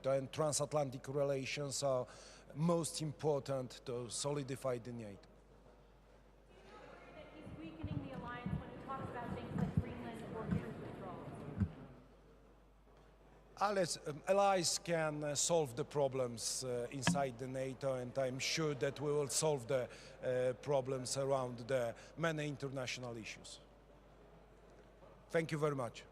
NATO, and transatlantic relations are most important to solidify the NATO. He's weakening the alliance when he talks about things like Greenland or troops withdrawal. Allies can solve the problems inside the NATO, and I'm sure that we will solve the problems around the many international issues. Thank you very much.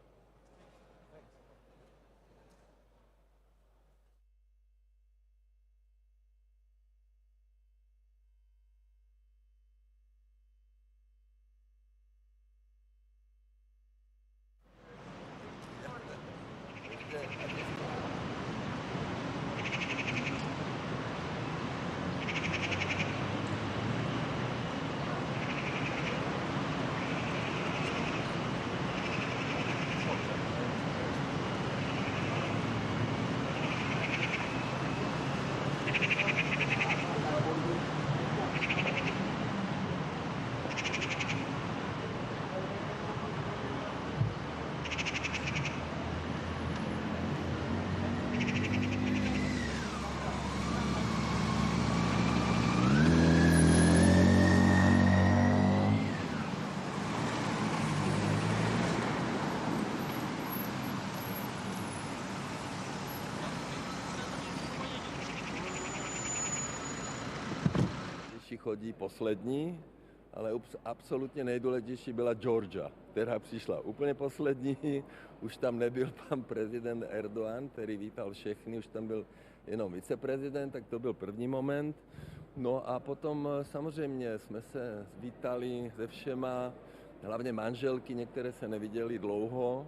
Chodí poslední, ale absolutně nejdůležitější byla Georgia, která přišla úplně poslední. Už tam nebyl pan prezident Erdogan, který vítal všechny, už tam byl jenom viceprezident, tak to byl první moment. No a potom samozřejmě jsme se vítali se všema, hlavně manželky, některé se neviděli dlouho,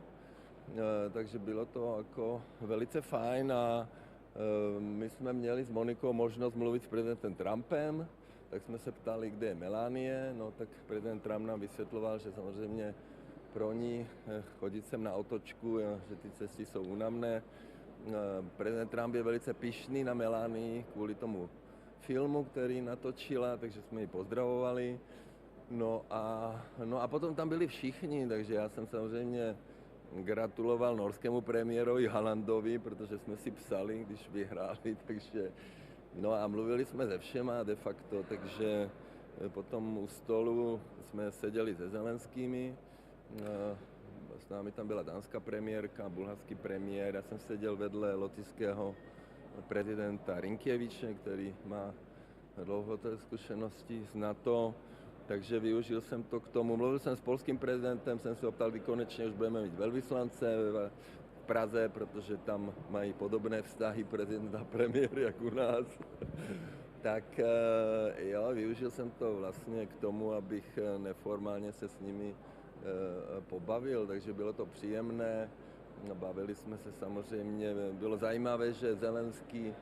takže bylo to jako velice fajn a my jsme měli s Monikou možnost mluvit s prezidentem Trumpem. Tak jsme se ptali, kde je Melanie, no tak prezident Trump nám vysvětloval, že samozřejmě pro ní chodit sem na otočku, že ty cesty jsou únavné. Prezident Trump je velice pyšný na Melanii kvůli tomu filmu, který natočila, takže jsme ji pozdravovali. No a potom tam byli všichni, takže já jsem samozřejmě gratuloval norskému premiérovi Haalandovi, protože jsme si psali, když vyhráli, takže no a mluvili jsme se všema de facto, takže potom u stolu jsme seděli se Zelenskými, s námi tam byla dánská premiérka, bulharský premiér, já jsem seděl vedle lotyšského prezidenta Rinkěviče, který má dlouholeté zkušenosti z NATO, takže využil jsem to k tomu. Mluvil jsem s polským prezidentem, jsem se optal, kdy konečně už budeme mít velvyslance v Praze, protože tam mají podobné vztahy prezident a premiér, jak u nás. Tak jo, využil jsem to vlastně k tomu, abych neformálně se s nimi pobavil, takže bylo to příjemné. Bavili jsme se samozřejmě, bylo zajímavé, že Zelenský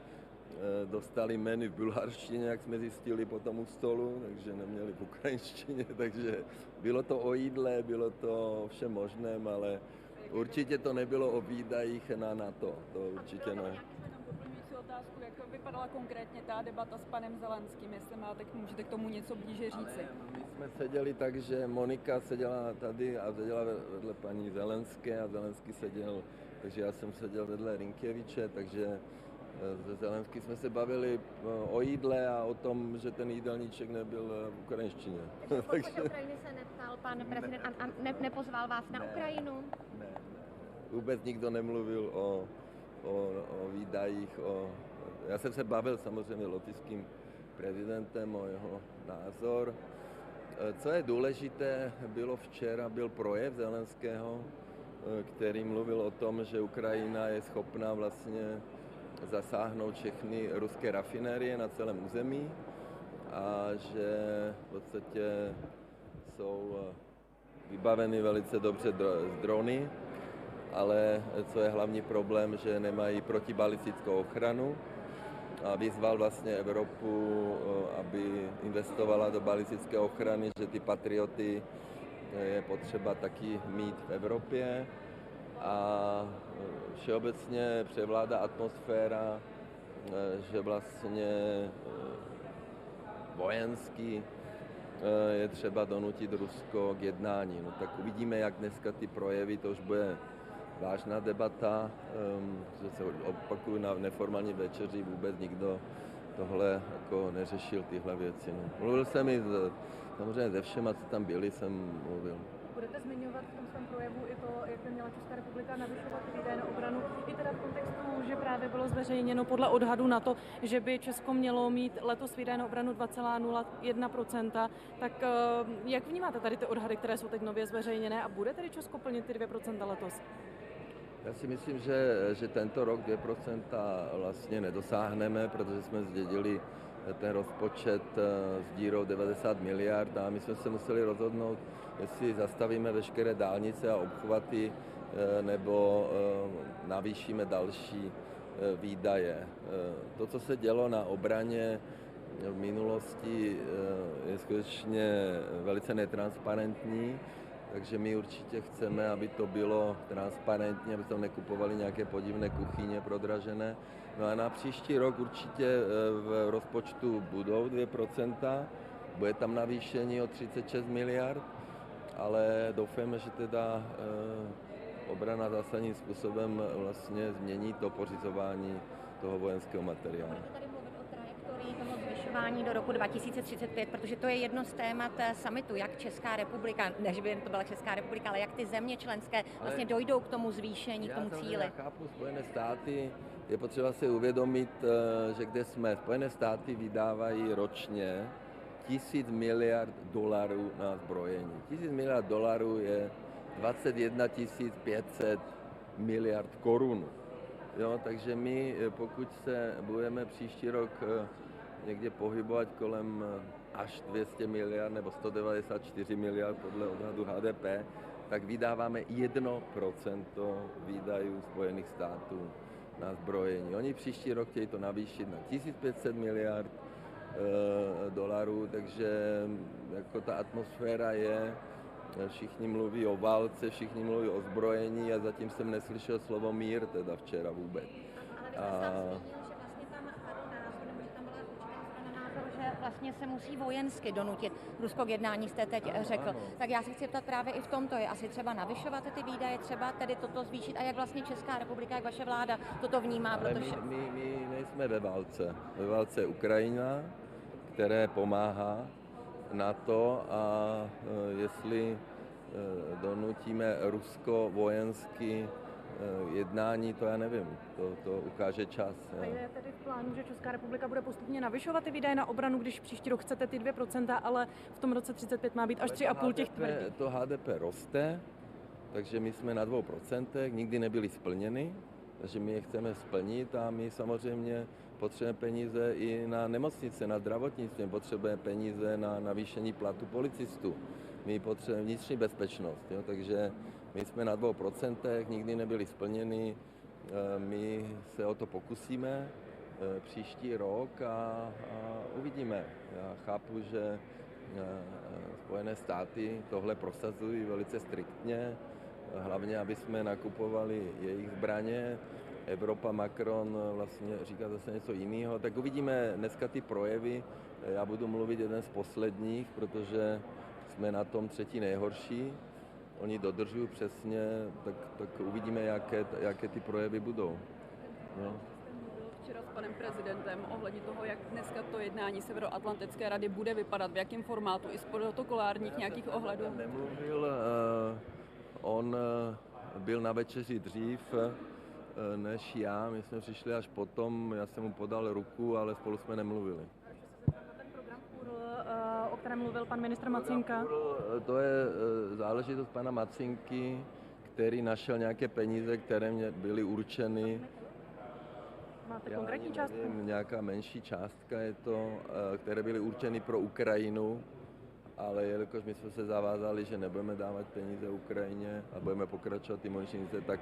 dostali jmény v bulharštině, jak jsme zjistili potom u stolu, takže neměli v ukrajinštině, takže bylo to o jídle, bylo to o všem možném, ale určitě to nebylo o výdajích na NATO, to určitě ne. Doplňující otázku, jak vypadala konkrétně ta debata s panem Zelenským, jestli máte, můžete k tomu něco blíže říci? My jsme seděli tak, že Monika seděla tady a seděla vedle paní Zelenské a Zelenský seděl, takže já jsem seděl vedle Rinkěviče, takže se Zelenským jsme se bavili o jídle a o tom, že ten jídelníček nebyl v ukrajinštině. Takže Ukrajiny se neptal pan prezident a nepozval vás na Ukrajinu? Ne. Vůbec nikdo nemluvil o výdajích. Já jsem se bavil samozřejmě lotyšským prezidentem o jeho názor. Co je důležité, byl projev Zelenského, který mluvil o tom, že Ukrajina je schopná vlastně zasáhnout všechny ruské rafinérie na celém území a že v podstatě jsou vybaveny velice dobře drony, ale co je hlavní problém, že nemají protibalistickou ochranu a vyzval vlastně Evropu, aby investovala do balistické ochrany, že ty patrioty je potřeba taky mít v Evropě. A všeobecně převládá atmosféra, že vlastně vojensky je třeba donutit Rusko k jednání. No tak uvidíme, jak dneska ty projevy, to už bude vážná debata, že se opakuju na neformální večeři, vůbec nikdo tohle jako neřešil tyhle věci. No. Mluvil jsem i samozřejmě se všema, co tam byli, jsem mluvil. Budete zmiňovat v tom svém projevu i to, jak by měla Česká republika navyšovat výdaje na obranu, i teda v kontextu, že právě bylo zveřejněno podle odhadu NATO, že by Česko mělo mít letos výdaje na obranu 2,01%, tak jak vnímáte tady ty odhady, které jsou teď nově zveřejněné a bude tedy Česko plnit ty 2% letos? Já si myslím, že tento rok 2% vlastně nedosáhneme, protože jsme zdědili ten rozpočet s dírou 90 miliard a my jsme se museli rozhodnout, jestli zastavíme veškeré dálnice a obchvaty nebo navýšíme další výdaje. To, co se dělo na obraně v minulosti, je skutečně velice netransparentní, takže my určitě chceme, aby to bylo transparentní, aby tam nekupovali nějaké podivné kuchyně prodražené. No a na příští rok určitě v rozpočtu budou 2%, bude tam navýšení o 36 miliard, ale doufáme, že teda obrana zásadním způsobem vlastně změní to pořizování toho vojenského materiálu. Můžete tady mluvit o trajektorii toho zvyšování do roku 2035, protože to je jedno z témat summitu, jak Česká republika, ne, že by to byla Česká republika, ale jak ty země členské vlastně dojdou k tomu zvýšení, k tomu cíli. Já chápu Spojené státy, je potřeba si uvědomit, že kde jsme. Spojené státy vydávají ročně 1000 miliard dolarů na zbrojení. 1000 miliard dolarů je 21 500 miliard korun. Jo, takže my, pokud se budeme příští rok někde pohybovat kolem až 200 miliard nebo 194 miliard podle odhadu HDP, tak vydáváme 1% výdajů Spojených států na zbrojení. Oni příští rok chtějí to navýšit na 1500 miliard dolarů, takže jako ta atmosféra je, všichni mluví o válce, všichni mluví o zbrojení a zatím jsem neslyšel slovo mír teda včera vůbec. Ale vy jste sám zmínil, že vlastně tam padl názor, nebo že tam byla určitá strana názor, že vlastně se musí vojensky donutit Rusko k jednání, jste teď řekl. Ano. Tak já se chci ptat právě i v tomto, je asi třeba navyšovat ty výdaje, třeba tedy toto zvýšit a jak vlastně Česká republika, jak vaše vláda toto vnímá, Ale protože... my nejsme ve válce. Ve válce je Ukrajina, které pomáhá NATO a jestli donutíme Rusko vojensky jednání, to já nevím, to ukáže čas. A je tedy v plánu, že Česká republika bude postupně navyšovat ty výdaje na obranu, když příští rok chcete ty 2%, ale v tom roce 35 má být až 3,5 těch tvrdých? To HDP roste, takže my jsme na 2%, nikdy nebyly splněny, takže my je chceme splnit a my samozřejmě potřebujeme peníze i na nemocnice, na zdravotnictví, potřebujeme peníze na navýšení platu policistů. My potřebujeme vnitřní bezpečnost, jo, takže my jsme na 2%, nikdy nebyly splněny, my se o to pokusíme příští rok a uvidíme. Já chápu, že Spojené státy tohle prosazují velice striktně, hlavně, aby jsme nakupovali jejich zbraně. Evropa, Macron vlastně říká zase něco jiného. Tak uvidíme dneska ty projevy. Já budu mluvit jeden z posledních, protože jsme na tom třetí nejhorší. Oni dodržují přesně, tak uvidíme, jaké ty projevy budou. No. Včera s panem prezidentem ohledně toho, jak dneska to jednání Severoatlantické rady bude vypadat, v jakém formátu, i z protokolárních nějakých ohledů. Já nemluvil, on byl na večeři dřív než já, my jsme přišli až potom, já jsem mu podal ruku, ale spolu jsme nemluvili. Ten program URL, o kterém mluvil pan ministr Macinka. To je záležitost pana Macinky, který našel nějaké peníze, které mě byly určeny. Máte konkrétní částku? Nevím, nějaká menší částka je to, které byly určeny pro Ukrajinu, ale jelikož my jsme se zavázali, že nebudeme dávat peníze Ukrajině a budeme pokračovat ty možnosti, tak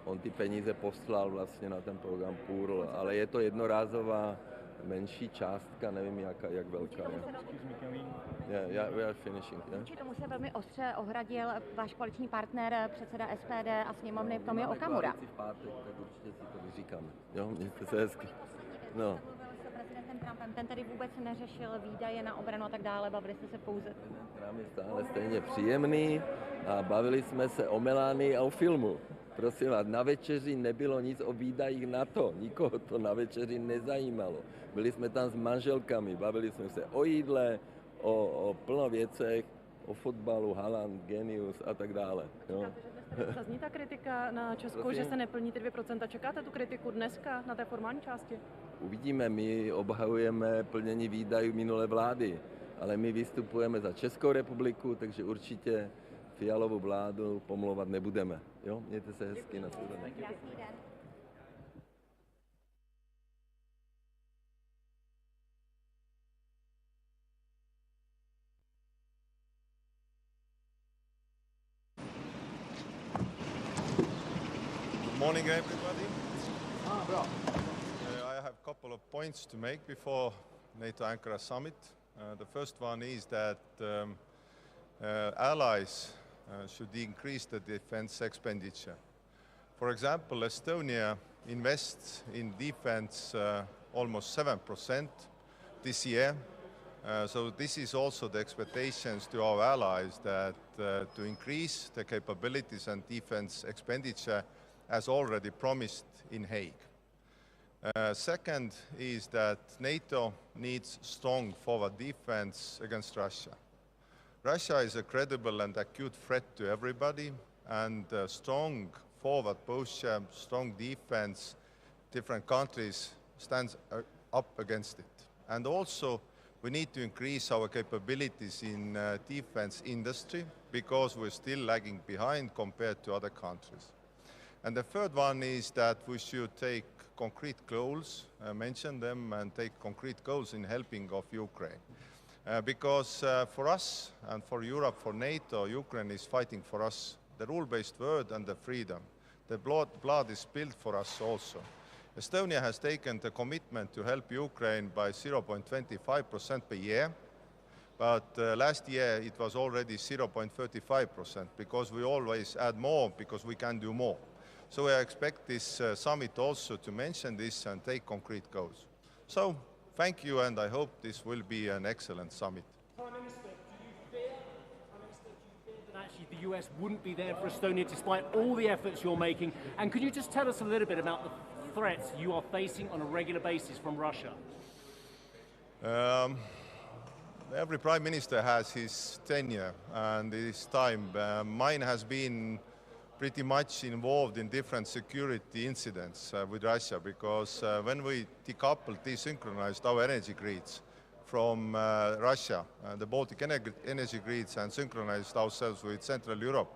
on ty peníze poslal vlastně na ten program PURL, ale je to jednorázová menší částka, nevím jak velká je. We are finishing. Vůči tomu se velmi ostře ohradil váš koaliční partner, předseda SPD a sněmovny Tomio Okamura. V pátek, tak určitě si to vyříkáme. Jo, mějte se hezky. No. S prezidentem Trumpem, ten tedy vůbec neřešil výdaje na obranu a tak dále, bavili jste se pouze. Trump je stále stejně příjemný a bavili jsme se o Melánii a o filmu. Prosím vás, na večeři nebylo nic o výdajích NATO, nikoho to na večeři nezajímalo. Byli jsme tam s manželkami, bavili jsme se o jídle, o plno věcech, o fotbalu, Haaland, genius a tak dále. Jo. Zazní ta kritika na Česko, že se neplní ty 2%. Čekáte tu kritiku dneska na té formální části? Uvidíme, my obhajujeme plnění výdajů minulé vlády, ale my vystupujeme za Českou republiku, takže určitě Fialovou vládu pomlouvat nebudeme. Jo? Mějte se hezky, na shledanou. Krásný den. Good morning, everybody. I have a couple of points to make before NATO Ankara summit. The first one is that allies should increase the defense expenditure. For example, Estonia invests in defense almost 7% this year. So this is also the expectations to our allies that to increase the capabilities and defense expenditure as already promised in Hague. Second is that NATO needs strong forward defense against Russia. Russia is a credible and acute threat to everybody, and strong forward posture, strong defense, different countries stands up against it. And also, we need to increase our capabilities in defense industry because we're still lagging behind compared to other countries. And the third one is that we should take concrete goals, mention them, and take concrete goals in helping of Ukraine. Because for us and for Europe, for NATO, Ukraine is fighting for us the rule-based world and the freedom. The blood is spilled for us also. Estonia has taken the commitment to help Ukraine by 0.25% per year, but last year it was already 0.35% because we always add more because we can do more. So I expect this summit also to mention this and take concrete goals. So thank you, and I hope this will be an excellent summit. Prime Minister, do you fear that actually the US wouldn't be there for Estonia despite all the efforts you're making? And could you just tell us a little bit about the threats you are facing on a regular basis from Russia? Every prime minister has his tenure and his time. Mine has been pretty much involved in different security incidents with Russia because when we decoupled, desynchronized our energy grids from Russia, the Baltic energy grids, and synchronized ourselves with Central Europe,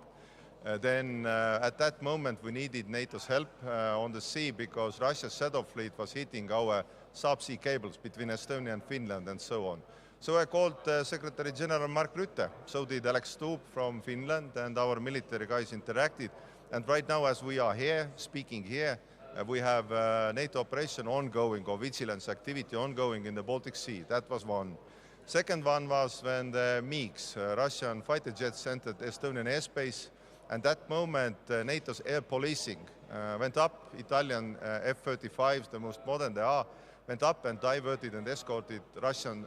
then at that moment we needed NATO's help on the sea because Russia's shadow fleet was hitting our subsea cables between Estonia and Finland and so on. So I called Secretary General Mark Rutte, so did Alex Stubb from Finland, and our military guys interacted. And right now, as we are here, speaking here, we have NATO operation ongoing, or vigilance activity ongoing in the Baltic Sea. That was one. Second one was when the MiGs, Russian fighter jets, entered Estonian airspace. And that moment, NATO's air policing went up. Italian F-35s, the most modern they are, went up and diverted and escorted Russian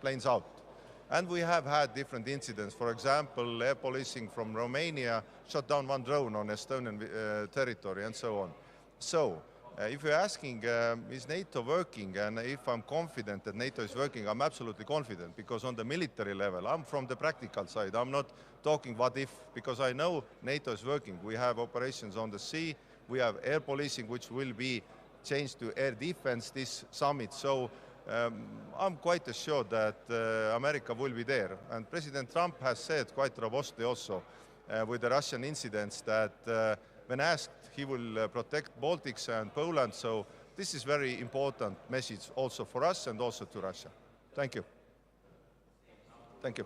planes out. And we have had different incidents. For example, air policing from Romania shot down one drone on Estonian territory and so on. So, if you're asking, is NATO working, and if I'm confident that NATO is working, I'm absolutely confident, because on the military level, I'm from the practical side. I'm not talking what if, because I know NATO is working. We have operations on the sea, we have air policing, which will be changed to air defense this summit. So I'm quite assured that America will be there. And President Trump has said quite robustly also with the Russian incidents that when asked, he will protect Baltics and Poland. So this is very important message also for us and also to Russia. Thank you. Thank you.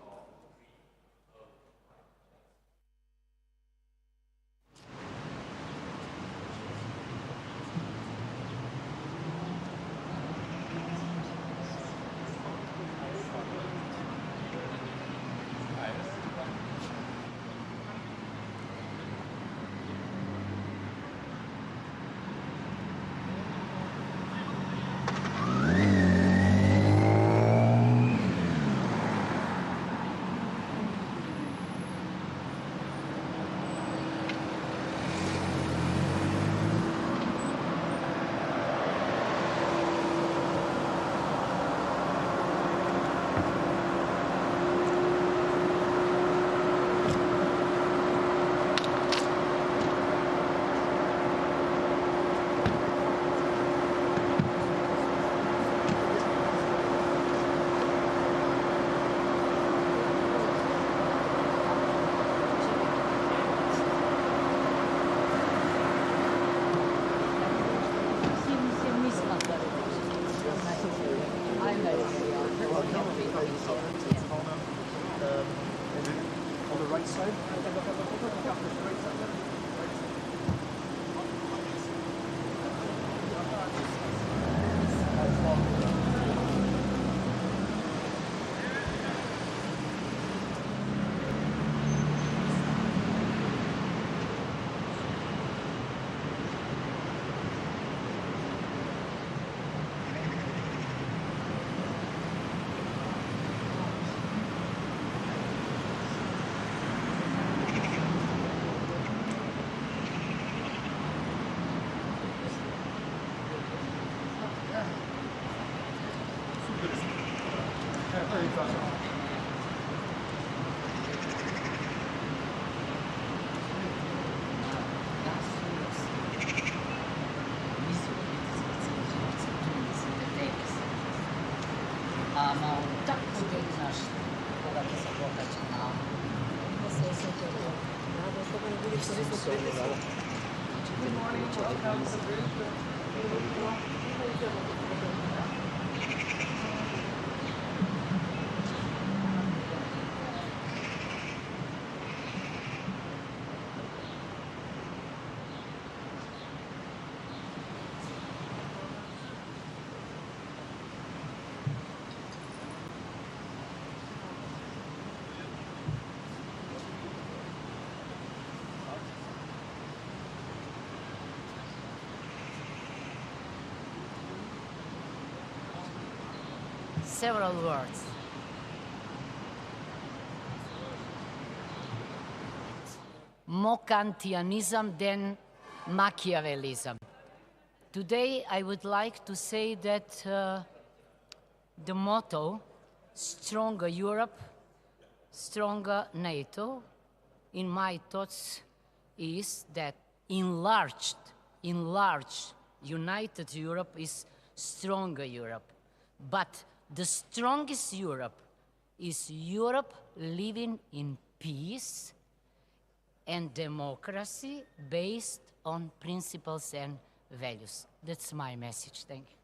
Several words. More Kantianism than Machiavellism. Today I would like to say that the motto, stronger Europe, stronger NATO, in my thoughts is that enlarged, united Europe is stronger Europe. But the strongest Europe is Europe living in peace and democracy based on principles and values. That's my message. Thank you.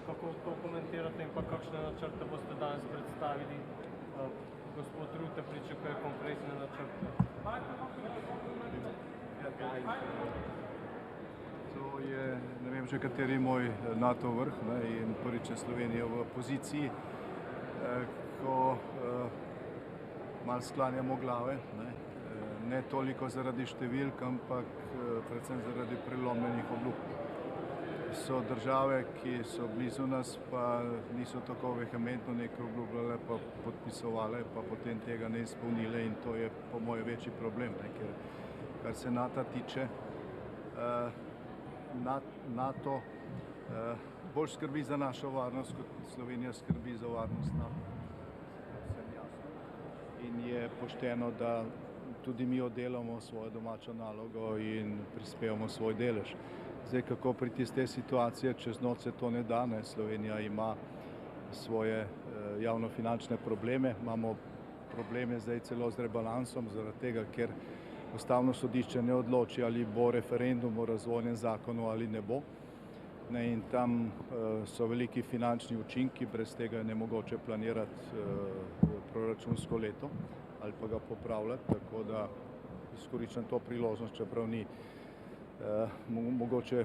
Kako komentirate in pa kakšne načrte boste danes predstavili? Gospod Rutte pričakuje konkretne načrte. To je, ne vem že kateri moj NATO vrh, ne, in prvič je Slovenija v poziciji, ko malo sklanjamo glave, ne toliko zaradi številk, ampak predvsem zaradi prelomljenih obljub. So države, ki so blizu nas, pa niso tako vehementno nekaj obljubljale, pa podpisovale, pa potem tega ne izpolnile in to je po moje večji problem, ker kar se NATO tiče, NATO bolj skrbi za našo varnost, kot Slovenija skrbi za varnost NATO. Vsem jasno. In je pošteno, da tudi mi oddelamo svojo domačo nalogo in prispevamo svoj delež. Zdaj, kako priti iz te situacije, čez noč se to ne da, Slovenija ima svoje javnofinančne probleme, imamo probleme zdaj celo z rebalansom, zaradi tega, ker Ustavno sodišče ne odloči, ali bo referendum o razvojnem zakonu ali ne bo. In tam so veliki finančni učinki, brez tega je nemogoče planirati proračunsko leto ali pa ga popravljati, tako da izkoriščam to priložnost, čeprav ni mogoče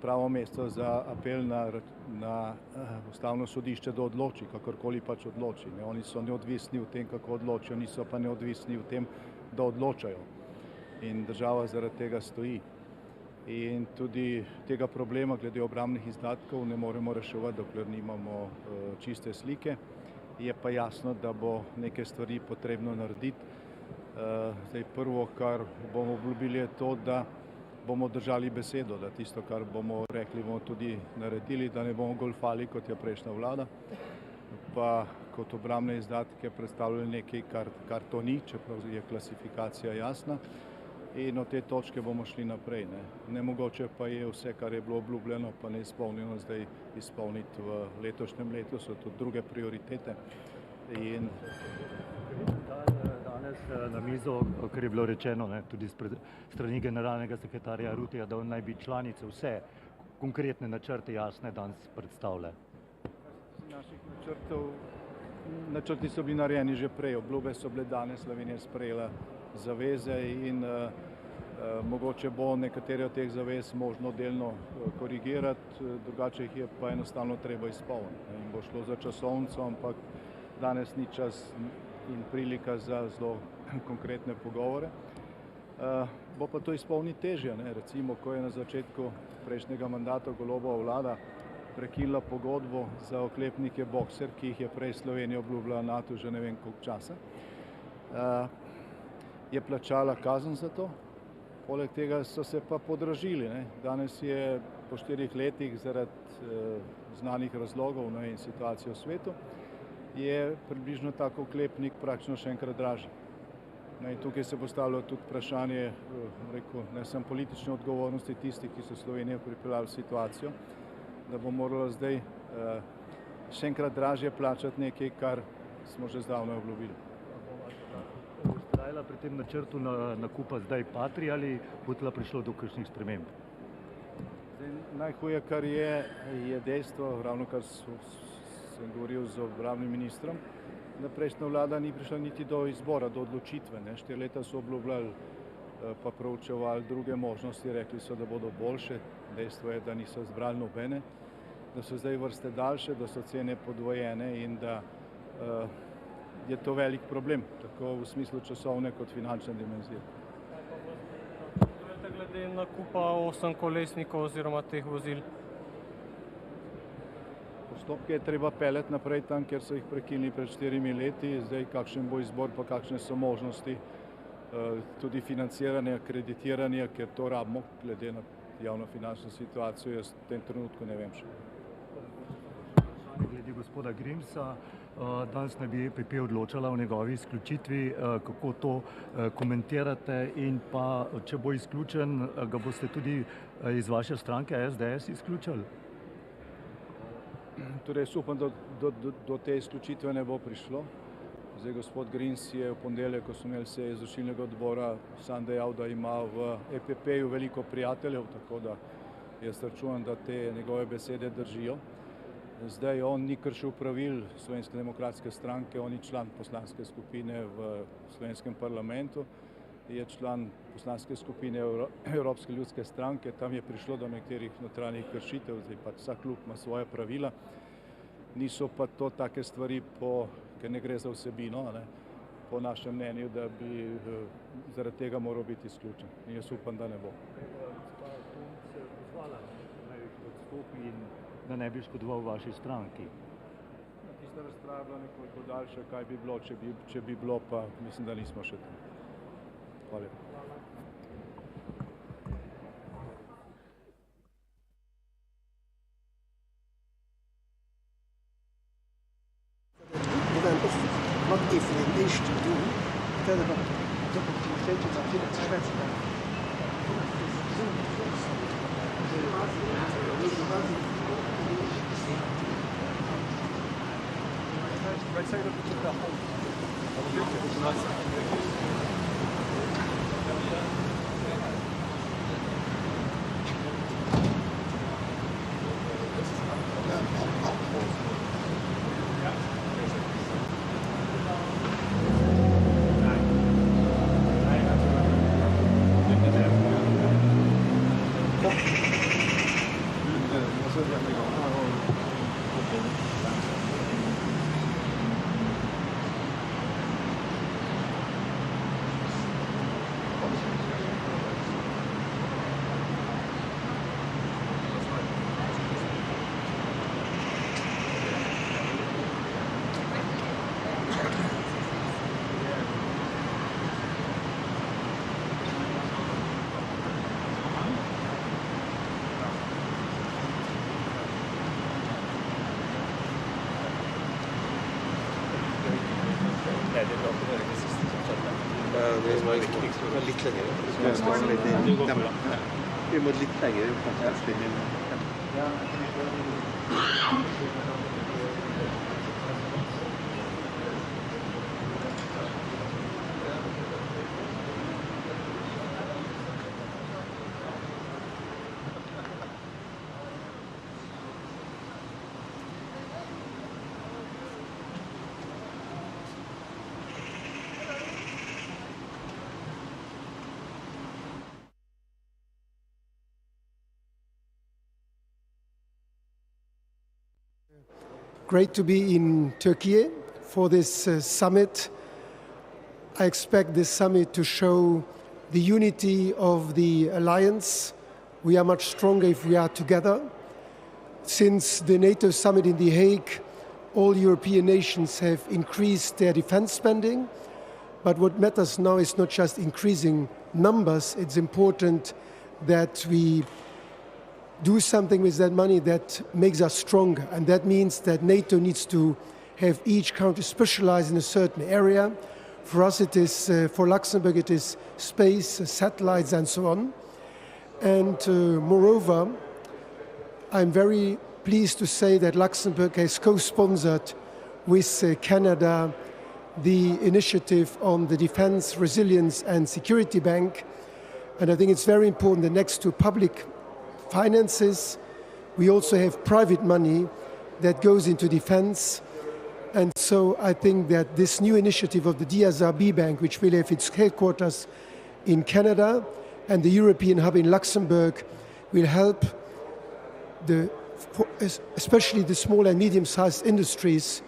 pravo mesto za apel na Ustavno sodišče, da odloči, kakorkoli pač odloči. Oni so neodvisni v tem, kako odločijo, niso pa neodvisni v tem, da odločajo. In država zaradi tega stoji. In tudi tega problema glede obrambnih izdatkov ne moremo reševati, dokler nimamo čiste slike. Je pa jasno, da bo neke stvari potrebno narediti. Zdaj, prvo, kar bomo obljubili, je to, da bomo držali besedo, da tisto, kar bomo rekli, bomo tudi naredili, da ne bomo golfali, kot je prejšnja vlada, pa kot obrambne izdatke predstavljali nekaj, kar to ni, čeprav je klasifikacija jasna. In od te točke bomo šli naprej. Nemogoče pa je vse, kar je bilo obljubljeno, pa neizpolnjeno, zdaj izpolniti v letošnjem letu, so tudi druge prioritete. In danes na mizo, kar je bilo rečeno tudi strani generalnega sekretarja Rutteja, da naj bi članice vse konkretne načrte jasne danes predstavile. Naših načrti so bili narejeni že prej, obljube so bile danes, Slovenija sprejela zaveze in mogoče bo nekatere od teh zavez možno delno korigirati, drugače jih je pa enostavno treba izpolniti. In bo šlo za časovnico, ampak danes ni čas in prilika za zelo konkretne pogovore. Bo pa to izpolniti težje. Recimo, ko je na začetku prejšnjega mandata Golobova vlada prekinila pogodbo za oklepnike Boxer, ki jih je prej Slovenija obljubljala NATO že ne vem koliko časa, je plačala kazen za to, poleg tega so se pa podražili. Danes je po 4 letih zaradi znanih razlogov in situacije v svetu, je približno tak oklepnik praktično še enkrat dražji. In tukaj se postavlja tudi vprašanje, ne samo politične odgovornosti tistih, ki so Slovenijo pripeljali v situacijo, da bo moralo zdaj še enkrat dražje plačati nekaj, kar smo že zdavno obljubili. Ustrajala pri tem načrtu nakupa zdaj Patria ali bo tla prišlo do kakšnih sprememb? Najhuje, kar je dejstvo, ravno kar sem govoril z obrambnim ministrom, da prejšnja vlada ni prišla niti do izbora, do odločitve. 4 leta so obljubljali, pa proučevali druge možnosti, rekli so, da bodo boljše. Dejstvo je, da niso zbrali nobene, da so zdaj vrste daljše, da so cene podvojene in da je to velik problem, tako v smislu časovne kot finančne dimenzije. Glede nakupa 8-kolesnikov oziroma teh vozil? Postopke je treba peljati naprej tam, kjer so jih prekinili pred 4 leti. Zdaj, kakšen bo izbor, pa kakšne so možnosti tudi financiranja, kreditiranja, ker to rabimo, glede na javnofinančno situacijo, jaz v tem trenutku ne vem še. Glede gospoda Grimsa, danes naj bi EPP odločala o njegovi izključitvi. Kako to komentirate in pa, če bo izključen, ga boste tudi iz vaše stranke SDS izključili? Torej, jaz upam, da do te izključitve ne bo prišlo. Zdaj, gospod Grins je v ponedeljek, ko smo imeli sejo izvršilnega odbora, sam dejal, da ima v EPP-ju veliko prijateljev, tako da jaz računam, da te njegove besede držijo. Zdaj, on ni kršil pravil Slovenske demokratske stranke, on je član poslanske skupine v slovenskem parlamentu, je član poslanske skupine Evropske ljudske stranke, tam je prišlo do nekaterih notranjih kršitev, zdaj pač vsak klub ima svoje pravila. Niso pa to take stvari, ker ne gre za vsebino, po našem mnenju, da bi zaradi tega moral biti izključen. In jaz upam, da ne bo. Se pozvala, naj odstopi in da ne bi škodoval vaši stranki. Tista razprava je bila nekoliko daljša, kaj bi bilo, če bi bilo, pa mislim, da nismo še tam. Hvala lepa. What if we wish to do further documentation activities president? Great to be in Turkey for this summit. I expect this summit to show the unity of the alliance. We are much stronger if we are together. Since the NATO summit in The Hague, all European nations have increased their defense spending. But what matters now is not just increasing numbers, it's important that we do something with that money that makes us stronger. And that means that NATO needs to have each country specialize in a certain area. For us it is, for Luxembourg it is space, satellites and so on. And moreover, I'm very pleased to say that Luxembourg has co-sponsored with Canada the initiative on the Defense, Resilience and Security Bank. And I think it's very important that next to public finances, we also have private money that goes into defense. And so I think that this new initiative of the DSRB Bank, which will have its headquarters in Canada and the European hub in Luxembourg, will help especially the small and medium-sized industries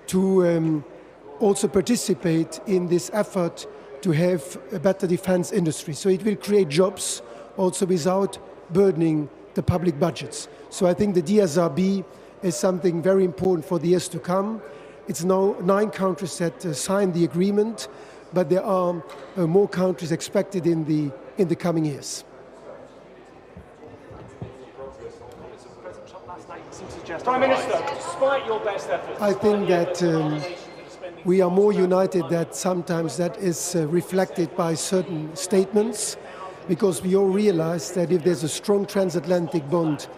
to also participate in this effort to have a better defense industry. So it will create jobs also without burdening the public budgets. So I think the DSRB is something very important for the years to come. It's now 9 countries that signed the agreement, but there are more countries expected in the coming years. Prime Minister, despite your best efforts, I think that we are more united than sometimes that is reflected by certain statements, because we all realize that if there's a strong transatlantic bond,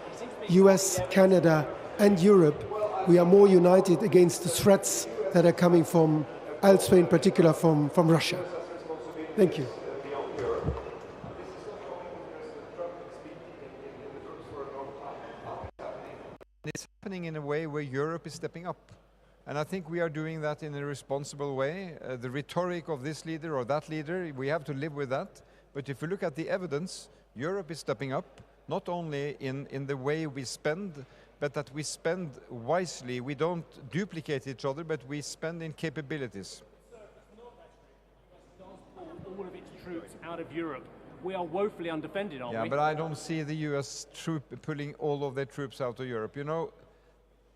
US, Canada and Europe, we are more united against the threats that are coming from elsewhere, in particular from Russia. Thank you. It's happening in a way where Europe is stepping up. And I think we are doing that in a responsible way. The rhetoric of this leader or that leader, we have to live with that. But if you look at the evidence, Europe is stepping up, not only in the way we spend, but that we spend wisely. We don't duplicate each other, but we spend in capabilities. All of its troops out of Europe. We are woefully undefended, aren't we? Yeah, but I don't see the US pulling all of their troops out of Europe. You know,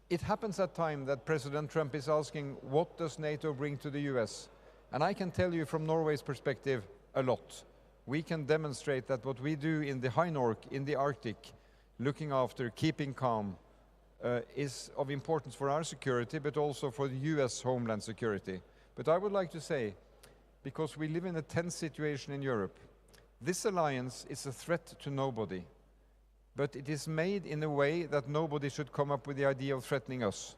it happens at times that President Trump is asking, what does NATO bring to the US? And I can tell you from Norway's perspective, a lot. We can demonstrate that what we do in the High North, in the Arctic, looking after, keeping calm, is of importance for our security, but also for the US homeland security. But I would like to say, because we live in a tense situation in Europe, this alliance is a threat to nobody, but it is made in a way that nobody should come up with the idea of threatening us.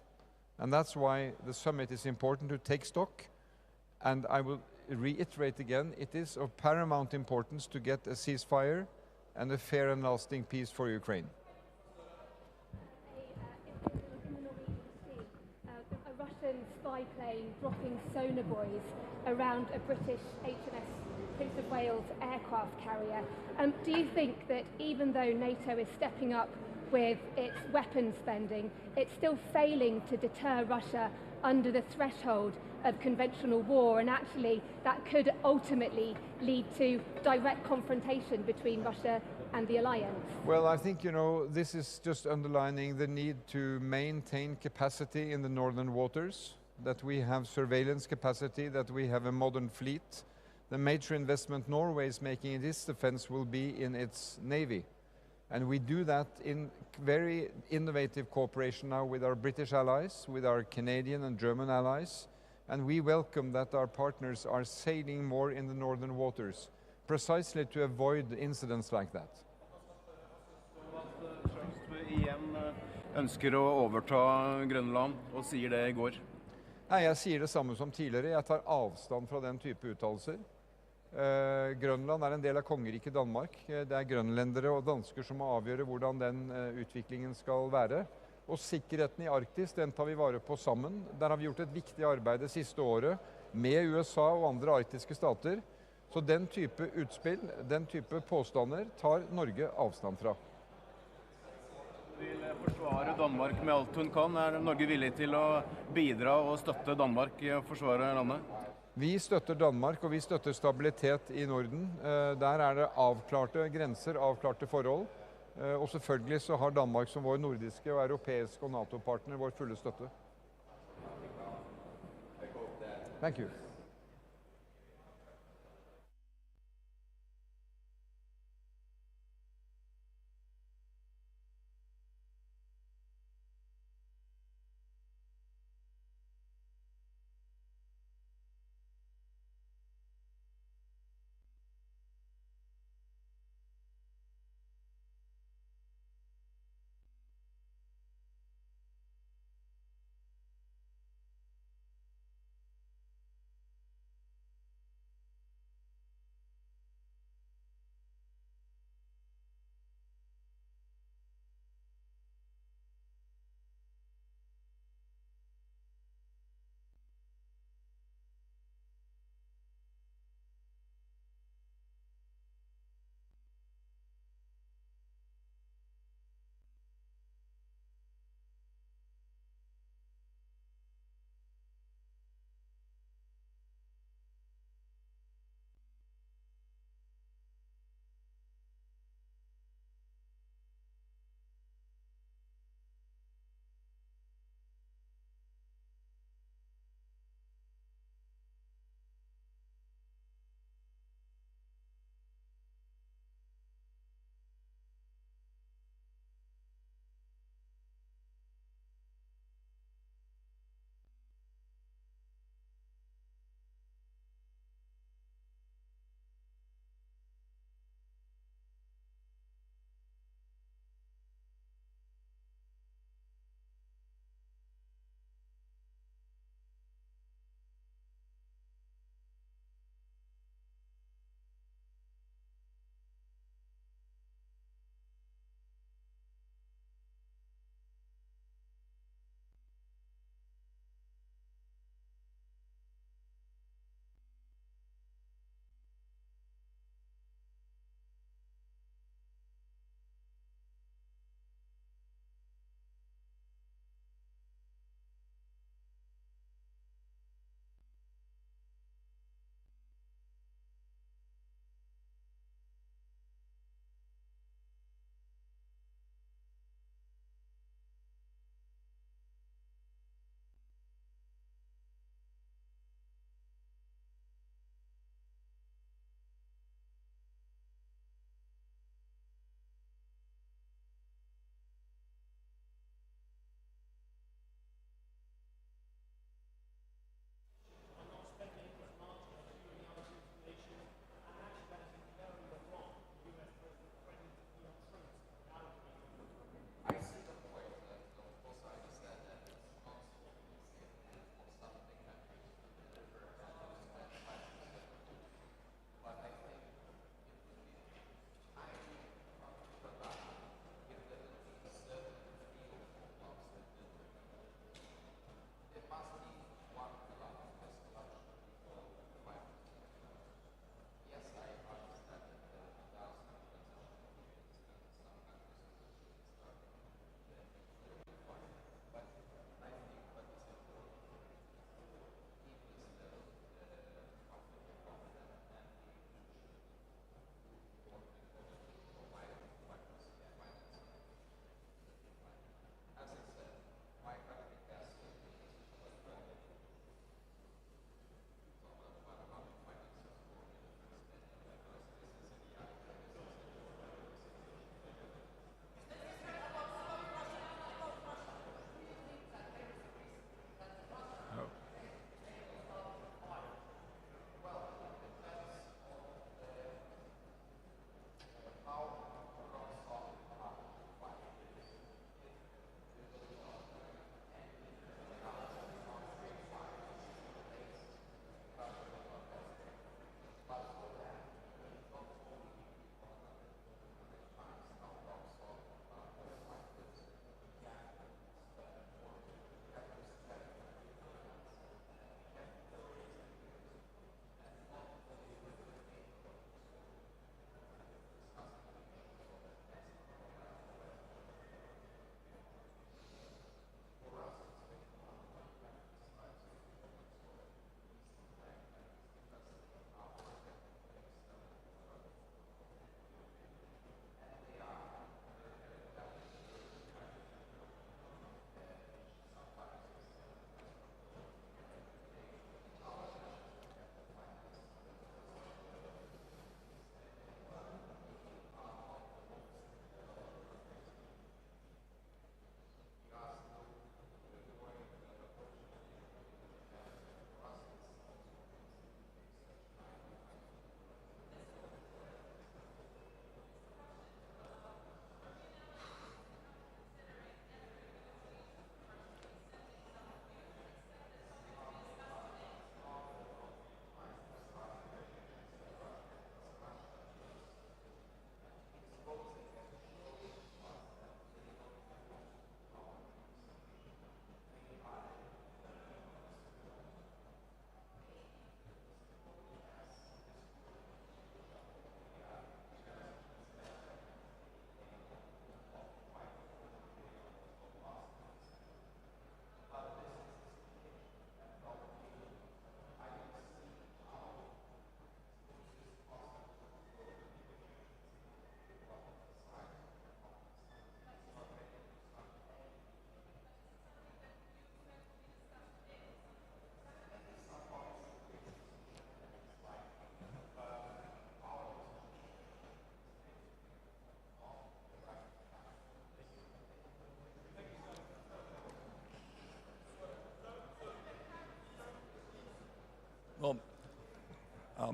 And that's why the summit is important, to take stock. And I will reiterate again, it is of paramount importance to get a ceasefire and a fair and lasting peace for Ukraine. A Russian spy plane dropping sonar buoys around a British HMS Prince of Wales aircraft carrier. Do you think that even though NATO is stepping up with its weapons spending, it's still failing to deter Russia under the threshold of conventional war, and actually that could ultimately lead to direct confrontation between Russia and the alliance? Well, I think, you know, this is just underlining the need to maintain capacity in the northern waters, that we have surveillance capacity, that we have a modern fleet. The major investment Norway is making in its defense will be in its navy. And we do that in very innovative cooperation now with our British allies, with our Canadian and German allies. And we welcome that our partners are sailing more in the northern waters, precisely to avoid incidents like that. Igjen ønsker å overta Grønland og sier det I går. Nei, jeg sier det samme som tidligere. Jeg tar avstand fra den type uttalelser. Grønland en del av kongeriket Danmark. Det grønlendere og dansker som må avgjøre hvordan den utviklingen skal være. Og sikkerheten I Arktis, den tar vi vare på sammen. Der har vi gjort et viktig arbeid det siste året med USA og andre arktiske stater. Så den type utspill, den type påstander tar Norge avstand fra. Vil forsvare Danmark med alt hun kan. Norge villig til å bidra og støtte Danmark I å forsvare landet? Vi støtter Danmark, og vi støtter stabilitet I Norden. Der det avklarte grenser, avklarte forhold. Og selvfølgelig så har Danmark som vår nordiske og europeiske og NATO-partner vår fulle støtte. Thank you.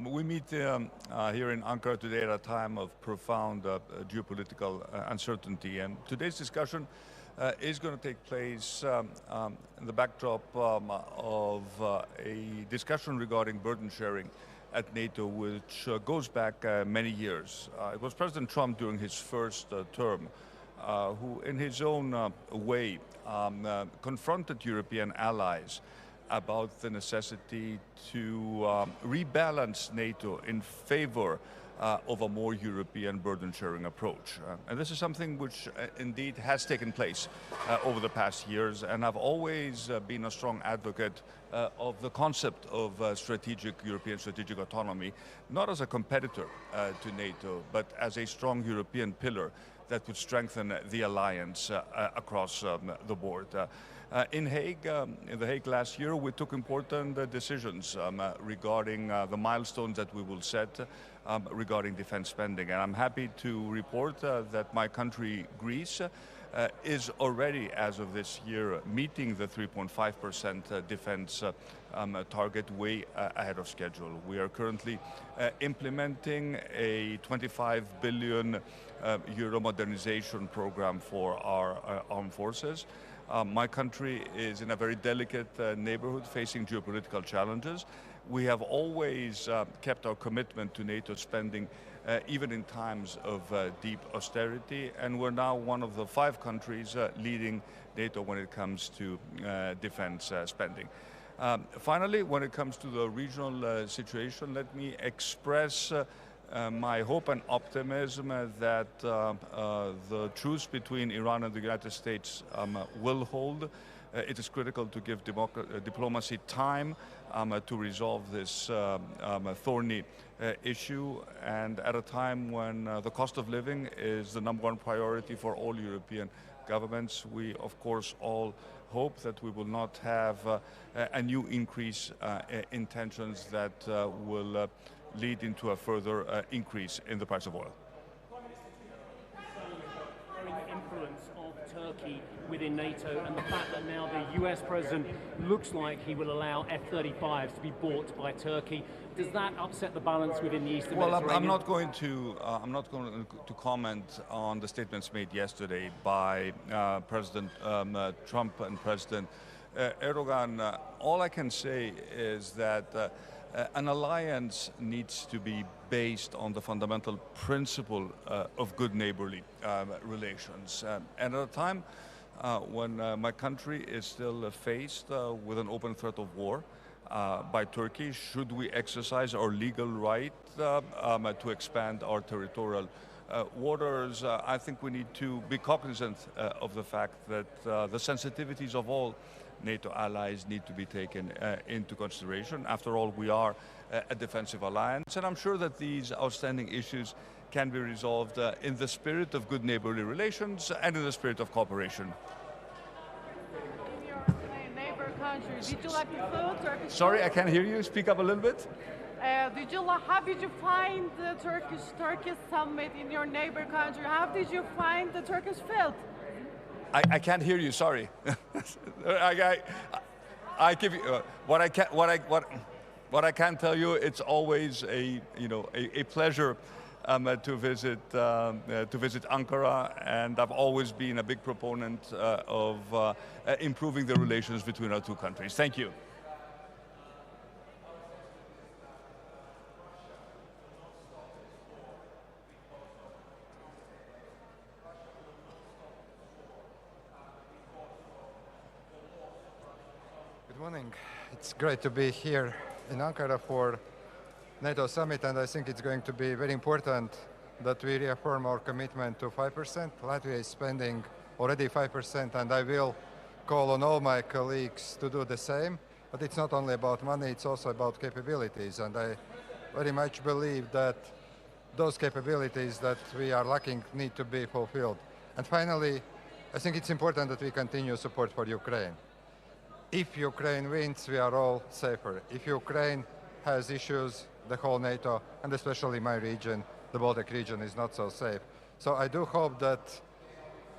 We meet here in Ankara today at a time of profound geopolitical uncertainty, and today's discussion is going to take place in the backdrop of a discussion regarding burden sharing at NATO, which goes back many years. It was President Trump during his first term who, in his own way, confronted European allies about the necessity to rebalance NATO in favor of a more European burden-sharing approach. And this is something which indeed has taken place over the past years, and I've always been a strong advocate of the concept of European strategic autonomy, not as a competitor to NATO, but as a strong European pillar that would strengthen the alliance across the board. In The Hague last year, we took important decisions regarding the milestones that we will set regarding defense spending. And I'm happy to report that my country, Greece, is already, as of this year, meeting the 3.5% defense target way ahead of schedule. We are currently implementing a 25 billion euro modernization program for our armed forces. My country is in a very delicate neighborhood facing geopolitical challenges. We have always kept our commitment to NATO spending even in times of deep austerity, and we're now one of the 5 countries leading NATO when it comes to defense spending. Finally, when it comes to the regional situation, let me express my hope and optimism that the truce between Iran and the United States will hold. It is critical to give diplomacy time to resolve this thorny issue, and at a time when the cost of living is the #1 priority for all European governments, we of course all hope that we will not have a new increase in tensions that will lead into a further increase in the price of oil. The influence of Turkey within NATO and the fact that now the US president looks like he will allow F-35s to be bought by Turkey, does that upset the balance within the Eastern Mediterranean? Well, I'm not going to comment on the statements made yesterday by President Trump and President Erdogan. All I can say is that an alliance needs to be based on the fundamental principle of good neighborly relations. And at a time when my country is still faced with an open threat of war by Turkey, should we exercise our legal right to expand our territorial waters, I think we need to be cognizant of the fact that the sensitivities of all NATO allies need to be taken into consideration. After all, we are a defensive alliance, and I'm sure that these outstanding issues can be resolved in the spirit of good neighborly relations and in the spirit of cooperation. In your neighbor country, did you like the food? Turkish Sorry, food? I can't hear you. Speak up a little bit. How did you find the Turkish summit in your neighbor country? How did you find the Turkish food? I can't hear you. Sorry. I give you what I can tell you. It's always a pleasure to visit Ankara, and I've always been a big proponent of improving the relations between our 2 countries. Thank you. Good morning. It's great to be here in Ankara for NATO summit, and I think it's going to be very important that we reaffirm our commitment to 5%. Latvia is spending already 5%, and I will call on all my colleagues to do the same. But it's not only about money, it's also about capabilities, and I very much believe that those capabilities that we are lacking need to be fulfilled. And finally, I think it's important that we continue support for Ukraine. If Ukraine wins, we are all safer. If Ukraine has issues, the whole NATO, and especially my region, the Baltic region, is not so safe. So I do hope that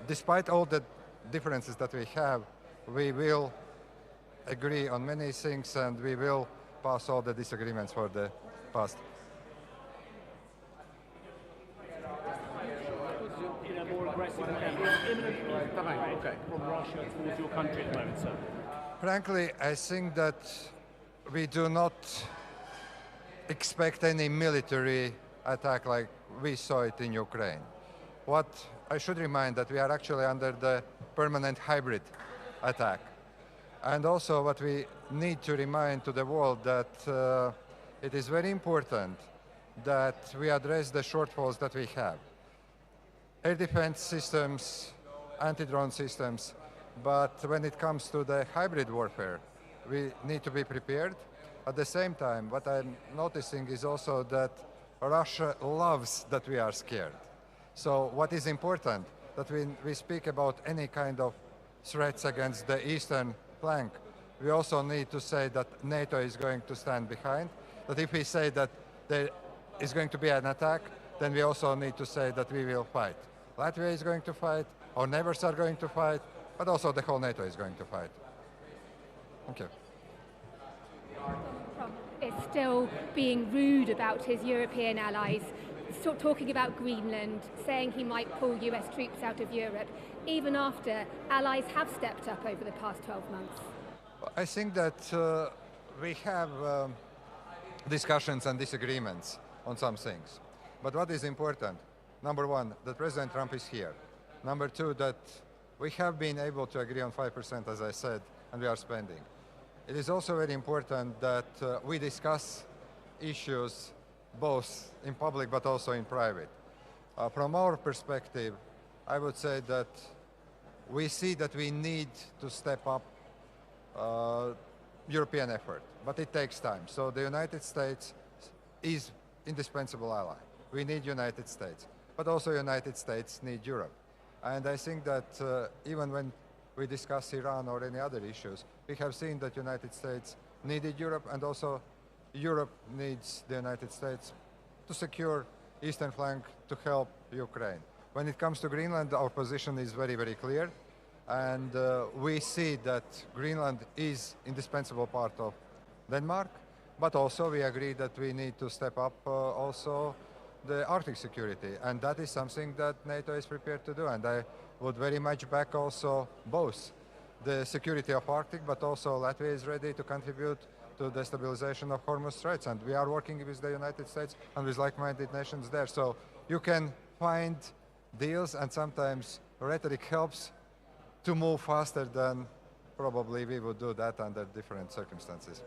despite all the differences that we have, we will agree on many things and we will pass all the disagreements for the past. from Russia towards your country at the moment, sir? Frankly, I think that we do not expect any military attack like we saw it in Ukraine. What I should remind that we are actually under the permanent hybrid attack. And also what we need to remind to the world that it is very important that we address the shortfalls that we have. Air defense systems, anti-drone systems, but when it comes to the hybrid warfare, we need to be prepared. At the same time, what I'm noticing is also that Russia loves that we are scared. So what is important, that when we speak about any kind of threats against the eastern flank, we also need to say that NATO is going to stand behind, that if we say that there is going to be an attack, then we also need to say that we will fight. Latvia is going to fight, our neighbors are going to fight, but also the whole NATO is going to fight. Thank you. Trump is still being rude about his European allies, talking about Greenland, saying he might pull US troops out of Europe, even after allies have stepped up over the past 12 months. I think that we have discussions and disagreements on some things. But what is important? Number one, that President Trump is here. Number two, that we have been able to agree on 5%, as I said, and we are spending. It is also very important that we discuss issues both in public but also in private. From our perspective, I would say that we see that we need to step up European effort, but it takes time. So the United States is indispensable ally. We need United States, but also United States need Europe. And I think that even when we discuss Iran or any other issues, we have seen that United States needed Europe, and also Europe needs the United States to secure eastern flank to help Ukraine. When it comes to Greenland, our position is very, very clear. And we see that Greenland is indispensable part of Denmark, but also we agree that we need to step up also the Arctic security, and that is something that NATO is prepared to do. And I would very much back also both the security of Arctic, but also Latvia is ready to contribute to the stabilization of Hormuz Straits, and we are working with the United States and with like-minded nations there. So you can find deals, and sometimes rhetoric helps to move faster than probably we would do that under different circumstances.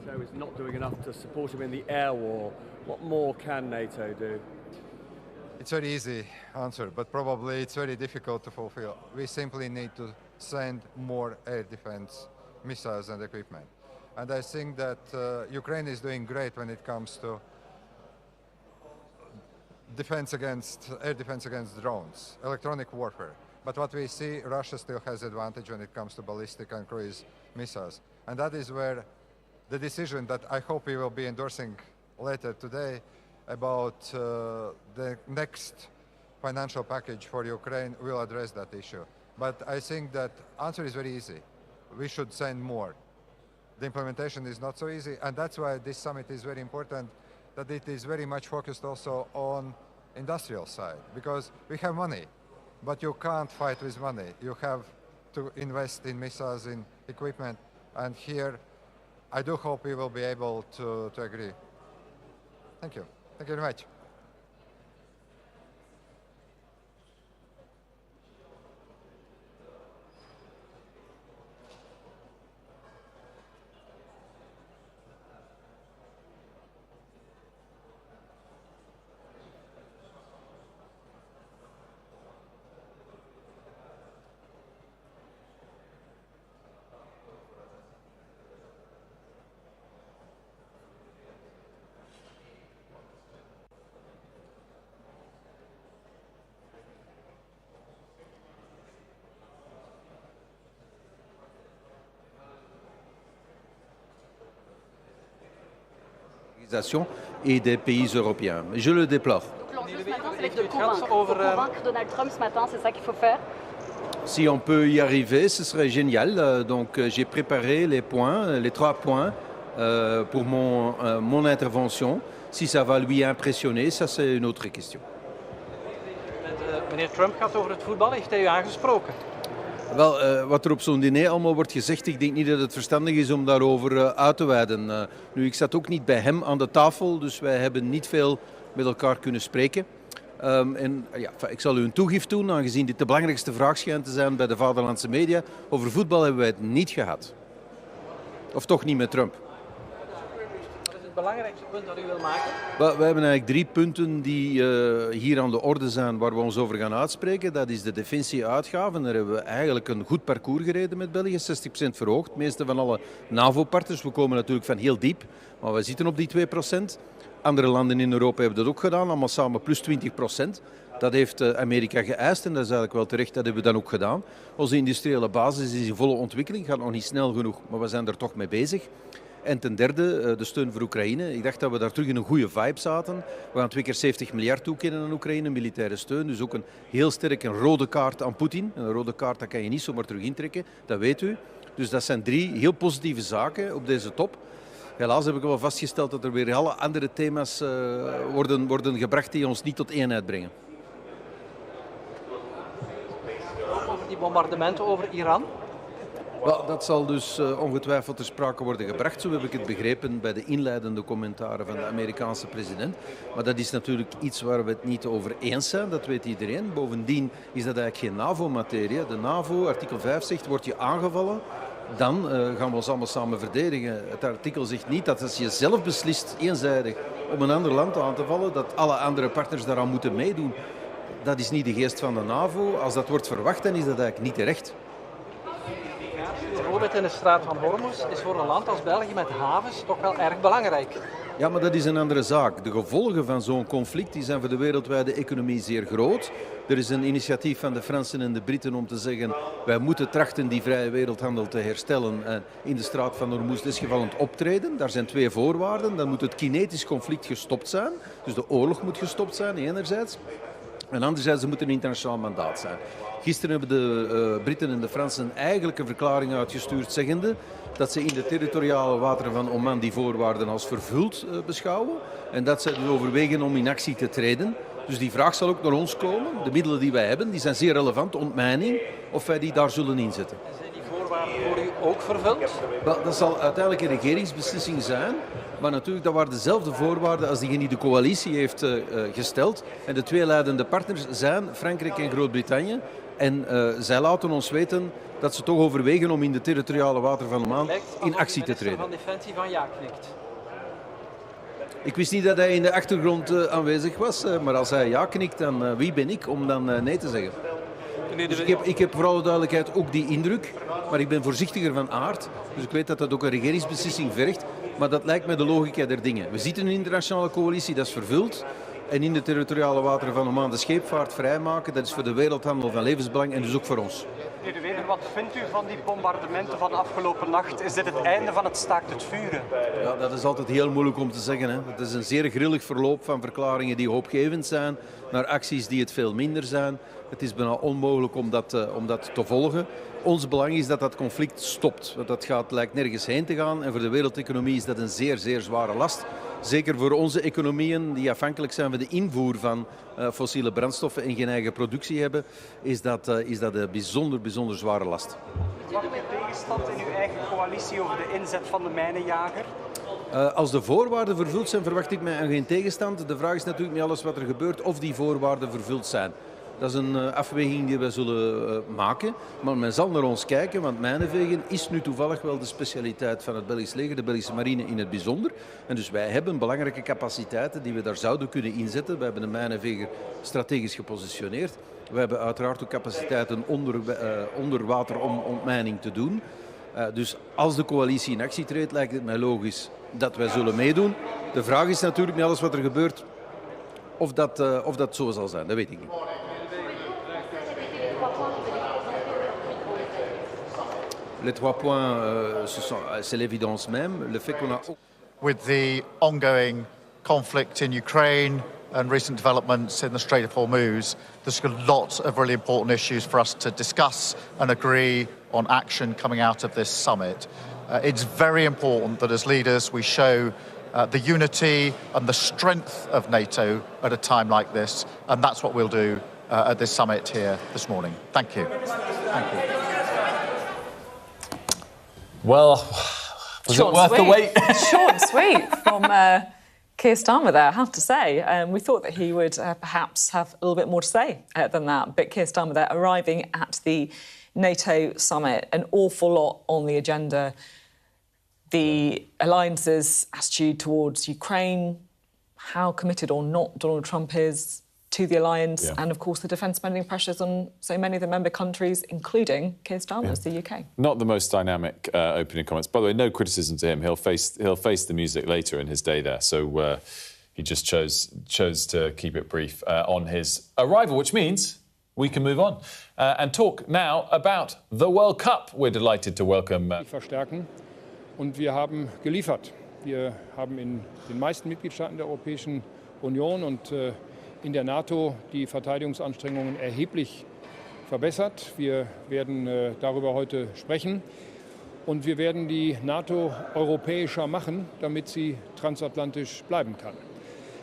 NATO is not doing enough to support him in the air war. What more can NATO do? It's a very easy answer, but probably it's very difficult to fulfill. We simply need to send more air defense missiles and equipment. And I think that Ukraine is doing great when it comes to air defense against drones, electronic warfare. But what we see, Russia still has advantage when it comes to ballistic and cruise missiles. And that is where the decision that I hope we will be endorsing later today about the next financial package for Ukraine will address that issue. But I think that answer is very easy. We should send more. The implementation is not so easy, and that's why this summit is very important, that it is very much focused also on industrial side, because we have money, but you can't fight with money. You have to invest in missiles, in equipment, and here I do hope we will be able to agree. Thank you. Thank you very much. Et des pays européens. Je le déplore. L'enjeu ce matin, ça va être de convaincre Donald Trump ce matin, c'est ça qu'il faut faire. Si on peut y arriver, ce serait génial. Donc j'ai préparé les points, les 3 points pour mon intervention. Si ça va lui impressionner, ça c'est une autre question. Meneer Trump gaat over het voetbal. Heeft hij u aangesproken? Wel, wat er op zo'n diner allemaal wordt gezegd, ik denk niet dat het verstandig is om daarover uit te weiden. Nu, ik zat ook niet bij hem aan de tafel, dus wij hebben niet veel met elkaar kunnen spreken. Ik zal u een toegift doen, aangezien dit de belangrijkste vraag schijnt te zijn bij de vaderlandse media. Over voetbal hebben wij het niet gehad. Of toch niet met Trump. Wat is het belangrijkste punt dat u wil maken? Wel, wij hebben eigenlijk 3 punten die hier aan de orde zijn waar we ons over gaan uitspreken. Dat is de defensieuitgaven. Daar hebben we eigenlijk een goed parcours gereden met België. 60% verhoogd. Het meeste van alle NAVO-partners. We komen natuurlijk van heel diep, maar we zitten op die 2%. Andere landen in Europa hebben dat ook gedaan, allemaal samen plus 20%. Dat heeft Amerika geëist en dat is eigenlijk wel terecht, dat hebben we dan ook gedaan. Onze industriële basis is in volle ontwikkeling, gaat nog niet snel genoeg, maar we zijn er toch mee bezig. En ten derde, de steun voor Oekraïne. Ik dacht dat we daar terug in een goede vibe zaten. We gaan 2 keer 70 miljard toekennen aan Oekraïne, militaire steun. Dus ook een heel sterk een rode kaart aan Poetin. Een rode kaart dat kan je niet zomaar terug intrekken, dat weet u. Dus dat zijn 3 heel positieve zaken op deze top. Helaas heb ik wel vastgesteld dat er weer alle andere thema's worden gebracht die ons niet tot eenheid brengen. Over die bombardementen over Iran? Wel, dat zal dus ongetwijfeld ter sprake worden gebracht. Zo heb ik het begrepen bij de inleidende commentaren van de Amerikaanse president. Maar dat is natuurlijk iets waar we het niet over eens zijn, dat weet iedereen. Bovendien is dat eigenlijk geen NAVO-materie. De NAVO, artikel 5 zegt, word je aangevallen, dan gaan we ons allemaal samen verdedigen. Het artikel zegt niet dat als je zelf beslist, eenzijdig, om een ander land aan te vallen, dat alle andere partners daaraan moeten meedoen. Dat is niet de geest van de NAVO. Als dat wordt verwacht, dan is dat eigenlijk niet terecht. Bijvoorbeeld in de straat van Hormuz is voor een land als België met havens toch wel erg belangrijk. Ja, maar dat is een andere zaak. De gevolgen van zo'n conflict die zijn voor de wereldwijde economie zeer groot. Er is een initiatief van de Fransen en de Britten om te zeggen wij moeten trachten die vrije wereldhandel te herstellen en in de straat van Hormuz desgevallend optreden. Daar zijn 2 voorwaarden. Dan moet het kinetisch conflict gestopt zijn. Dus de oorlog moet gestopt zijn, enerzijds. En anderzijds moet er een internationaal mandaat zijn. Gisteren hebben de Britten en de Fransen eigenlijk een verklaring uitgestuurd zeggende dat ze in de territoriale wateren van Oman die voorwaarden als vervuld beschouwen. En dat ze dus overwegen om in actie te treden. Dus die vraag zal ook naar ons komen. De middelen die wij hebben, die zijn zeer relevant. Ontmijning, of wij die daar zullen inzetten. Zijn die voorwaarden voor u ook vervuld? Wel, dat zal uiteindelijk een regeringsbeslissing zijn. Maar natuurlijk, dat waren dezelfde voorwaarden als die de coalitie heeft gesteld. En de 2 leidende partners zijn Frankrijk en Groot-Brittannië. En zij laten ons weten dat ze toch overwegen om in de territoriale wateren van Oman in actie te treden. Van Defensie van ja knikt. Ik wist niet dat hij in de achtergrond aanwezig was, maar als hij ja knikt, dan wie ben ik om dan nee te zeggen? Dus ik heb voor alle duidelijkheid ook die indruk, maar ik ben voorzichtiger van aard. Dus ik weet dat dat ook een regeringsbeslissing vergt, maar dat lijkt mij de logica der dingen. We zitten in een internationale coalitie, dat is vervuld. En in de territoriale wateren van Oman de scheepvaart vrijmaken, dat is voor de wereldhandel van levensbelang en dus ook voor ons. Meneer De Wever, wat vindt u van die bombardementen van de afgelopen nacht? Is dit het einde van het staakt het vuren? Ja, dat is altijd heel moeilijk om te zeggen. Hè. Het is een zeer grillig verloop van verklaringen die hoopgevend zijn, naar acties die het veel minder zijn. Het is bijna onmogelijk om dat te volgen. Ons belang is dat dat conflict stopt. Want dat lijkt nergens heen te gaan en voor de wereldeconomie is dat een zeer, zeer zware last. Zeker voor onze economieën die afhankelijk zijn van de invoer van fossiele brandstoffen en geen eigen productie hebben, is dat een bijzonder, bijzonder zware last. Wat is de tegenstand in uw eigen coalitie over de inzet van de mijnenjager? Als de voorwaarden vervuld zijn, verwacht ik mij aan geen tegenstand. De vraag is natuurlijk met alles wat er gebeurt of die voorwaarden vervuld zijn. Dat is een afweging die we zullen maken. Maar men zal naar ons kijken, want mijnenvegen is nu toevallig wel de specialiteit van het Belgisch leger, de Belgische marine in het bijzonder. En dus wij hebben belangrijke capaciteiten die we daar zouden kunnen inzetten. We hebben de mijnenveger strategisch gepositioneerd. We hebben uiteraard ook capaciteiten onder water om ontmijning te doen. Dus als de coalitie in actie treedt, lijkt het mij logisch dat wij zullen meedoen. De vraag is natuurlijk met alles wat er gebeurt of dat zo zal zijn. Dat weet ik niet. Les 3 points, c'est l'évidence même. Le fait qu'on a... With the ongoing conflict in Ukraine and recent developments in the Strait of Hormuz, there's a lot of really important issues for us to discuss and agree on action coming out of this summit. It's very important that as leaders we show the unity and the strength of NATO at a time like this, and that's what we'll do at this summit here this morning. Thank you. Thank you. Well, was it worth the wait? Short and sweet from Keir Starmer there, I have to say. We thought that he would perhaps have a little bit more to say than that, but Keir Starmer there arriving at the NATO summit, an awful lot on the agenda. The alliance's attitude towards Ukraine, how committed or not Donald Trump is to the alliance, and of course the defence spending pressures on so many of the member countries, including Keir Starmer's, the UK. Not the most dynamic opening comments. By the way, no criticism to him. He'll face the music later in his day there. So he just chose to keep it brief on his arrival, which means we can move on and talk now about the World Cup. We're delighted to welcome. Verstärken und wir haben geliefert. Wir haben in den meisten Mitgliedstaaten der Europäischen Union und in der NATO die Verteidigungsanstrengungen erheblich verbessert. Wir werden darüber heute sprechen und wir werden die NATO europäischer machen, damit sie transatlantisch bleiben kann.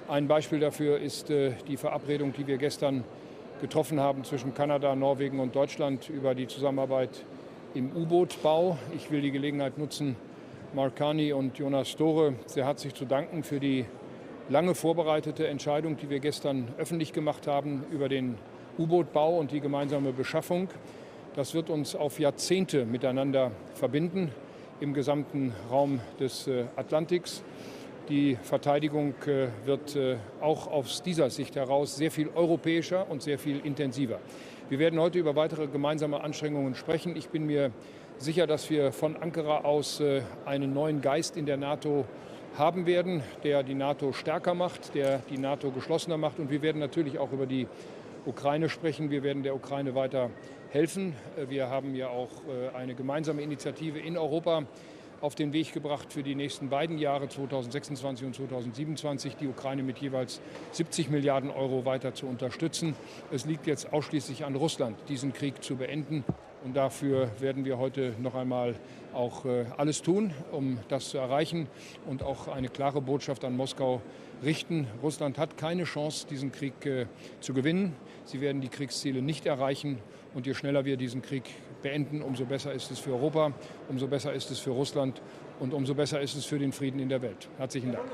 Ein Beispiel dafür ist die Verabredung, die wir gestern getroffen haben zwischen Kanada, Norwegen und Deutschland über die Zusammenarbeit im U-Boot-Bau. Ich will die Gelegenheit nutzen, Mark Carney und Jonas Dore sehr herzlich zu danken für die lange vorbereitete Entscheidung, die wir gestern öffentlich gemacht haben über den U-Boot-Bau und die gemeinsame Beschaffung. Das wird uns auf Jahrzehnte miteinander verbinden im gesamten Raum des Atlantiks. Die Verteidigung wird auch aus dieser Sicht heraus sehr viel europäischer und sehr viel intensiver. Wir werden heute über weitere gemeinsame Anstrengungen sprechen. Ich bin mir sicher, dass wir von Ankara aus einen neuen Geist in der NATO haben werden, der die NATO stärker macht, der die NATO geschlossener macht. Und wir werden natürlich auch über die Ukraine sprechen. Wir werden der Ukraine weiter helfen. Wir haben ja auch eine gemeinsame Initiative in Europa auf den Weg gebracht für die nächsten beiden Jahre, 2026 und 2027, die Ukraine mit jeweils 70 Milliarden Euro weiter zu unterstützen. Es liegt jetzt ausschließlich an Russland, diesen Krieg zu beenden. Und dafür werden wir heute noch einmal auch alles tun, um das zu erreichen und auch eine klare Botschaft an Moskau richten. Russland hat keine Chance, diesen Krieg zu gewinnen. Sie werden die Kriegsziele nicht erreichen. Und je schneller wir diesen Krieg beenden, umso besser ist es für Europa, umso besser ist es für Russland und umso besser ist es für den Frieden in der Welt. Herzlichen Dank.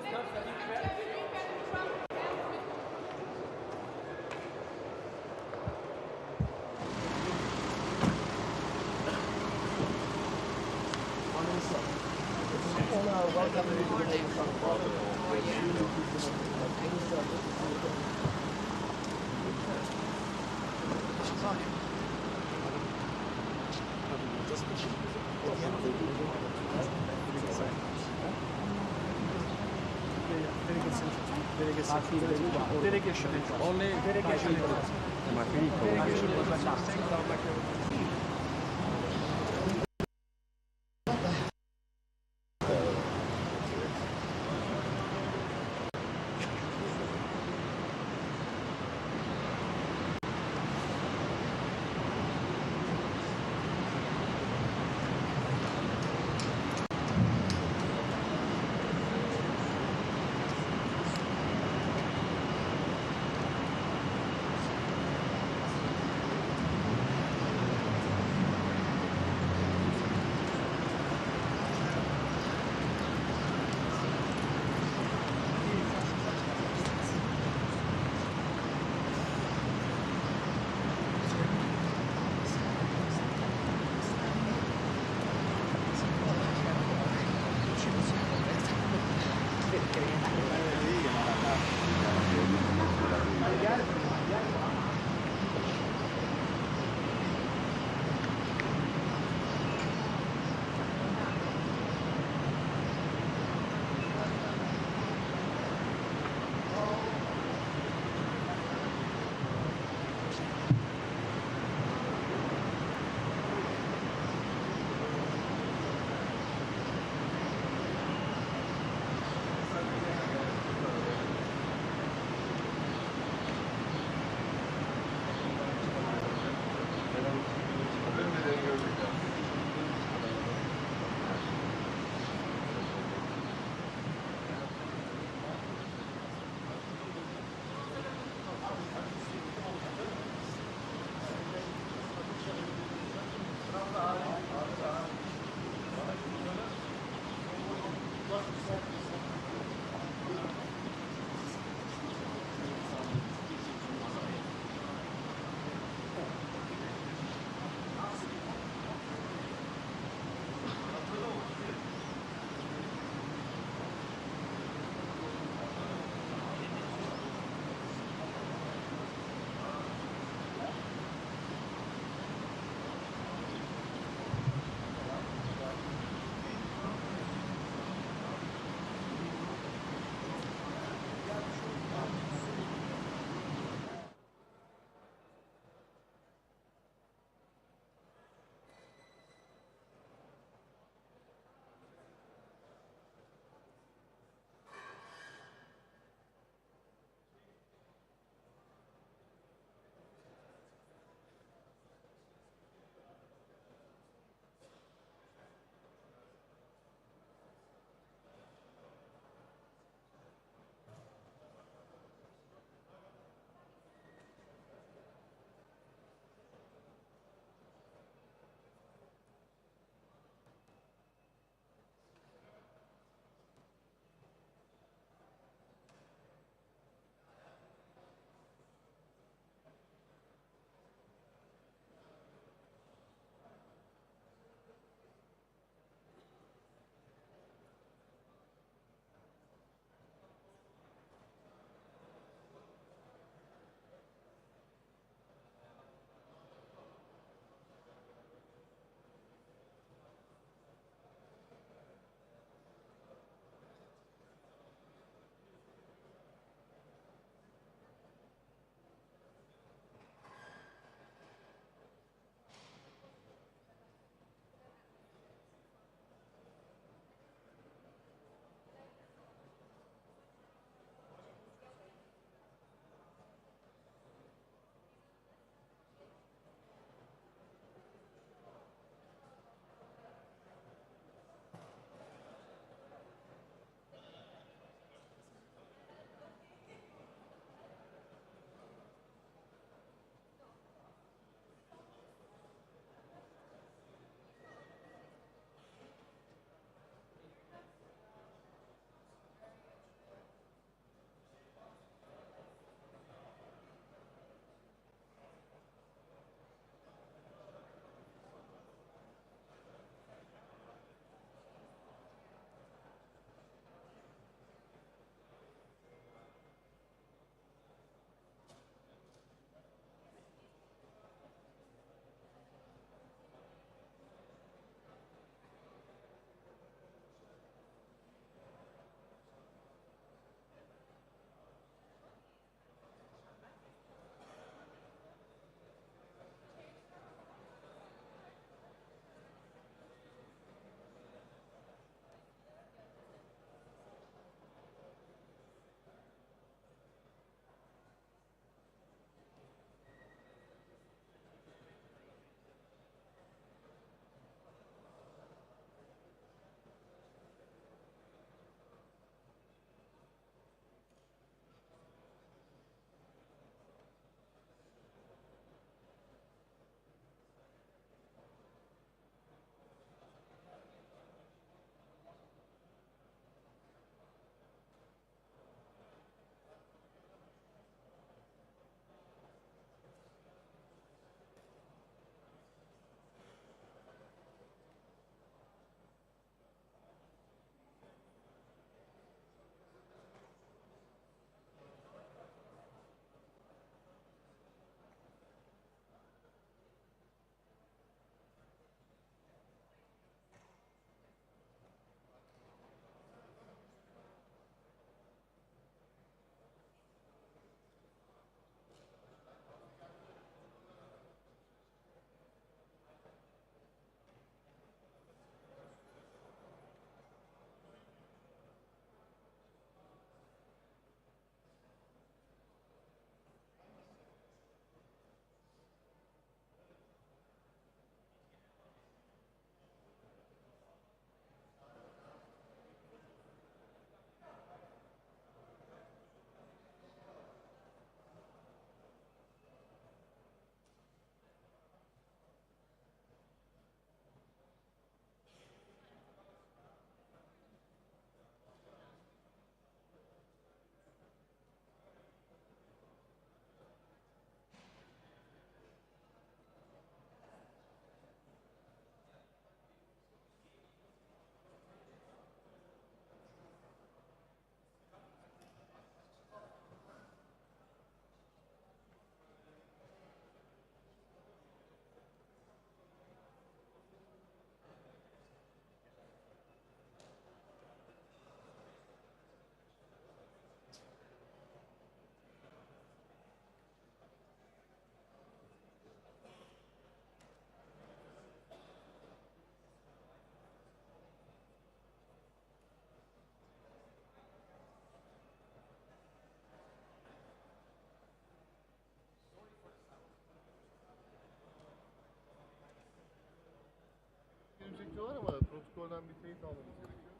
var ama protokolden bir teyit almamız gerekiyor.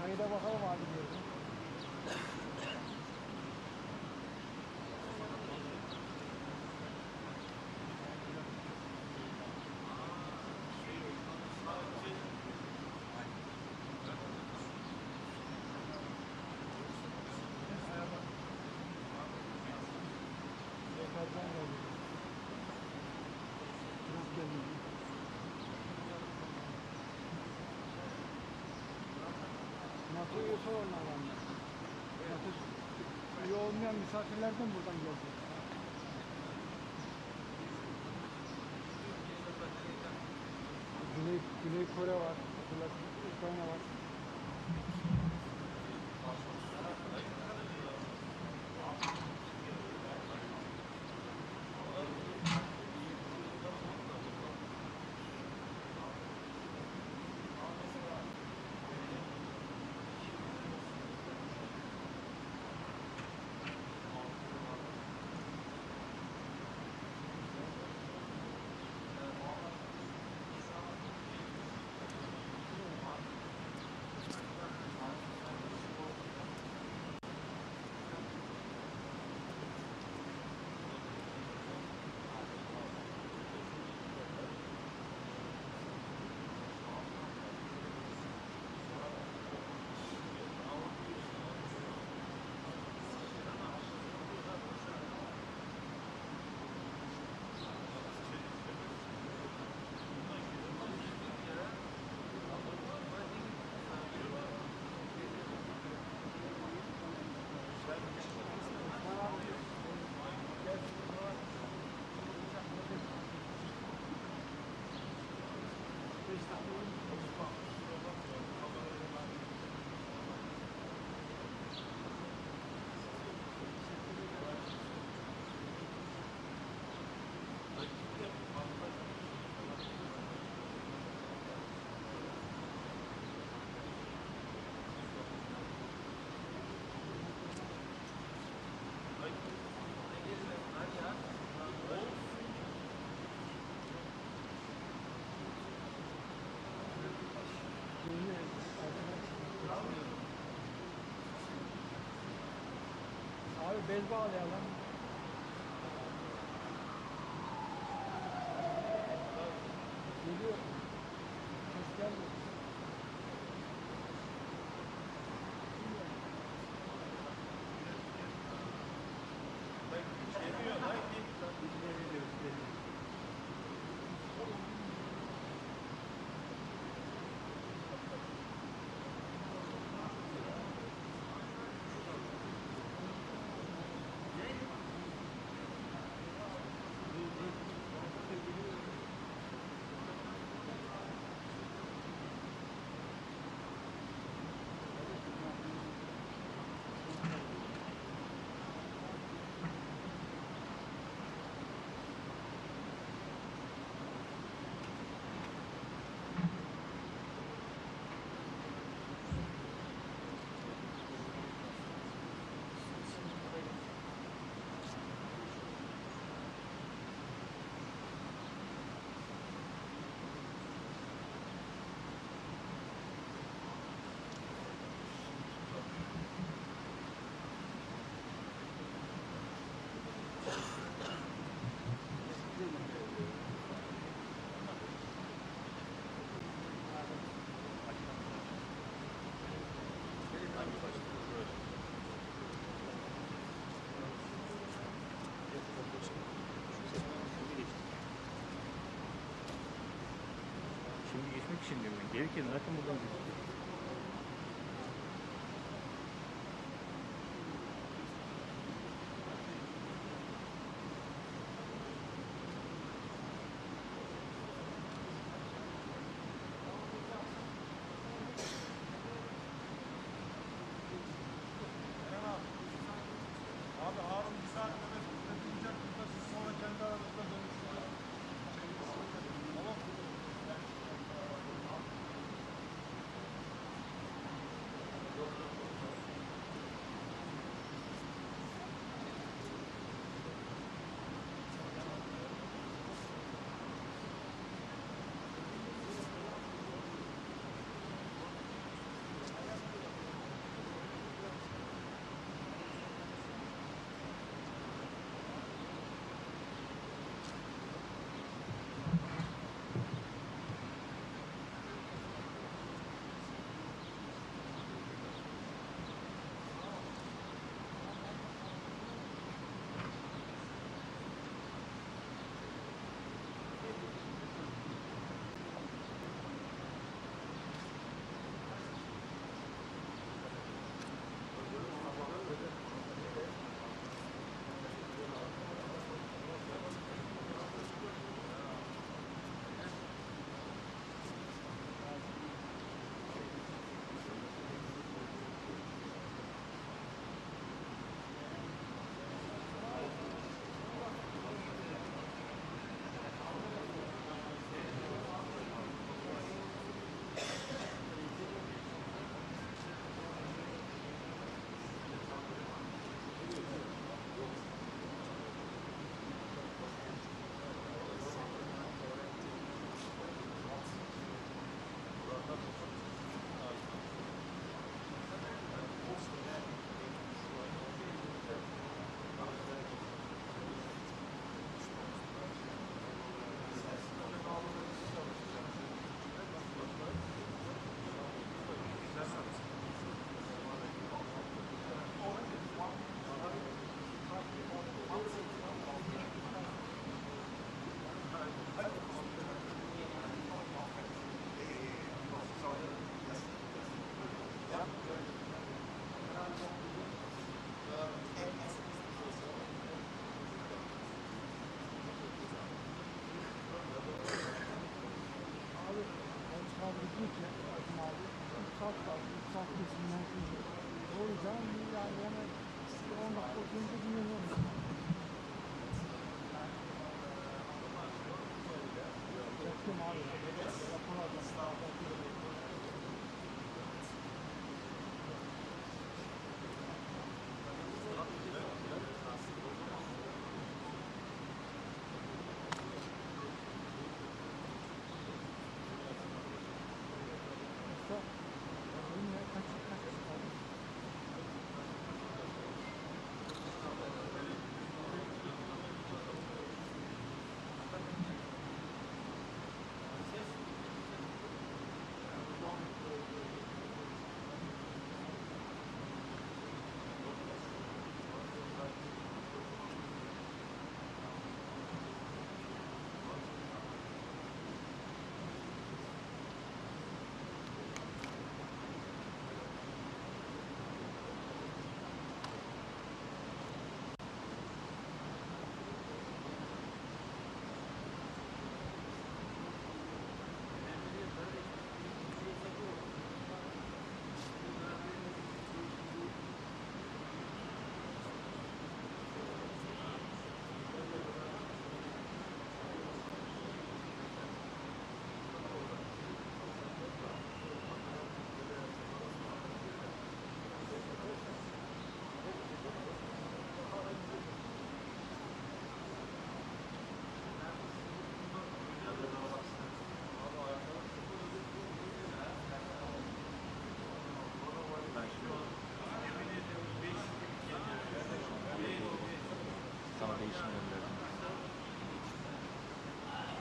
Kayıda bakalım abi diyorum. NATO üyesi olan adamlar. NATO üye olmayan misafirlerden buradan geldi. Güney Kore var, Ukrayna var. Abi bez bağlayalım. şimdi mi? Gelirken zaten buradan gidiyor. Abi Harun bir saat nefes tutacak burada siz sonra kendi aranızda dönüştürün.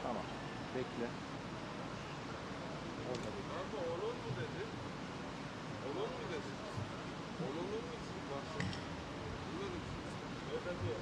Tamam. Bekle. Orada bekle. Abi onun mu dedi? Onun mu dedi? Onun mu baksın? Bilmedim. Beyefendi.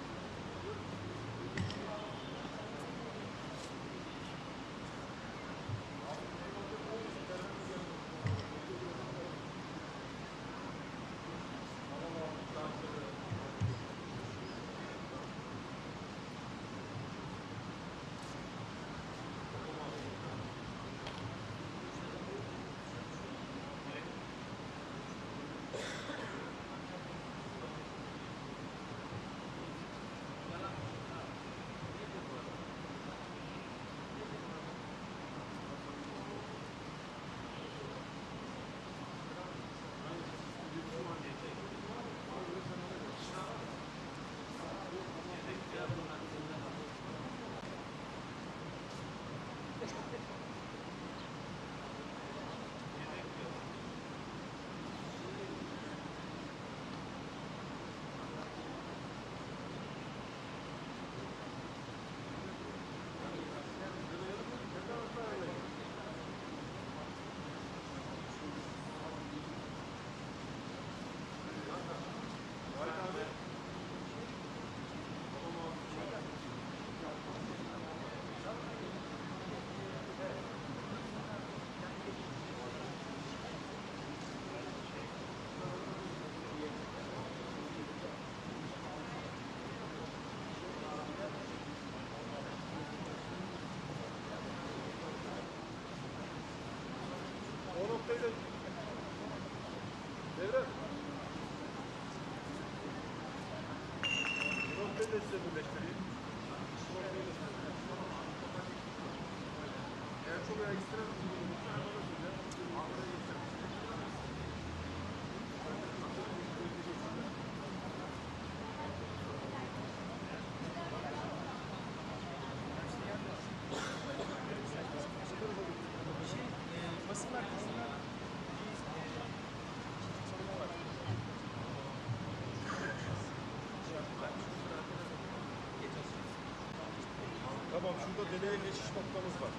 Tamam, şurada deneye geçiş noktamız var.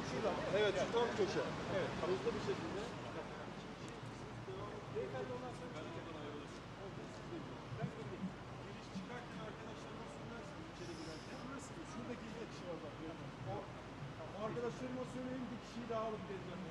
Şurada mı? Evet, şu tam köşe. Evet, hızlı bir şekilde. Beyefendi ondan sonra giriş çıkarken arkadaşlarına söylersiniz içeri girerken. Burası değil, şuradaki iki kişi var bak. O arkadaşlarıma söyleyin, bir kişiyi daha alıp geleceğim.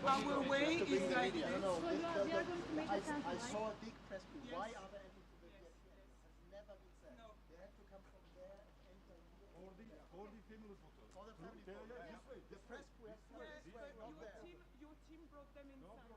Our way is like this. I saw a big press group. Why are they entering from the Vietnam? It has never been said. No. They have to come from there and enter here. For the family photo. For the family photo. The press group has come Yes, this way, not but there. your team brought them inside.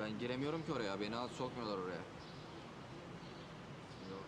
Ben giremiyorum ki oraya. Beni sokmuyorlar oraya. Yok.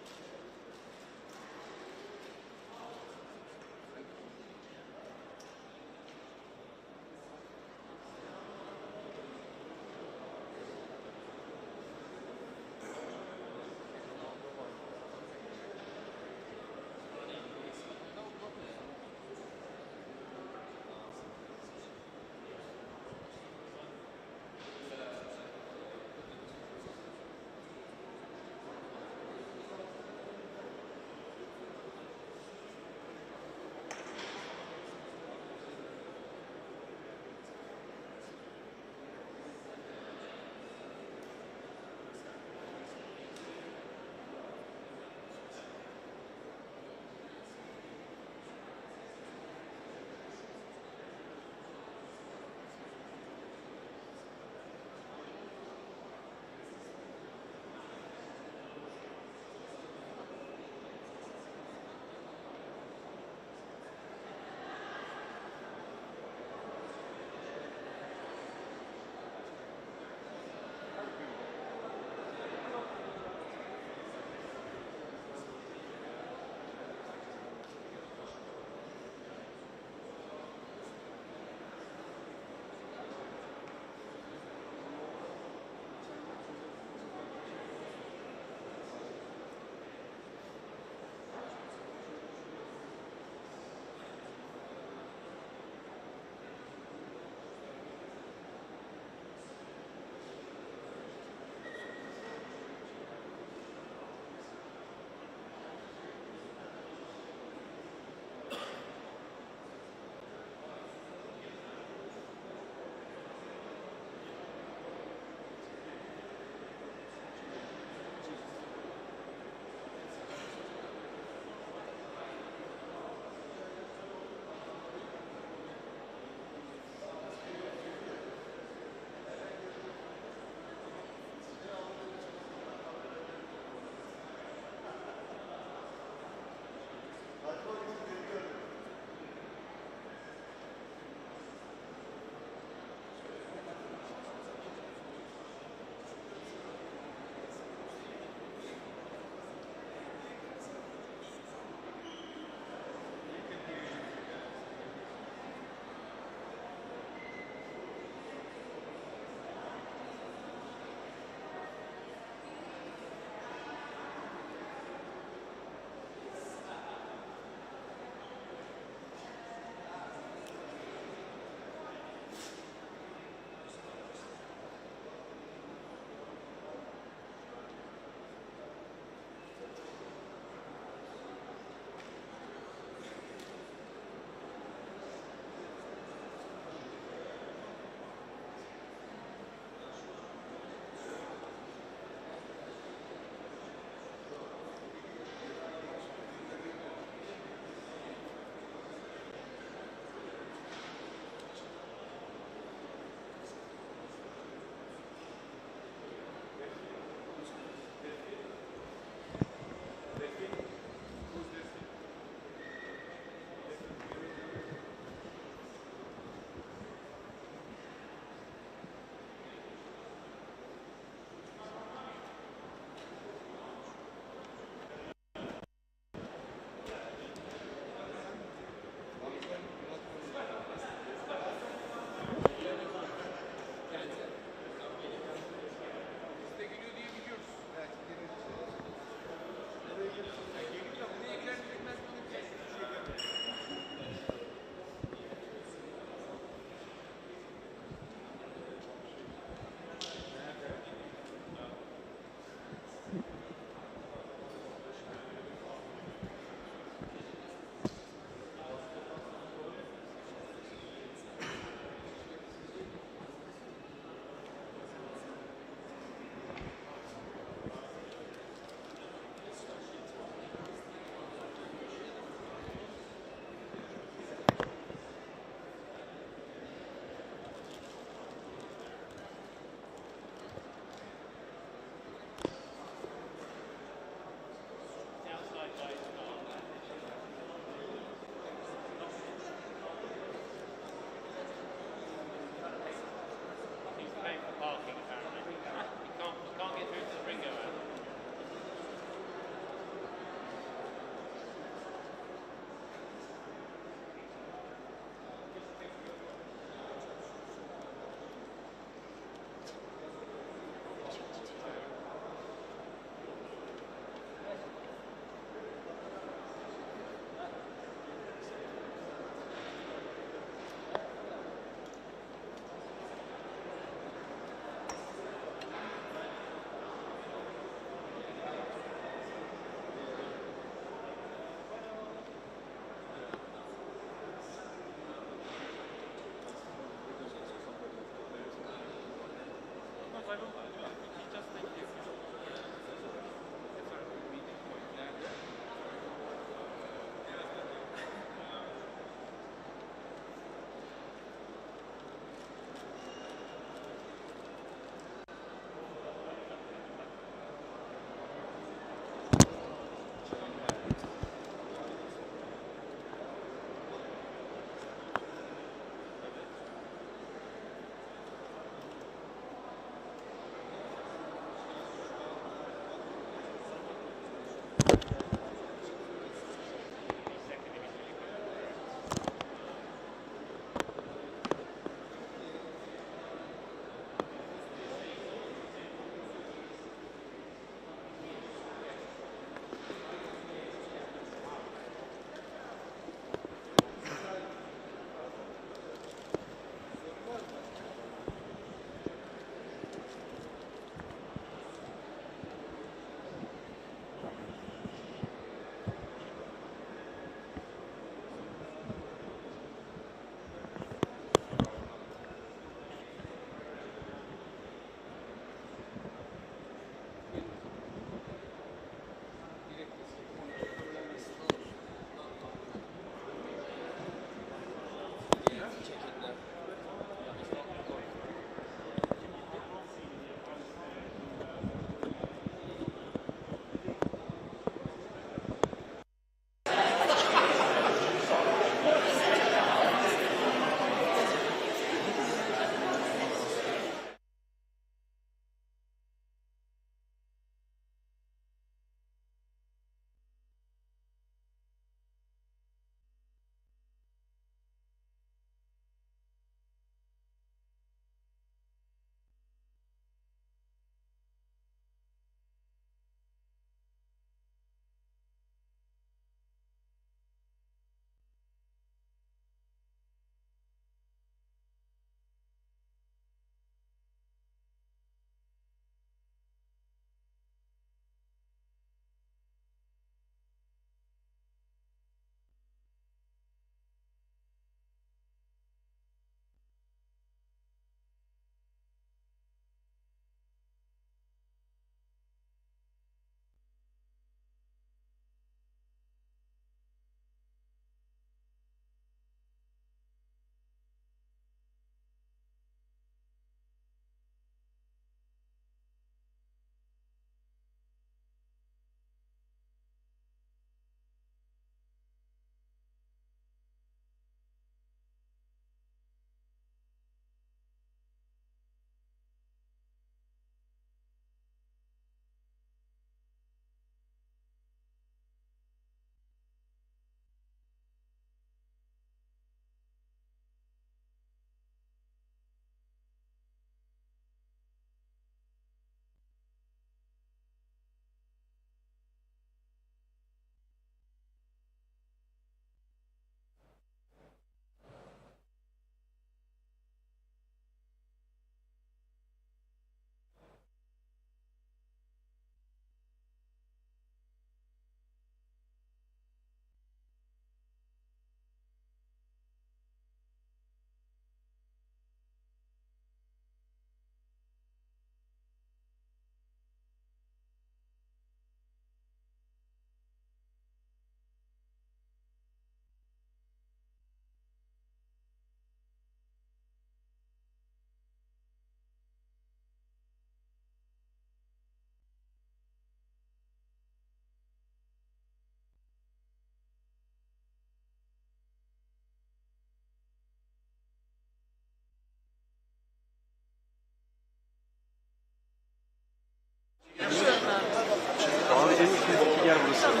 Hocam,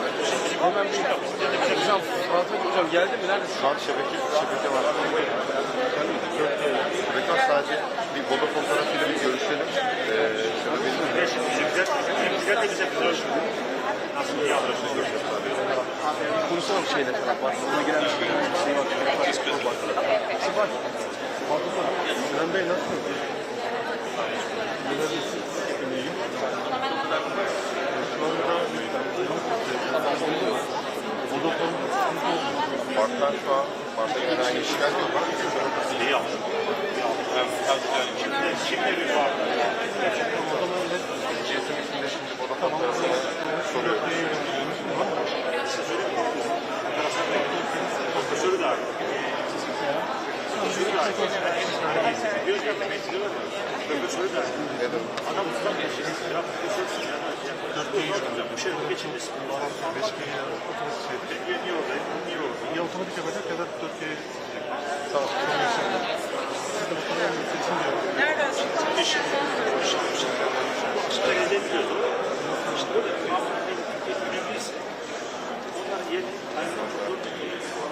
hocam geldi mi? Neredesin? Şu an şebeke var. Şebeke sadece bir Vodafone tarafıyla bir görüşelim. Güzel de bize nasıl bir yardımcı görüşeceğiz abi? Konuşalım şeyler falan var. Ona giren bir şey var. Nasıl var? Sinan Bey nasıl? Parklar şu an, parkta yine herhangi bir şikayet yok. İyi yaptın. Kimleri var? GSM'sinde şimdi Vodafone tarafına soruyoruz. Profesörü de abi. Profesörü de abi. Gözlemleme ettiriyor. Profesörü de abi. Adam uzak yaşıyor. Bu şey geçilmesi. Ya otomatik yapacak ya da Türkiye'ye Tamam. Nereden? İşte elde ediyordu. İşte böyle biz onların yeni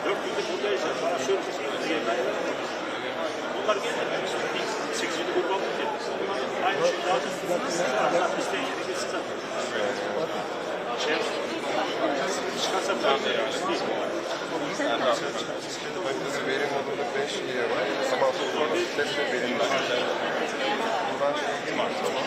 4 günde buradayız. Bana söylese onlar geldi. 8 günde kurban mı geldi? Aynı şey daha isteyen yeri geçsin zaten. Şey çıkarsa Sistemde verim modunda 5 yer var. Sabah sonra test ve verimler. Buradan şey var zaman.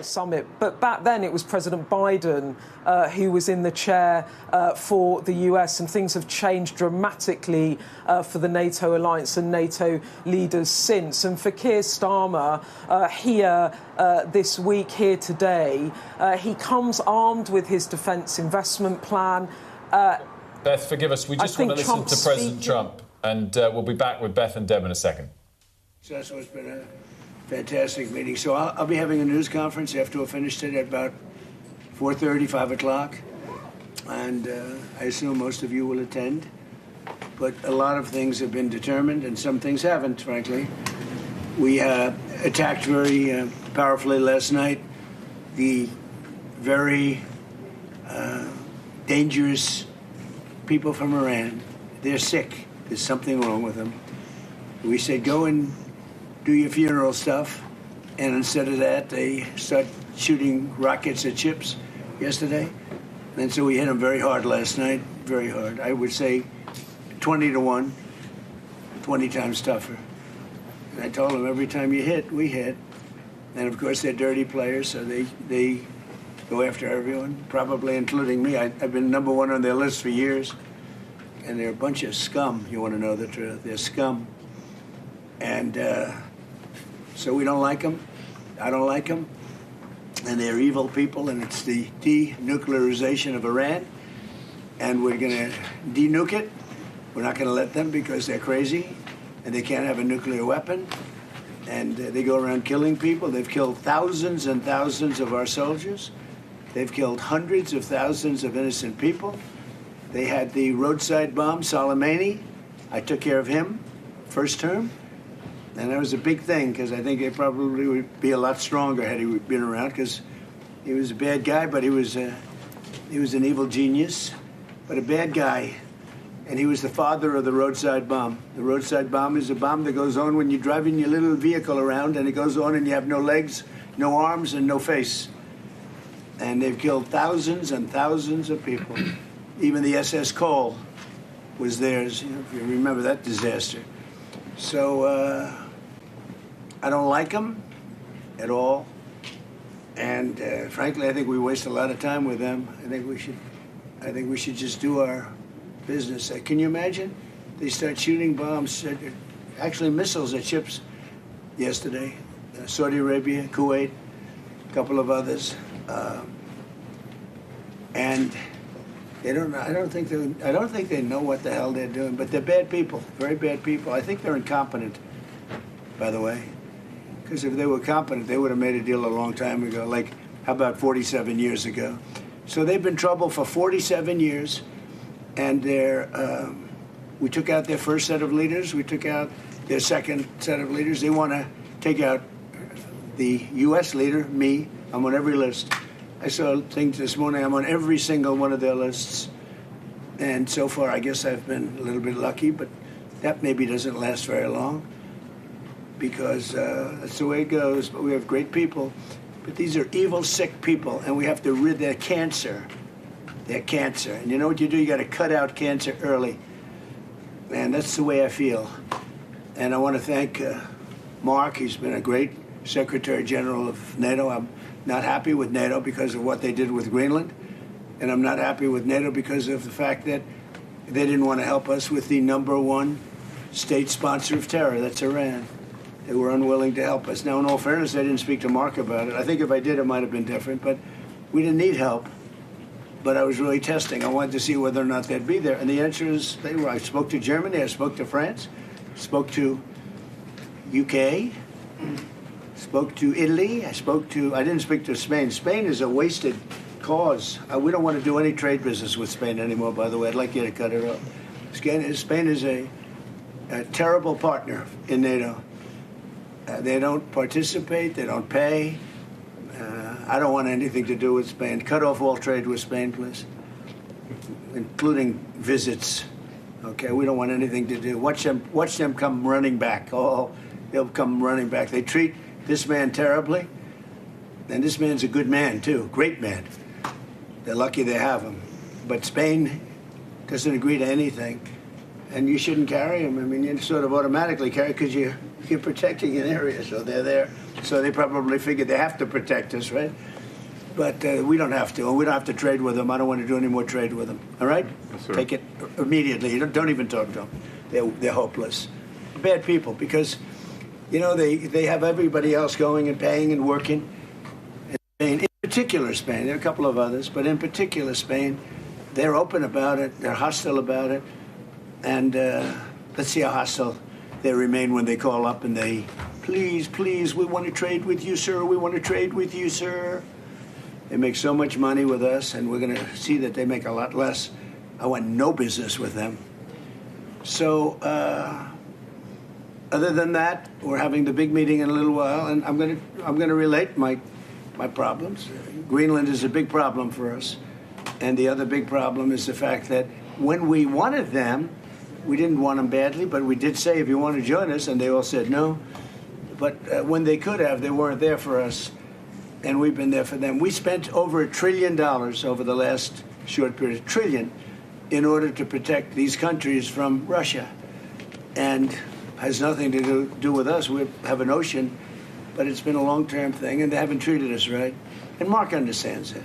Summit, but back then it was President Biden who was in the chair for the US, and things have changed dramatically for the NATO alliance and NATO leaders since. And for Keir Starmer here this week, here today, he comes armed with his defence investment plan. Beth, forgive us, we just want to listen to President Trump, and we'll be back with Beth and Deb in a second. So it's been a fantastic meeting. So I'll be having a news conference after we're finished it at about 4:30, 5 o'clock. And I assume most of you will attend. But a lot of things have been determined, and some things haven't, frankly. We attacked very powerfully last night the very dangerous people from Iran. They're sick. There's something wrong with them. We said, go and do your funeral stuff, and instead of that, they start shooting rockets at ships yesterday. And so we hit them very hard last night, very hard. I would say 20-1, 20 times tougher. And I told them, every time you hit, we hit. And of course, they're dirty players, so they go after everyone, probably including me. I've been #1 on their list for years. And they're a bunch of scum, you want to know the truth. They're scum. And so we don't like them. I don't like them. And they're evil people, and it's the denuclearization of Iran. And we're going to denuke it. We're not going to let them because they're crazy, and they can't have a nuclear weapon. And they go around killing people. They've killed thousands and thousands of our soldiers. They've killed hundreds of thousands of innocent people. They had the roadside bomb, Soleimani. I took care of him, first term. And that was a big thing, because I think he probably would be a lot stronger had he been around, because he was a bad guy, but he was an evil genius, but a bad guy. And he was the father of the roadside bomb. The roadside bomb is a bomb that goes on when you're driving your little vehicle around, and it goes on and you have no legs, no arms, and no face. And they've killed thousands and thousands of people. Even the SS Cole was theirs, if you remember that disaster. So I don't like them at all. And frankly, I think we waste a lot of time with them. I think we should just do our business. Can you imagine? They start shooting bombs, actually missiles at ships yesterday. Saudi Arabia, Kuwait, a couple of others. And I don't think they know what the hell they're doing, but they're bad people, very bad people. I think they're incompetent, by the way, because if they were competent, they would have made a deal a long time ago, like, how about 47 years ago? So they've been in trouble for 47 years, and we took out their first set of leaders, we took out their second set of leaders. They want to take out the U.S. leader, me. I'm on every list. I saw things this morning. I'm on every single one of their lists. And so far, I guess I've been a little bit lucky, but that maybe doesn't last very long, because that's the way it goes. But we have great people. But these are evil, sick people, and we have to rid their cancer. Their cancer. And you know what you do? You got to cut out cancer early. Man, that's the way I feel. And I want to thank Mark. He's been a great Secretary General of NATO. I'm not happy with NATO because of what they did with Greenland. And I'm not happy with NATO because of the fact that they didn't want to help us with the #1 state sponsor of terror. That's Iran. They were unwilling to help us. Now, in all fairness, I didn't speak to Mark about it. I think if I did, it might have been different. But we didn't need help. But I was really testing. I wanted to see whether or not they'd be there. And the answer is they were. I spoke to Germany. I spoke to France. Spoke to UK. Spoke to Italy. I didn't speak to Spain. Spain is a wasted cause. We don't want to do any trade business with Spain anymore, by the way. I'd like you to cut it off. Spain is a terrible partner in NATO. They don't participate. They don't pay. I don't want anything to do with Spain. Cut off all trade with Spain, please, including visits. Okay, we don't want anything to do. Watch them come running back. Oh, they'll come running back. They treat this man terribly, and this man's a good man too, great man. They're lucky they have him. But Spain doesn't agree to anything, and you shouldn't carry him. I mean, you sort of automatically carry because you're protecting an area, so they're there. So they probably figured they have to protect us, right? But we don't have to, and we don't have to trade with them. I don't want to do any more trade with them. All right? Yes, sir. Take it immediately. You don't even talk to them. They're hopeless. Bad people, because, you know, they have everybody else going and paying and working. In particular, Spain. There are a couple of others, but in particular, Spain. They're open about it. They're hostile about it. And let's see how hostile they remain when they call up and they, please, please, we want to trade with you, sir. We want to trade with you, sir. They make so much money with us, and we're going to see that they make a lot less. I want no business with them. So, other than that, we're having the big meeting in a little while, and I'm going to relate my problems. Greenland is a big problem for us, and the other big problem is the fact that when we wanted them, we didn't want them badly, but we did say, if you want to join us, and they all said no. But when they could have, they weren't there for us, and we've been there for them. We spent over $1 trillion over the last short period, $1 trillion, in order to protect these countries from Russia, and has nothing to do with us. We have an ocean, but it's been a long-term thing, and they haven't treated us right. And Mark understands that.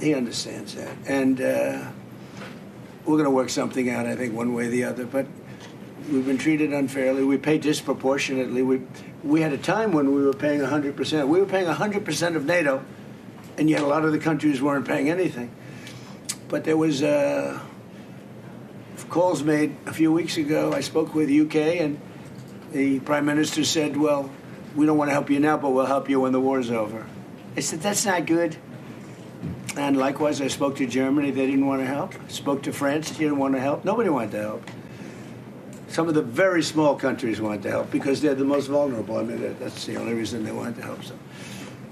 He understands that. And we're going to work something out, I think, one way or the other. But we've been treated unfairly. We pay disproportionately. We had a time when we were paying 100%. We were paying 100% of NATO, and yet a lot of the countries weren't paying anything. But there was calls made a few weeks ago. I spoke with UK, and the Prime Minister said, well, we don't want to help you now, but we'll help you when the war's over. I said, that's not good. And likewise, I spoke to Germany. They didn't want to help. Spoke to France. They didn't want to help. Nobody wanted to help. Some of the very small countries wanted to help because they're the most vulnerable. I mean, that's the only reason they wanted to help.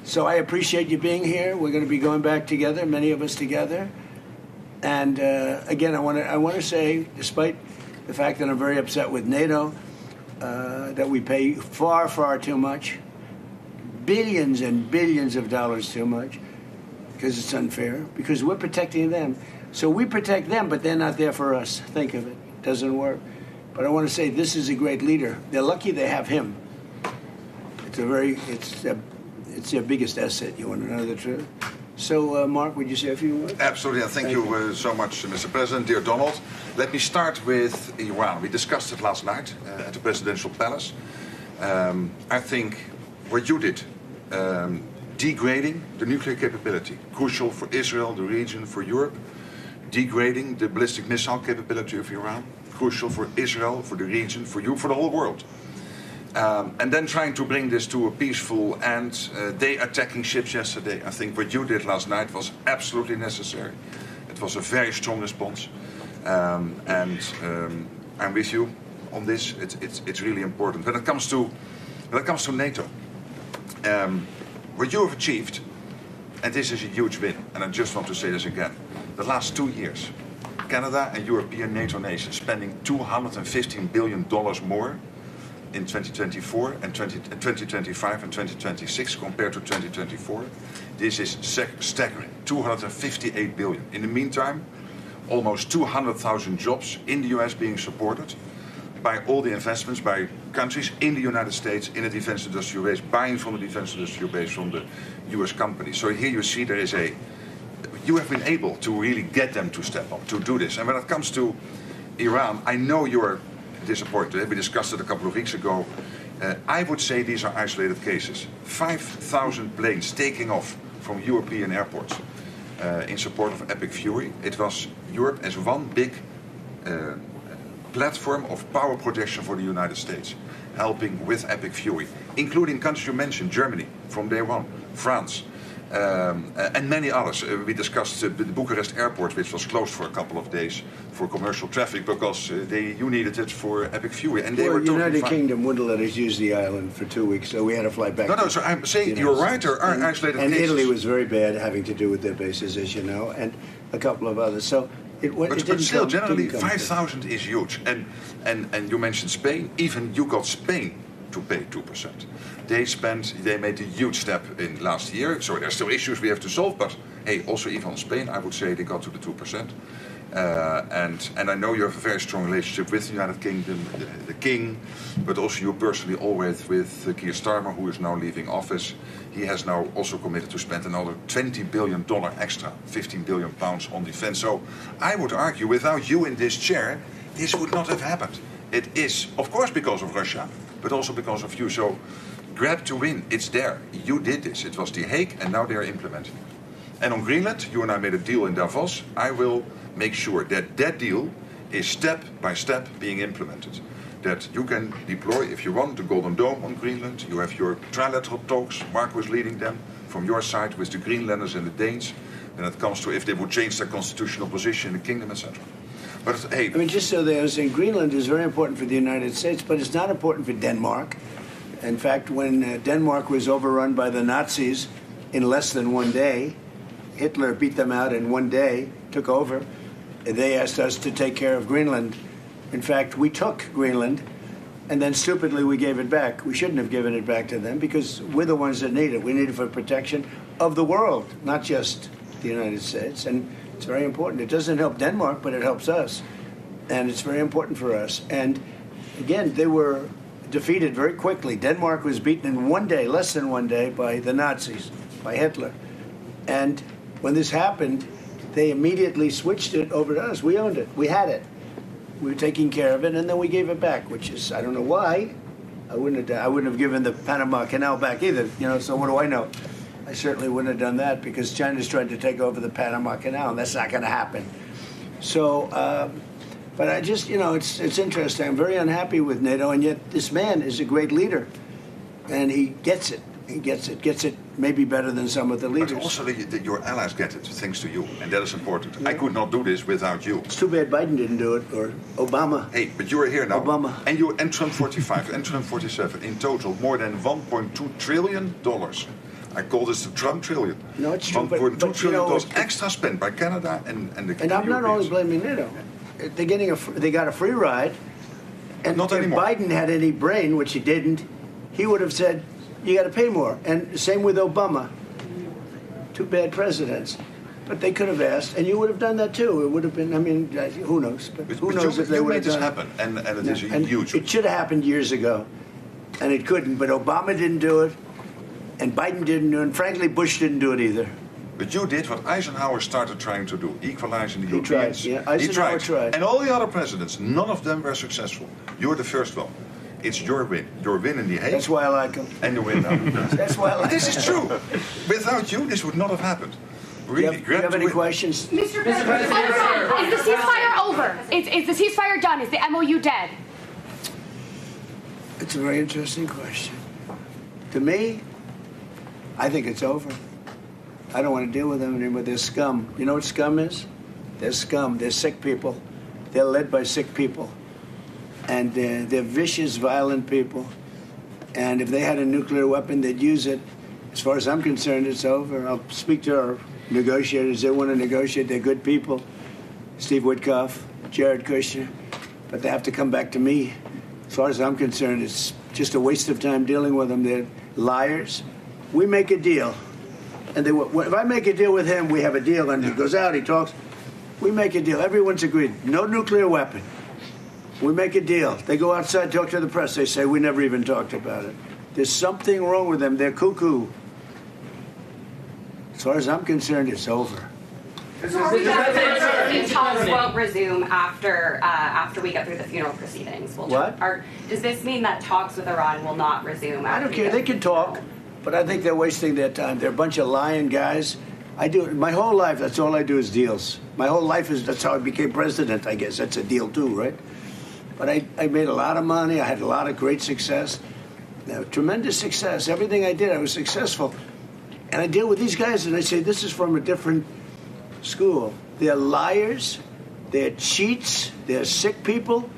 So I appreciate you being here. We're going to be going back together, many of us together. And again, I want to say, despite the fact that I'm very upset with NATO, that we pay far, far too much, billions and billions of dollars too much, because it's unfair, because we're protecting them. So we protect them, but they're not there for us. Think of it. It doesn't work. But I want to say this is a great leader. They're lucky they have him. It's their biggest asset. You want to know the truth? So, Mark, would you say a few words? Absolutely, and thank you so much, Mr. President. Dear Donald, let me start with Iran. We discussed it last night at the presidential palace. I think what you did, degrading the nuclear capability, crucial for Israel, the region, for Europe, degrading the ballistic missile capability of Iran, crucial for Israel, for the region, for you, for the whole world. And then trying to bring this to a peaceful end. They attacking ships yesterday. I think what you did last night was absolutely necessary. It was a very strong response. And I'm with you on this. It's really important. When it comes to NATO, what you have achieved, and this is a huge win, and I just want to say this again, the last 2 years, Canada and European NATO nations spending $215 billion more in 2024 and 2025 and 2026 compared to 2024. This is staggering, 258 billion. In the meantime, almost 200,000 jobs in the US being supported by all the investments by countries in the United States in the defense industrial base, buying from the defense industrial base from the US companies. So here you see there is you have been able to really get them to step up, to do this. And when it comes to Iran, I know you're disappointed. We discussed it a couple of weeks ago. I would say these are isolated cases. 5,000 planes taking off from European airports in support of Epic Fury. It was Europe as one big platform of power projection for the United States, helping with Epic Fury, including countries you mentioned, Germany from day one, France, and many others. We discussed the Bucharest airport, which was closed for a couple of days for commercial traffic because you needed it for Epic Fury, and they were totally United fine. Kingdom wouldn't let us use the island for 2 weeks, so we had to fly back. No, so I'm saying you're right. There are isolated and cases. Italy was very bad, having to do with their bases, as you know, and a couple of others. So But still, generally, 5,000 is huge. And you mentioned Spain. Even you got Spain to pay 2%. They made a huge step in last year. So there's still issues we have to solve. But hey, also even Spain, I would say they got to the 2%. And I know you have a very strong relationship with the United Kingdom, the King, but also you personally always with Keir Starmer, who is now leaving office. He has now also committed to spend another $20 billion extra, 15 billion pounds on defense. So I would argue, without you in this chair, this would not have happened. It is, of course, because of Russia, but also because of you. So grab to win, it's there. You did this. It was The Hague, and now they are implementing it. And on Greenland, you and I made a deal in Davos. I will make sure that that deal is step by step being implemented. That you can deploy, if you want, the Golden Dome on Greenland. You have your trilateral talks. Mark was leading them from your side with the Greenlanders and the Danes. When it comes to if they would change their constitutional position in the kingdom, etc. But hey, I mean, just so they understand, Greenland is very important for the United States, but it's not important for Denmark. In fact, when Denmark was overrun by the Nazis in less than 1 day, Hitler beat them out in 1 day, took over. They asked us to take care of Greenland. In fact, we took Greenland, and then stupidly we gave it back. We shouldn't have given it back to them because we're the ones that need it. We need it for protection of the world, not just the United States. And it's very important. It doesn't help Denmark, but it helps us. And it's very important for us. And again, they were defeated very quickly. Denmark was beaten in 1 day, less than 1 day, by the Nazis, by Hitler. And when this happened, they immediately switched it over to us. We owned it. We had it. We were taking care of it, and then we gave it back, which is, I don't know why. I wouldn't have given the Panama Canal back either, so what do I know? I certainly wouldn't have done that because China's trying to take over the Panama Canal, and that's not going to happen. So, but I just, it's interesting. I'm very unhappy with NATO, and yet this man is a great leader, and he gets it. He gets it maybe better than some of the leaders. But also your allies get it, thanks to you, and that is important. Yeah. I could not do this without you. It's too bad Biden didn't do it, or Obama. Hey, but you are here now. Obama. And Trump 45, and Trump 47. In total, more than $1.2 trillion. I call this the Trump trillion. No, it's true. $1.2 trillion extra spent by Canada and the And I'm not only blaming NATO. They got a free ride. And not if anymore. Biden had any brain, which he didn't, he would have said, you got to pay more. And same with Obama. Two bad presidents. But they could have asked, and you would have done that too. It would have been, who knows? But who knows if they would have done it. Happen, and it is a huge... It should have happened years ago, and it couldn't. But Obama didn't do it, and Biden didn't do it, and frankly, Bush didn't do it either. But you did what Eisenhower started trying to do, equalizing the Europeans. He tried, yeah. Eisenhower tried. And all the other presidents, none of them were successful. You're the first one. It's your win. Your win in The Hague. That's why I like him. And you win now. That's why I like him. This is true. Without you, this would not have happened. Really, do you have any questions? Mr. President, is the ceasefire over? Is the ceasefire done? Is the MOU dead? It's a very interesting question. To me, I think it's over. I don't want to deal with them anymore. They're scum. You know what scum is? They're scum. They're sick people. They're led by sick people. And they're vicious, violent people. And if they had a nuclear weapon, they'd use it. As far as I'm concerned, it's over. I'll speak to our negotiators. They want to negotiate. They're good people. Steve Witkoff, Jared Kushner. But they have to come back to me. As far as I'm concerned, it's just a waste of time dealing with them. They're liars. We make a deal. And if I make a deal with him, we have a deal, and he goes out, he talks. We make a deal. Everyone's agreed. No nuclear weapon. We make a deal. They go outside, talk to the press. They say, we never even talked about it. There's something wrong with them. They're cuckoo. As far as I'm concerned, it's over. Talks won't resume after we get through the funeral proceedings. What? Does this mean that talks with Iran will not resume? I don't care. They can talk, but I think they're wasting their time. They're a bunch of lying guys. I do my whole life. That's all I do is deals. My whole life that's how I became president. I guess that's a deal too, right? But I made a lot of money. I had a lot of great success, tremendous success. Everything I did, I was successful. And I deal with these guys, and I say, this is from a different school. They're liars. They're cheats. They're sick people.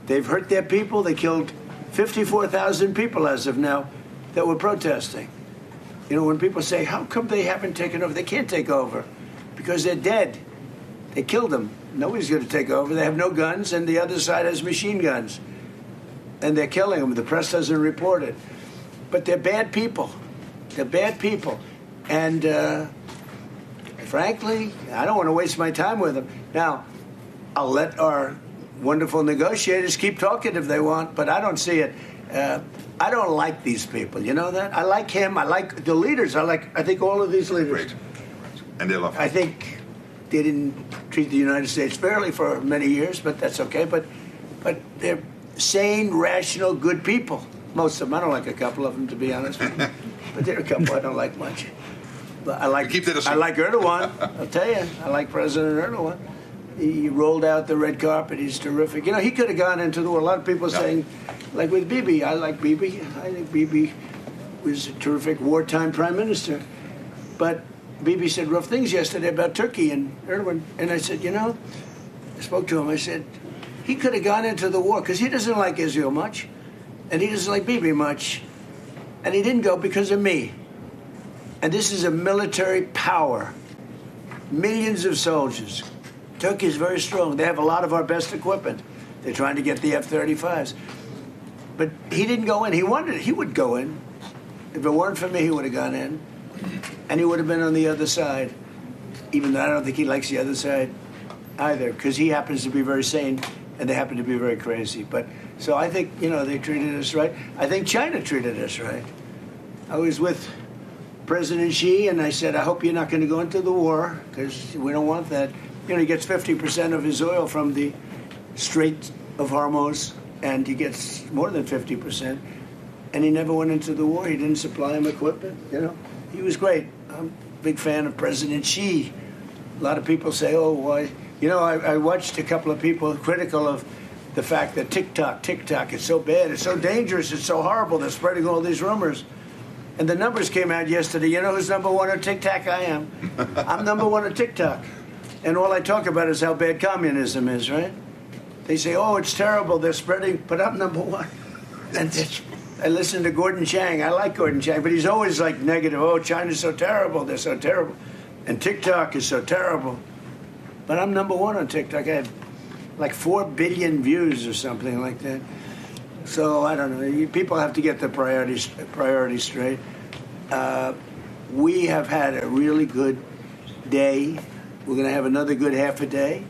They've hurt their people. They killed 54,000 people as of now that were protesting. You know, when people say, how come they haven't taken over? They can't take over because they're dead. They killed them. Nobody's going to take over. They have no guns, and the other side has machine guns. And they're killing them. The press doesn't report it. But they're bad people. They're bad people. And frankly, I don't want to waste my time with them. Now, I'll let our wonderful negotiators keep talking if they want, but I don't see it. I don't like these people. You know that? I like him. I like the leaders. I think all of these leaders. Great. And they love him. I think they didn't treat the United States fairly for many years, but that's okay. But they're sane, rational, good people. Most of them. I don't like a couple of them, to be honest with you. But there are a couple I don't like much. But I like Erdogan. I'll tell you. I like President Erdogan. He rolled out the red carpet. He's terrific. You know, he could have gone into the war. A lot of people saying, like with Bibi, I like Bibi. I think Bibi was a terrific wartime prime minister. But Bibi said rough things yesterday about Turkey and Erdogan. And I said, you know, I spoke to him. I said, he could have gone into the war because he doesn't like Israel much. And he doesn't like Bibi much. And he didn't go because of me. And this is a military power. Millions of soldiers. Turkey is very strong. They have a lot of our best equipment. They're trying to get the F-35s. But he didn't go in. He wanted it. He would go in. If it weren't for me, he would have gone in. And he would have been on the other side. Even though I don't think he likes the other side either, because he happens to be very sane and they happen to be very crazy. But so I think, you know, they treated us right. I think China treated us right. I was with President Xi, and I said, I hope you're not going to go into the war, because we don't want that. You know, he gets 50% of his oil from the Strait of Hormuz, and he gets more than 50%. And he never went into the war. He didn't supply him equipment, you know. He was great. I'm a big fan of President Xi. A lot of people say, oh, why? You know, I watched a couple of people critical of the fact that TikTok is so bad, it's so dangerous, it's so horrible, they're spreading all these rumors. And the numbers came out yesterday. You know who's number one on TikTok? I am. I'm number one on TikTok. And all I talk about is how bad communism is, right? They say, oh, it's terrible, they're spreading, but I'm number one. And I listen to Gordon Chang. I like Gordon Chang, but he's always like negative. Oh, China's so terrible, they're so terrible. And TikTok is so terrible. But I'm number one on TikTok. I had like 4 billion views or something like that. So I don't know. People have to get their priorities straight. We have had a really good day. We're going to have another good half a day,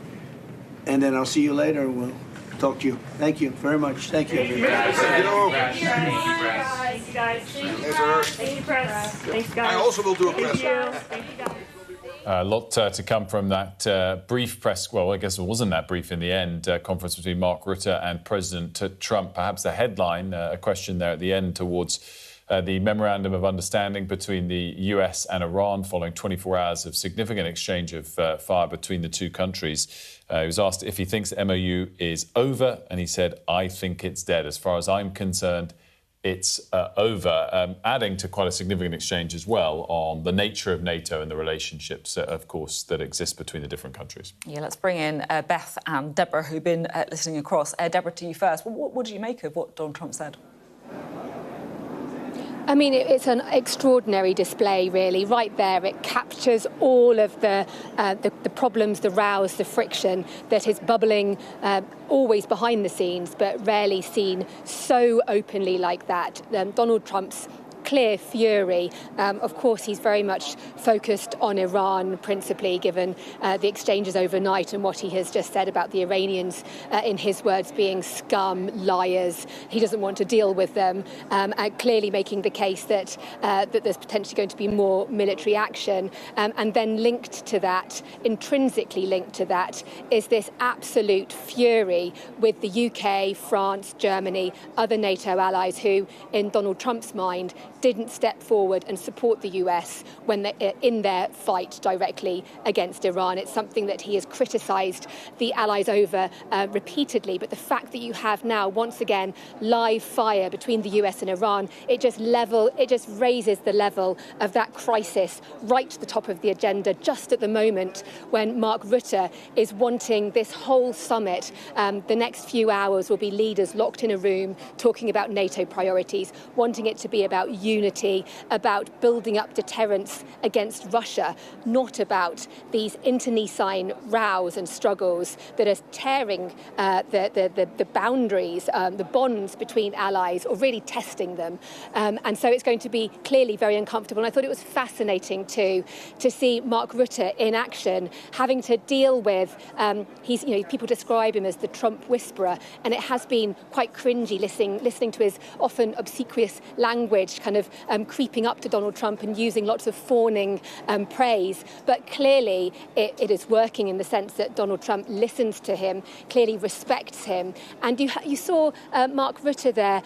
and then I'll see you later. We'll talk to you. Thank you very much. Thank you. Thank you. Thank you, guys. Thank you, press. Thanks, guys. I also will do a press. Thank you, guys. A lot to come from that brief press, well, I guess it wasn't that brief in the end, conference between Mark Rutte and President Trump. Perhaps the headline, a question there at the end towards the memorandum of understanding between the US and Iran following 24 hours of significant exchange of fire between the two countries. He was asked if he thinks the MOU is over, and he said, I think it's dead. As far as I'm concerned, it's over, adding to quite a significant exchange as well on the nature of NATO and the relationships, of course, that exist between the different countries. Yeah, let's bring in Beth and Deborah, who've been listening across. Deborah, to you first. What do you make of what Donald Trump said? I mean, it's an extraordinary display, really. Right there, it captures all of the problems, the rows, the friction that is bubbling always behind the scenes, but rarely seen so openly like that. Donald Trump's clear fury. Of course, he's very much focused on Iran, principally, given the exchanges overnight and what he has just said about the Iranians, in his words, being scum, liars. He doesn't want to deal with them, clearly making the case that there's potentially going to be more military action. And then linked to that, intrinsically linked to that, is this absolute fury with the UK, France, Germany, other NATO allies who, in Donald Trump's mind, didn't step forward and support the US when they're in their fight directly against Iran. It's something that he has criticised the allies over repeatedly. But the fact that you have now, once again, live fire between the US and Iran, it just raises the level of that crisis right to the top of the agenda, just at the moment when Mark Rutte is wanting this whole summit. The next few hours will be leaders locked in a room talking about NATO priorities, wanting it to be about unity, about building up deterrence against Russia, not about these internecine rows and struggles that are tearing the boundaries, the bonds between allies, or really testing them. And so it's going to be clearly very uncomfortable. And I thought it was fascinating too to see Mark Rutte in action, having to deal with, people describe him as the Trump whisperer, and it has been quite cringy listening to his often obsequious language, kind of creeping up to Donald Trump and using lots of fawning praise. But clearly it is working in the sense that Donald Trump listens to him, clearly respects him. And you saw Mark Rutte there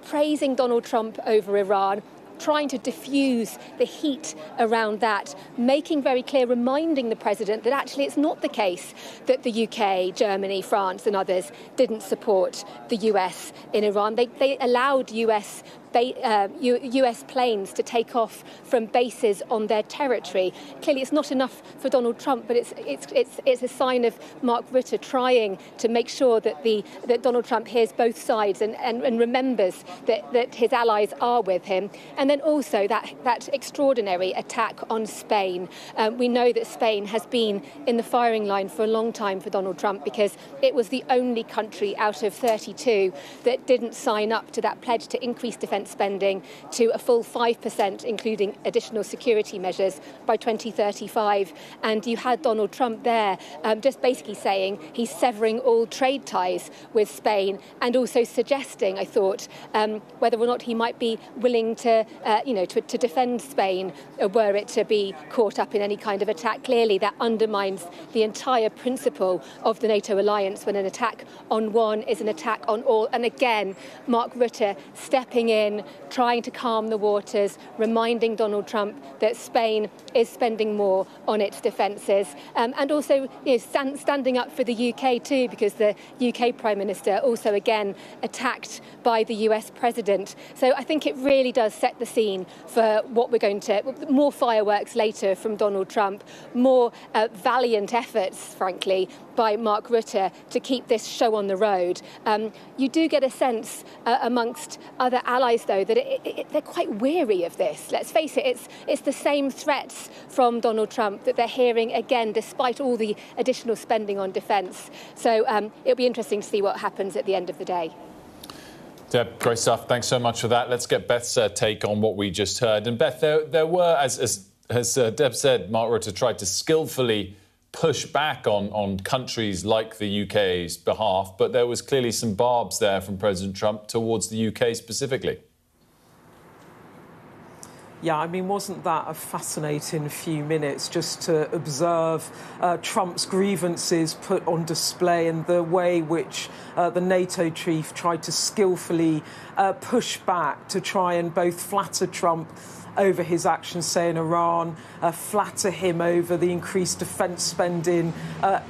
praising Donald Trump over Iran, trying to diffuse the heat around that, making very clear, reminding the president that actually it's not the case that the UK, Germany, France and others didn't support the US in Iran. They allowed US planes to take off from bases on their territory. Clearly, it's not enough for Donald Trump, but it's a sign of Mark Rutte trying to make sure that Donald Trump hears both sides and remembers that his allies are with him. And then also that extraordinary attack on Spain. We know that Spain has been in the firing line for a long time for Donald Trump because it was the only country out of 32 that didn't sign up to that pledge to increase defence spending to a full 5%, including additional security measures by 2035. And you had Donald Trump there just basically saying he's severing all trade ties with Spain, and also suggesting, I thought, whether or not he might be willing to defend Spain were it to be caught up in any kind of attack. Clearly, that undermines the entire principle of the NATO alliance when an attack on one is an attack on all. And again, Mark Rutte stepping in, trying to calm the waters, reminding Donald Trump that Spain is spending more on its defences, and also standing up for the UK too, because the UK Prime Minister also again attacked by the US President. So I think it really does set the scene for what we're going to, more fireworks later from Donald Trump, more valiant efforts, frankly, by Mark Rutte to keep this show on the road. You do get a sense amongst other allies, though, that they're quite weary of this. Let's face it, it's the same threats from Donald Trump that they're hearing again, despite all the additional spending on defence. So it'll be interesting to see what happens at the end of the day. Deb, great stuff. Thanks so much for that. Let's get Beth's take on what we just heard. And Beth, there were, as Deb said, Mark Rutte tried to skillfully push back on countries like the UK's behalf, but there was clearly some barbs there from President Trump towards the UK specifically. Yeah, I mean, wasn't that a fascinating few minutes just to observe Trump's grievances put on display and the way which the NATO chief tried to skillfully push back to try and both flatter Trump over his actions, say, in Iran, flatter him over the increased defence spending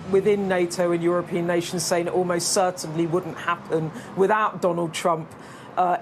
within NATO and European nations, saying it almost certainly wouldn't happen without Donald Trump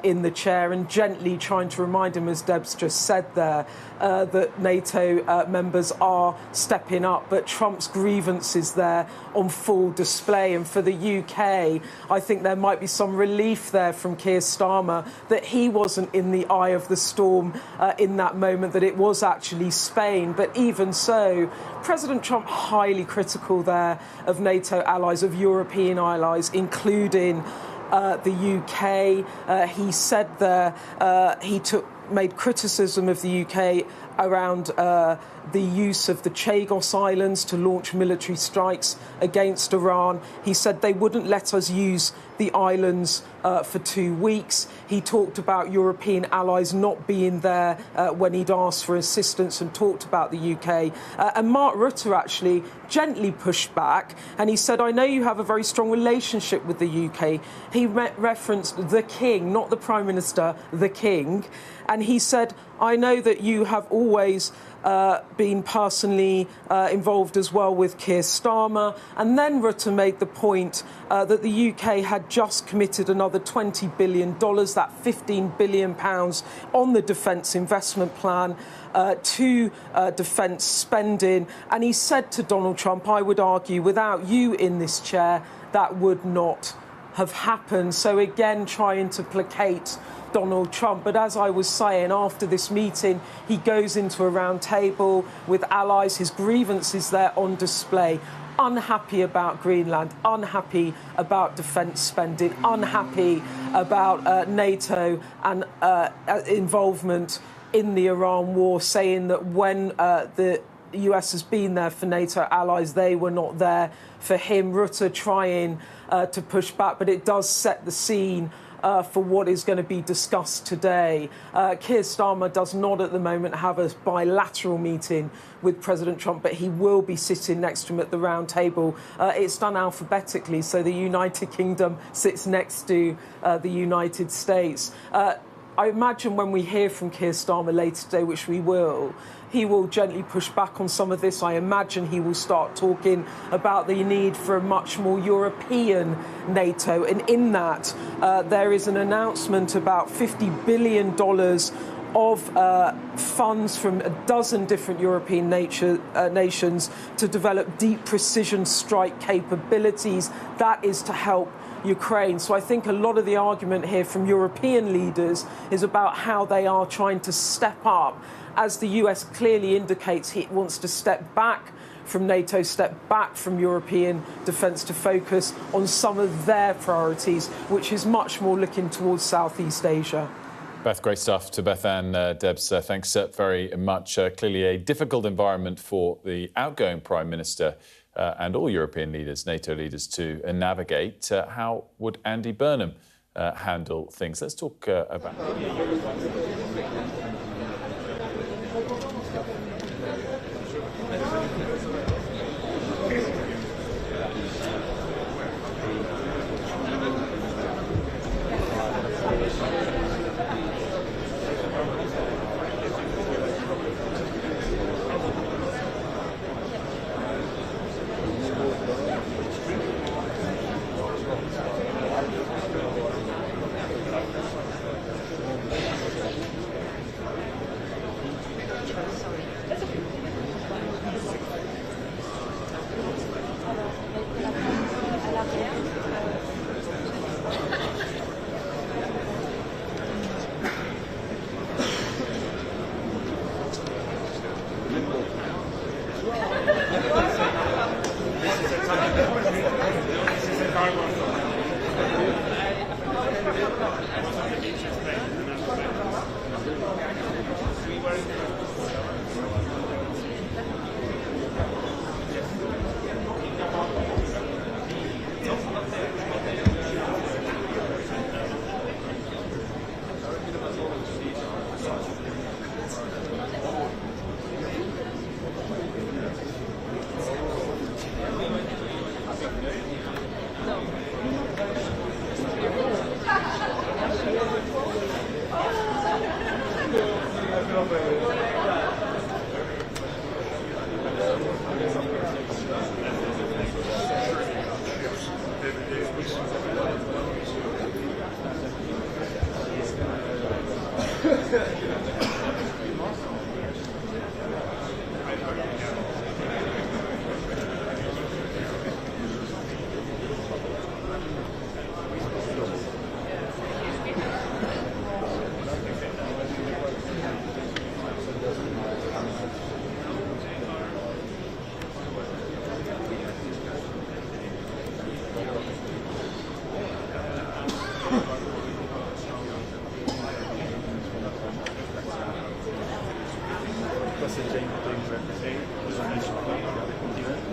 in the chair and gently trying to remind him, as Deb's just said there, that NATO members are stepping up. But Trump's grievance is there on full display. And for the UK, I think there might be some relief there from Keir Starmer that he wasn't in the eye of the storm in that moment, that it was actually Spain. But even so, President Trump highly critical there of NATO allies, of European allies, including the UK. He said there made criticism of the UK around the use of the Chagos Islands to launch military strikes against Iran. He said they wouldn't let us use the islands for 2 weeks. He talked about European allies not being there when he'd asked for assistance and talked about the UK. And Mark Rutte actually gently pushed back and he said, I know you have a very strong relationship with the UK. He referenced the King, not the Prime Minister, the King. And he said, I know that you have always been personally involved as well with Keir Starmer. And then Rutte made the point that the UK had just committed another $20 billion, that £15 billion on the defence investment plan to defence spending. And he said to Donald Trump, I would argue, without you in this chair, that would not have happened. So again, trying to placate Donald Trump. But as I was saying, after this meeting, he goes into a round table with allies. His grievances there on display. Unhappy about Greenland, unhappy about defence spending, unhappy about NATO and involvement in the Iran war, saying that when the US has been there for NATO allies, they were not there for him. Rutte trying to push back, but it does set the scene for what is going to be discussed today. Keir Starmer does not at the moment have a bilateral meeting with President Trump, but he will be sitting next to him at the round table. It's done alphabetically, so the United Kingdom sits next to the United States. I imagine when we hear from Keir Starmer later today, which we will, he will gently push back on some of this. I imagine he will start talking about the need for a much more European NATO. And in that, there is an announcement about $50 billion of funds from a dozen different European nations to develop deep precision strike capabilities. That is to help Ukraine. So I think a lot of the argument here from European leaders is about how they are trying to step up. As the US clearly indicates, it wants to step back from NATO, step back from European defence to focus on some of their priorities, which is much more looking towards Southeast Asia. Beth, great stuff to Beth and Debs. Thanks very much. Clearly a difficult environment for the outgoing Prime Minister and all European leaders, NATO leaders, to navigate. How would Andy Burnham handle things? Let's talk about ça s'est déjà implémenté aux États-Unis et avec continent.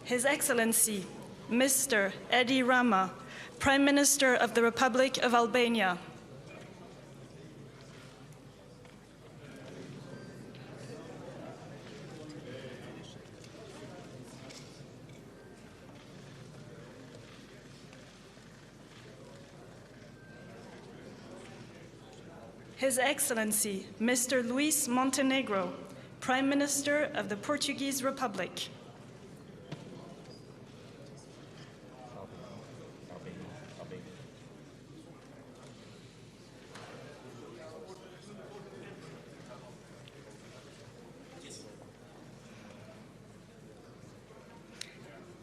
His Excellency, Mr. Edi Rama, Prime Minister of the Republic of Albania. His Excellency, Mr. Luis Montenegro, Prime Minister of the Portuguese Republic.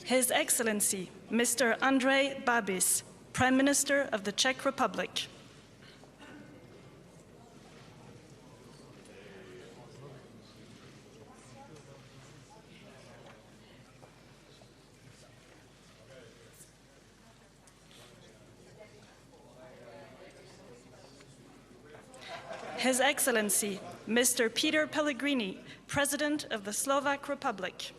His Excellency, Mr. Andrej Babis, Prime Minister of the Czech Republic. His Excellency, Mr. Peter Pellegrini, President of the Slovak Republic.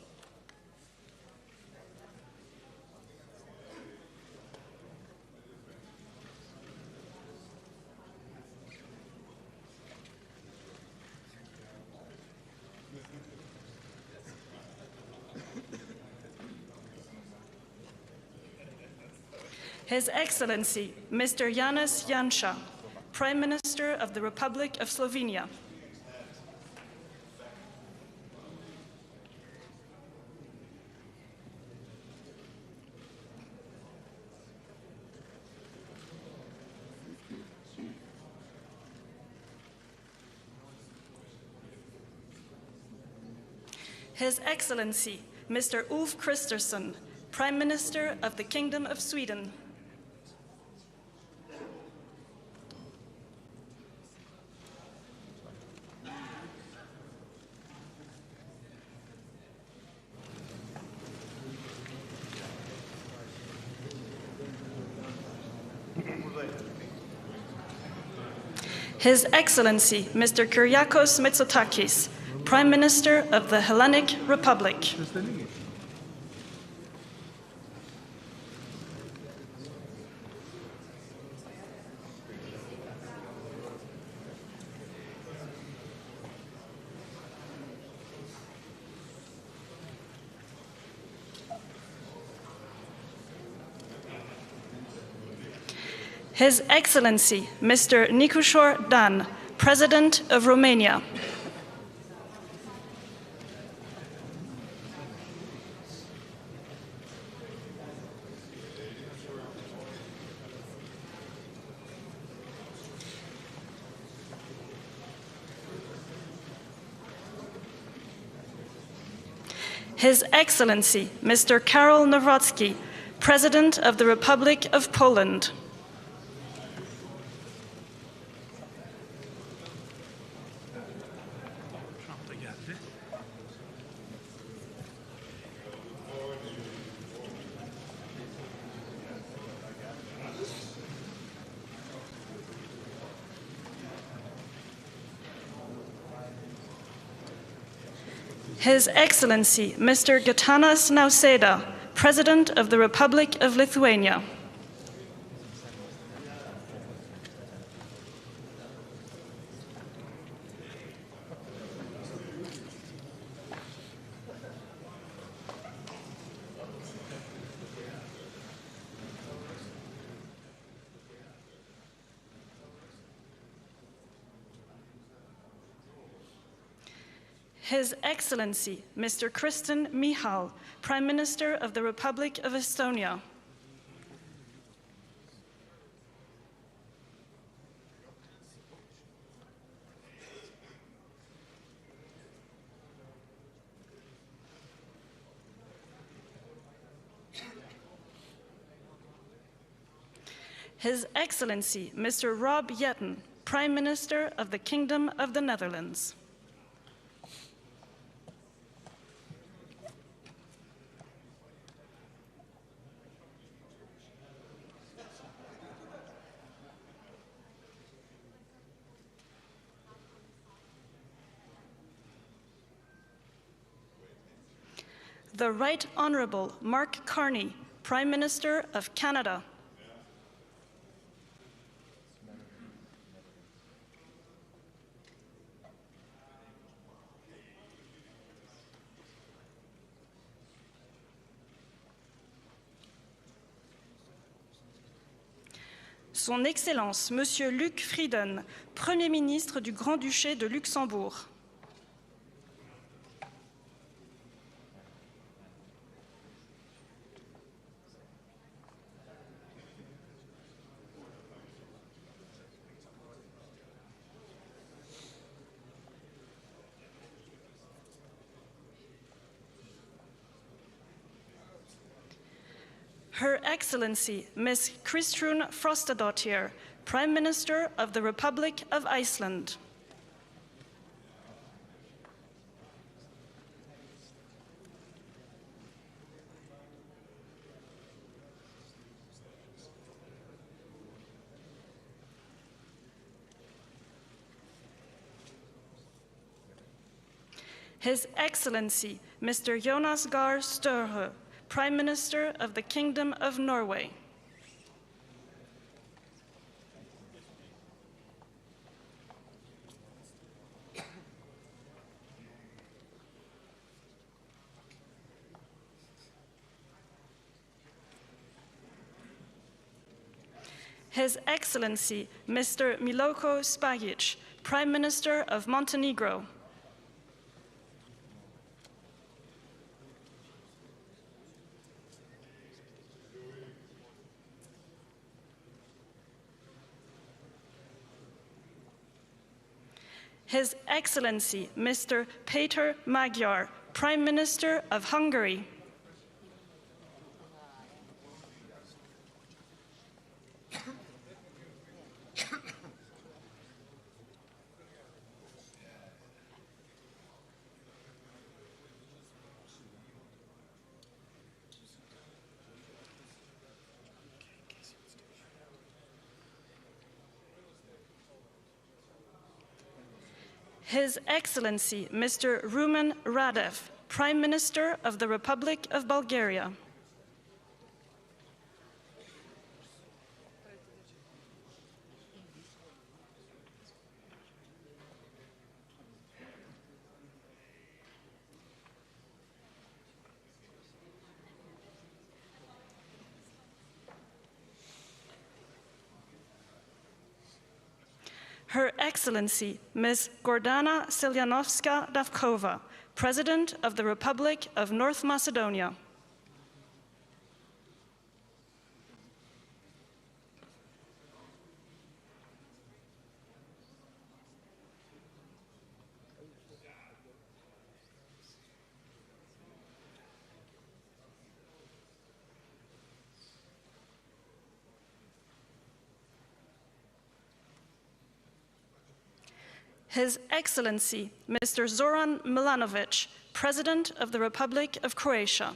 His Excellency, Mr. Janez Janša, Prime Minister of the Republic of Slovenia. His Excellency, Mr. Ulf Kristersson, Prime Minister of the Kingdom of Sweden. His Excellency, Mr. Kyriakos Mitsotakis, Prime Minister of the Hellenic Republic. His Excellency, Mr. Nicușor Dan, President of Romania. His Excellency, Mr. Karol Nawrocki, President of the Republic of Poland. His Excellency, Mr. Gitanas Nausėda, President of the Republic of Lithuania. His Excellency, Mr. Kristen Michal, Prime Minister of the Republic of Estonia. His Excellency, Mr. Rob Jetten, Prime Minister of the Kingdom of the Netherlands. The Right Honourable Mark Carney, Prime Minister of Canada. Son Excellence, Monsieur Luc Frieden, Premier ministre du Grand-Duché de Luxembourg. Her Excellency, Ms. Kristrún Frostadóttir, Prime Minister of the Republic of Iceland. His Excellency, Mr. Jonas Gahr Støre, Prime Minister of the Kingdom of Norway. His Excellency, Mr. Miloko Spajic, Prime Minister of Montenegro. His Excellency, Mr. Péter Magyar, Prime Minister of Hungary. His Excellency, Mr. Rumen Radev, Prime Minister of the Republic of Bulgaria. Her Excellency, Ms. Gordana Siljanovska-Davkova, President of the Republic of North Macedonia. His Excellency, Mr. Zoran Milanovic, President of the Republic of Croatia.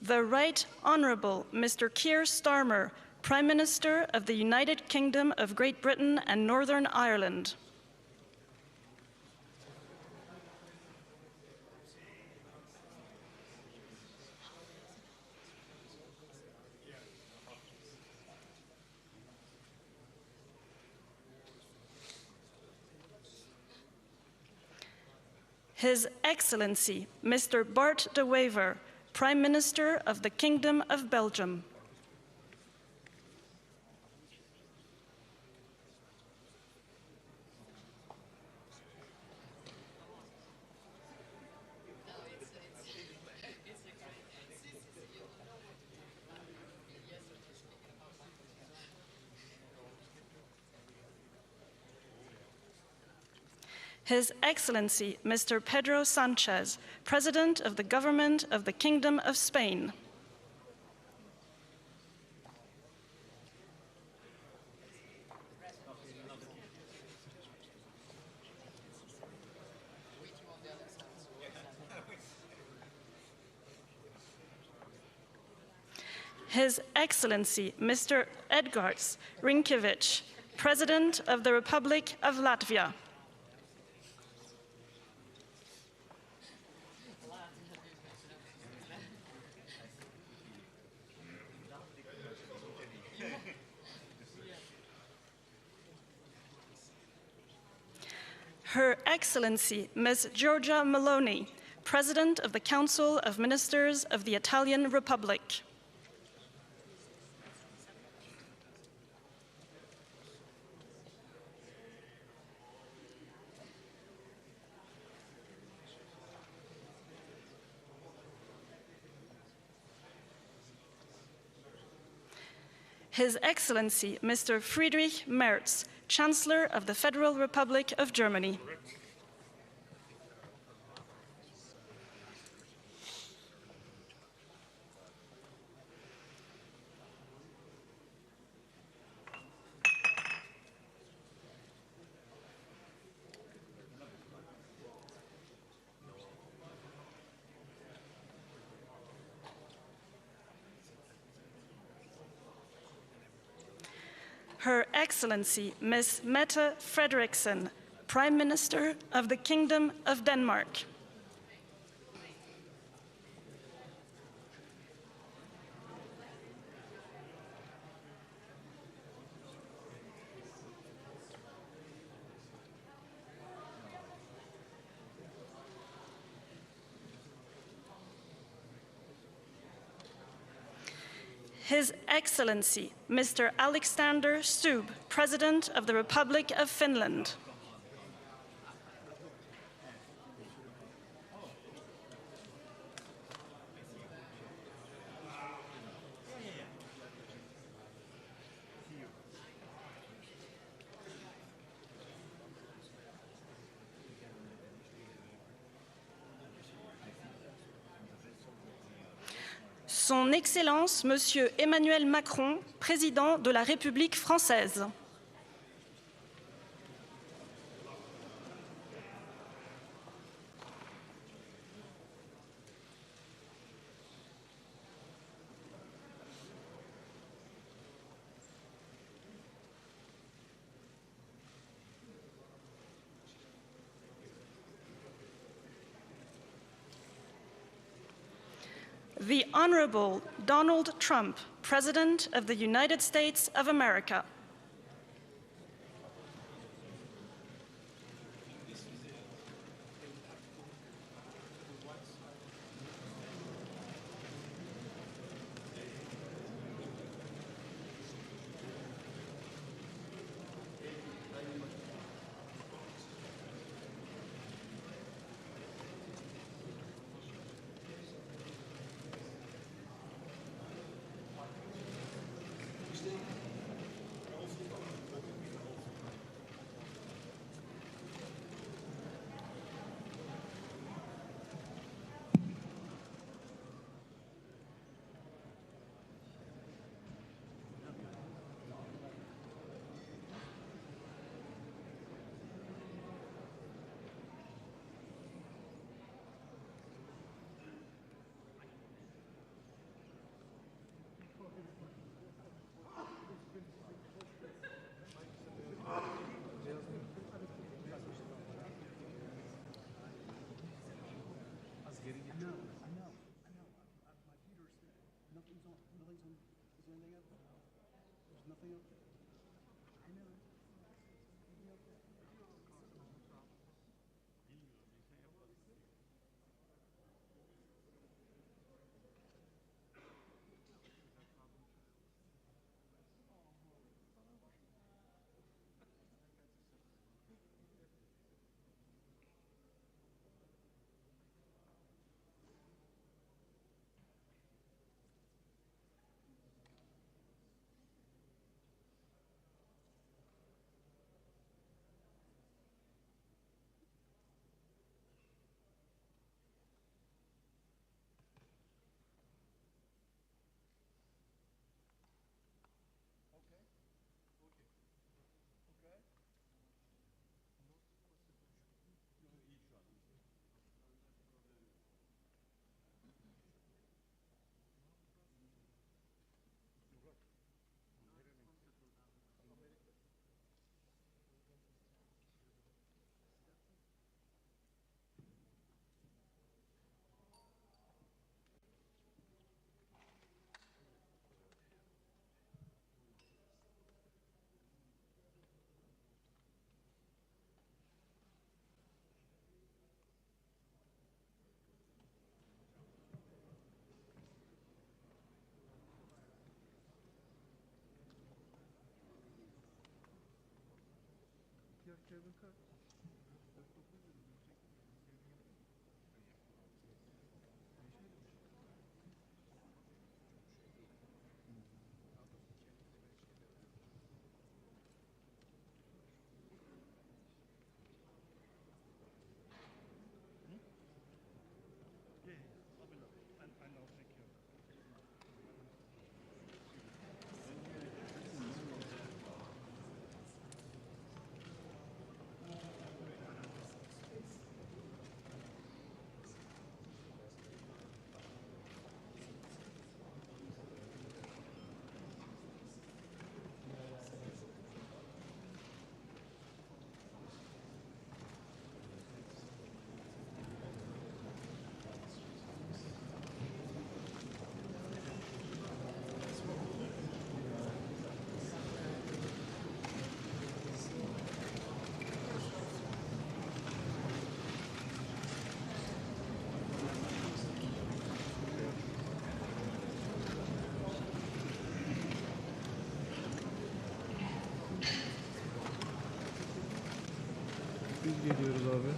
The Right Honourable Mr. Keir Starmer, Prime Minister of the United Kingdom of Great Britain and Northern Ireland. His Excellency, Mr. Bart de Wever, Prime Minister of the Kingdom of Belgium. His Excellency, Mr. Pedro Sanchez, President of the Government of the Kingdom of Spain. His Excellency Mr. Edgars Rinkēvičs, President of the Republic of Latvia. Her Excellency Ms. Giorgia Meloni, President of the Council of Ministers of the Italian Republic. His Excellency Mr. Friedrich Merz, Chancellor of the Federal Republic of Germany. Her Excellency Ms. Mette Frederiksen, Prime Minister of the Kingdom of Denmark. His Excellency Mr. Alexander Stubb, President of the Republic of Finland. Son Excellence, Monsieur Emmanuel Macron, Président de la République française. The Honorable Donald Trump, President of the United States of America. Biz geliyoruz abi.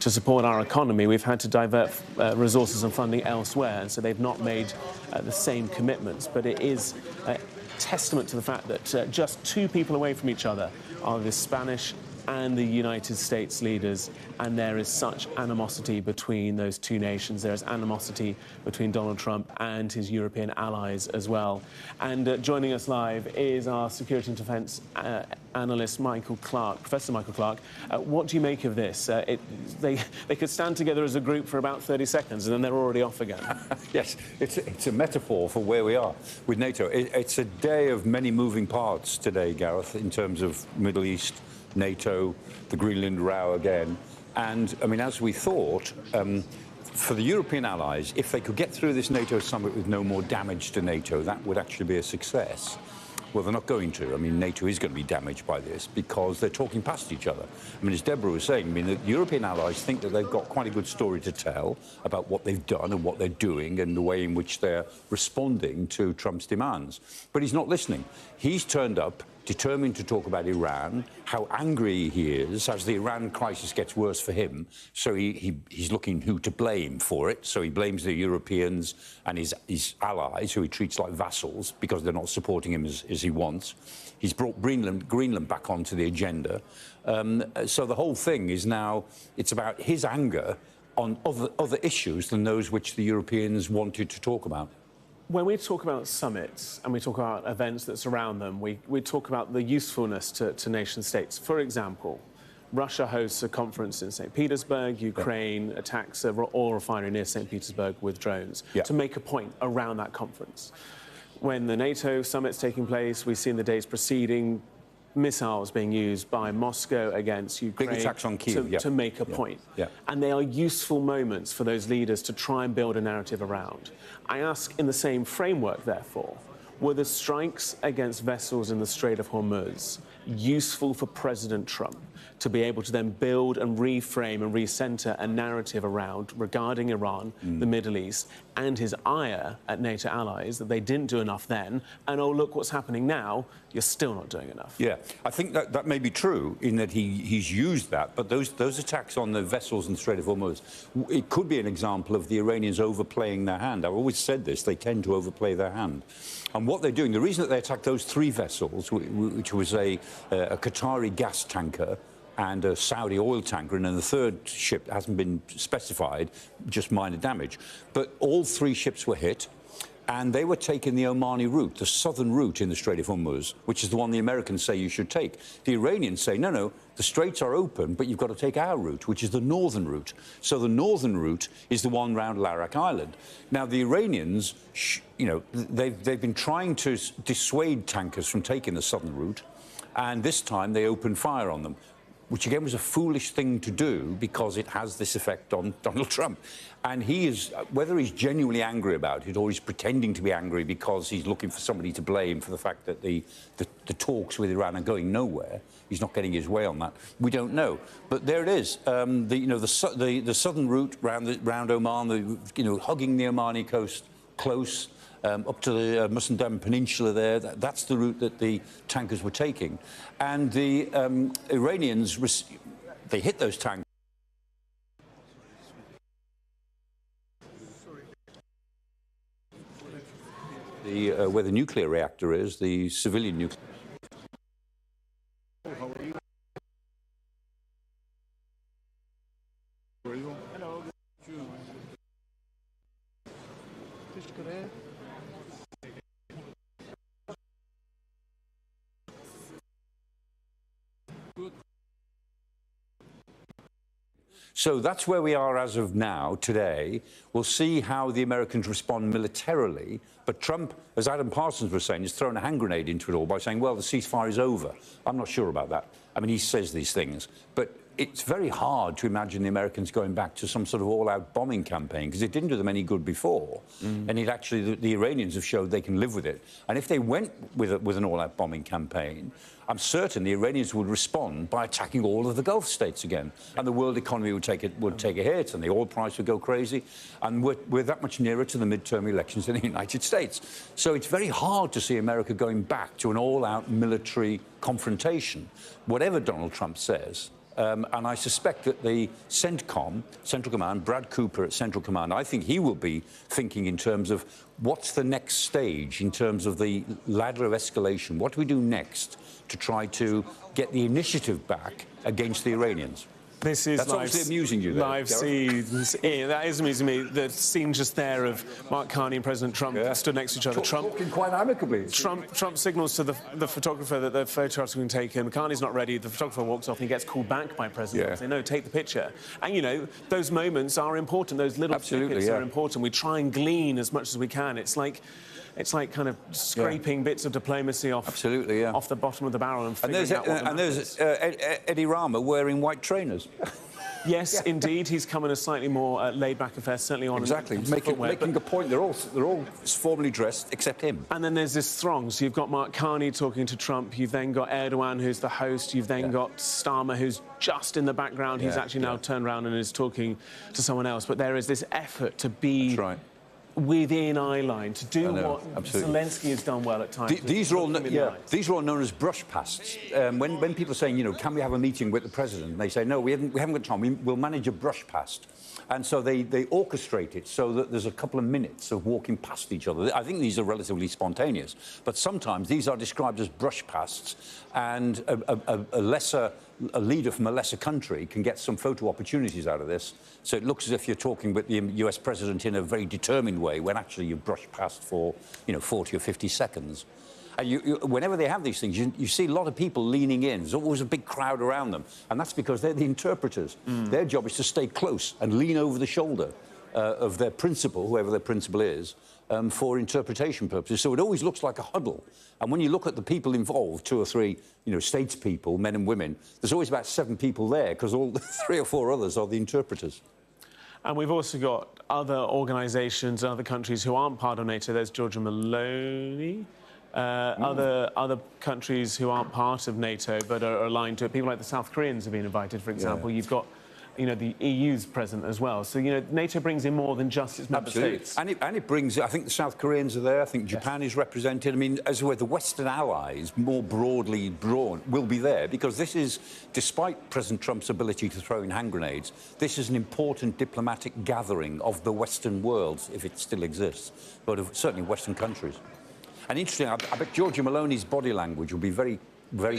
To support our economy, we've had to divert resources and funding elsewhere, and so they've not made the same commitments. But it is a testament to the fact that just two people away from each other are the Spanish and the United States leaders, and there is such animosity between those two nations. There is animosity between Donald Trump and his European allies as well. And joining us live is our security and defence analyst, Michael Clark. Professor Michael Clark, what do you make of this? They could stand together as a group for about 30 seconds and then they're already off again. Yes, it's a metaphor for where we are with NATO. It's a day of many moving parts today, Gareth, in terms of Middle East, NATO, the Greenland row again. And, I mean, as we thought, for the European allies, if they could get through this NATO summit with no more damage to NATO, that would actually be a success. Well, they're not going to. I mean, NATO is going to be damaged by this because they're talking past each other. I mean, as Deborah was saying, I mean, the European allies think that they've got quite a good story to tell about what they've done and what they're doing and the way in which they're responding to Trump's demands. But he's not listening. He's turned up determined to talk about Iran, how angry he is as the Iran crisis gets worse for him. So he's looking who to blame for it. So he blames the Europeans and his allies, who he treats like vassals because they're not supporting him as he wants. He's brought Greenland back onto the agenda. So the whole thing is now, it's about his anger on other issues than those which the Europeans wanted to talk about. When we talk about summits and we talk about events that surround them, we talk about the usefulness to nation states. For example, Russia hosts a conference in St. Petersburg, Ukraine attacks an oil refinery near St. Petersburg with drones to make a point around that conference. When the NATO summit's taking place, we see in the days preceding missiles being used by Moscow against Ukraine. Big attacks on Kyiv, to make a point. And they are useful moments for those leaders to try and build a narrative around. I ask, in the same framework, therefore, were the strikes against vessels in the Strait of Hormuz useful for President Trump to be able to then build and reframe and recenter a narrative around regarding Iran, the Middle East, and his ire at NATO allies that they didn't do enough then, and oh, look what's happening now, you're still not doing enough? Yeah, I think that may be true in that he's used that, but those attacks on the vessels in the Strait of Hormuz, it could be an example of the Iranians overplaying their hand. I've always said this, they tend to overplay their hand. And what they're doing, the reason that they attacked those three vessels, which was a Qatari gas tanker and a Saudi oil tanker, and then the third ship hasn't been specified, just minor damage. But all three ships were hit. and they were taking the Omani route, the southern route in the Strait of Hormuz, which is the one the Americans say you should take. The Iranians say, no, no, the straits are open, but you've got to take our route, which is the northern route. So the northern route is the one round Larak Island. Now, the Iranians, you know, they've been trying to dissuade tankers from taking the southern route, and this time they opened fire on them, which again was a foolish thing to do because it has this effect on Donald Trump. And he is, whether he's genuinely angry about it or he's pretending to be angry because he's looking for somebody to blame for the fact that the talks with Iran are going nowhere, he's not getting his way on that, we don't know. But there it is, the southern route round Oman, hugging the Omani coast close, up to the Musandam Peninsula there. That's the route that the tankers were taking. And the Iranians, they hit those tankers. Where the nuclear reactor is, the civilian nuclear. So that's where we are as of now, today. We'll see how the Americans respond militarily. But Trump, as Adam Parsons was saying, has thrown a hand grenade into it all by saying, well, the ceasefire is over. I'm not sure about that. I mean, he says these things. But it's very hard to imagine the Americans going back to some sort of all-out bombing campaign because it didn't do them any good before. And it actually, the Iranians have showed they can live with it. And if they went with an all-out bombing campaign, I'm certain the Iranians would respond by attacking all of the Gulf states again, and the world economy would take a hit, and the oil price would go crazy, and we're that much nearer to the midterm elections in the United States. So it's very hard to see America going back to an all-out military confrontation, whatever Donald Trump says. And I suspect that the CENTCOM, Central Command, Brad Cooper at Central Command, I think he will be thinking in terms of what's the next stage in terms of the ladder of escalation. What do we do next to try to get the initiative back against the Iranians? That's obviously amusing you, there, live scenes. Yeah, that is amusing me. The scene just there of Mark Carney and President Trump stood next to each other. Talking quite amicably. Trump signals to the photographer that the photographs have been taken. Carney's not ready. The photographer walks off and he gets called back by President Trump. They no, take the picture. And, you know, those moments are important. Those little snippets are important. We try and glean as much as we can. It's like kind of scraping bits of diplomacy off off the bottom of the barrel and figuring out what and there's Eddie Rama wearing white trainers. Yes, indeed. He's come in a slightly more laid-back affair, certainly on making a point. They're all formally dressed except him. And then there's this throng. So you've got Mark Carney talking to Trump. You've then got Erdogan, who's the host. You've then got Starmer, who's just in the background. He's actually now turned around and is talking to someone else. But there is this effort to be within eye line, to do what Zelensky has done well at times. These are all known as brush pasts. When people are saying, you know, can we have a meeting with the president? They say, no, we haven't got time. We'll manage a brush past. And so they orchestrate it so that there's a couple of minutes of walking past each other. I think these are relatively spontaneous, but sometimes these are described as brush pasts, and a leader from a lesser country can get some photo opportunities out of this. So it looks as if you're talking with the US president in a very determined way when actually you've brushed past for, 40 or 50 seconds. And whenever they have these things, you see a lot of people leaning in. There's always a big crowd around them. And that's because they're the interpreters. Their job is to stay close and lean over the shoulder of their principal, whoever their principal is, for interpretation purposes. So it always looks like a huddle. And when you look at the people involved, 2 or 3, statespeople, men and women, there's always about 7 people there because all the 3 or 4 others are the interpreters. And we've also got other organisations and other countries who aren't part of NATO. There's Giorgia Meloni. Other countries who aren't part of NATO but are aligned to it. People like the South Koreans have been invited, for example. You've got, the EU's present as well. So, NATO brings in more than just its member states. And it brings, I think the South Koreans are there. I think Japan is represented. I mean, as well, the Western allies, more broadly drawn, will be there because this is, despite President Trump's ability to throw in hand grenades, this is an important diplomatic gathering of the Western world, if it still exists, but of certainly Western countries. And interesting, I bet Giorgia Meloni's body language will be very very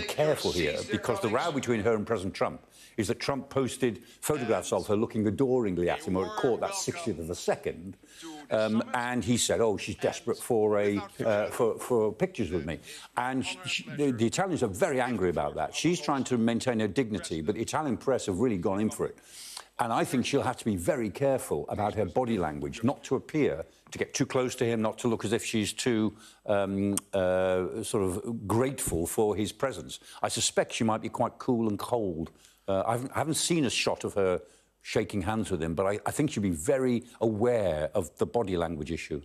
careful here, because the row between her and President Trump is that Trump posted photographs of her looking adoringly at him, or it caught that 60th of a second, and he said, "Oh, she's desperate for for pictures with me." And the Italians are very angry about that. She's trying to maintain her dignity, but the Italian press have really gone in for it. And I think she'll have to be very careful about her body language, not to appear to get too close to him, not to look as if she's too sort of grateful for his presence. I suspect she might be quite cool and cold. I haven't seen a shot of her shaking hands with him, but I think she'll be very aware of the body language issue.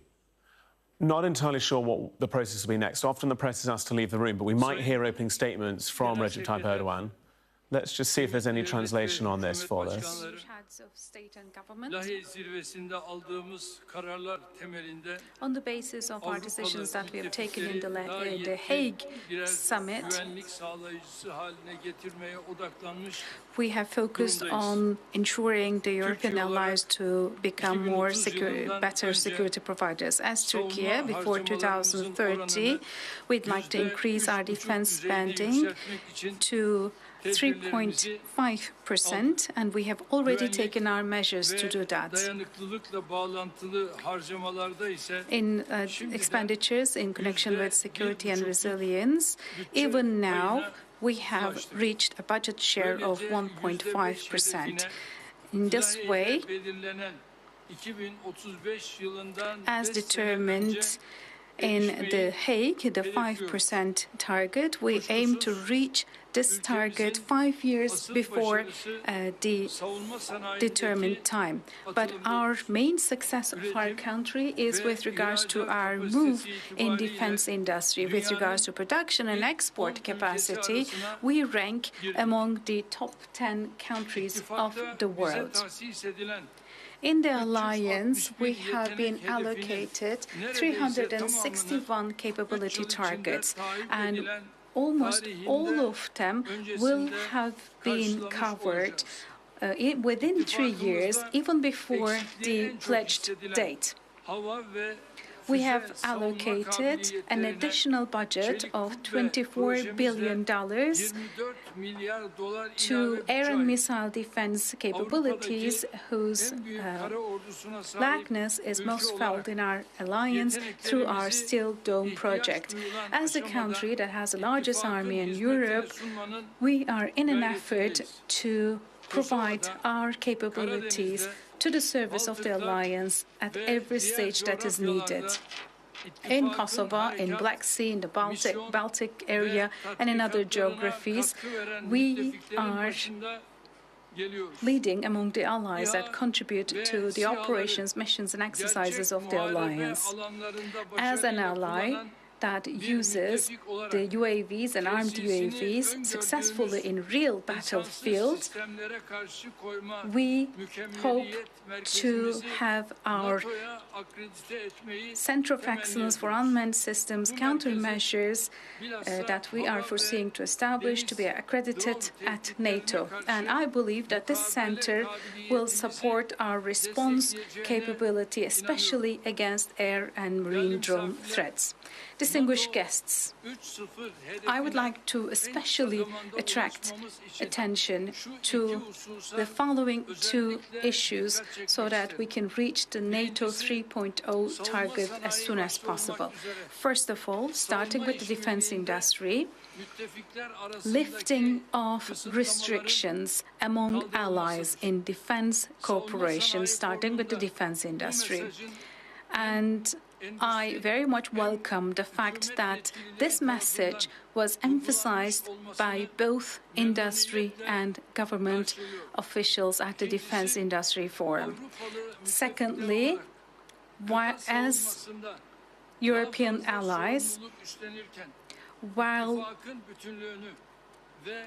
Not entirely sure what the process will be next. Often the press is asked to leave the room, but we might hear opening statements from Recep Tayyip Erdogan. Let's just see if there's any translation on this for us. Heads of state and government. On the basis of our decisions that we have taken in the Hague summit, we have focused on ensuring the European allies to become more better security providers. As Turkey, before 2030, we'd like to increase our defense spending to 3.5%, and we have already taken our measures to do that. In expenditures in connection with security and resilience, even now we have reached a budget share of 1.5%. In this way, as determined in The Hague, the 5% target, we aim to reach this target 5 years before the determined time. But our main success of our country is with regards to our move in defense industry. With regards to production and export capacity, we rank among the top 10 countries of the world. In the alliance, we have been allocated 361 capability targets, and almost all of them will have been covered within 3 years, even before the pledged date. We have allocated an additional budget of $24 billion to air and missile defense capabilities, whose lackness is most felt in our alliance through our Steel Dome project. As a country that has the largest army in Europe, we are in an effort to provide our capabilities to the service of the alliance at every stage that is needed. In Kosovo, in Black Sea, in the Baltic area, and in other geographies, we are leading among the allies that contribute to the operations, missions, and exercises of the alliance. As an ally that uses the UAVs and armed UAVs successfully in real battlefields, we hope to have our Center of Excellence for Unmanned Systems countermeasures that we are foreseeing to establish to be accredited at NATO. And I believe that this center will support our response capability, especially against air and marine drone threats. Distinguished guests, I would like to especially attract attention to the following two issues so that we can reach the NATO 3.0 target as soon as possible. First of all, starting with the defense industry, lifting of restrictions among allies in defense cooperation, starting with the defense industry. And I very much welcome the fact that this message was emphasized by both industry and government officials at the Defense Industry Forum. Secondly, as European allies, while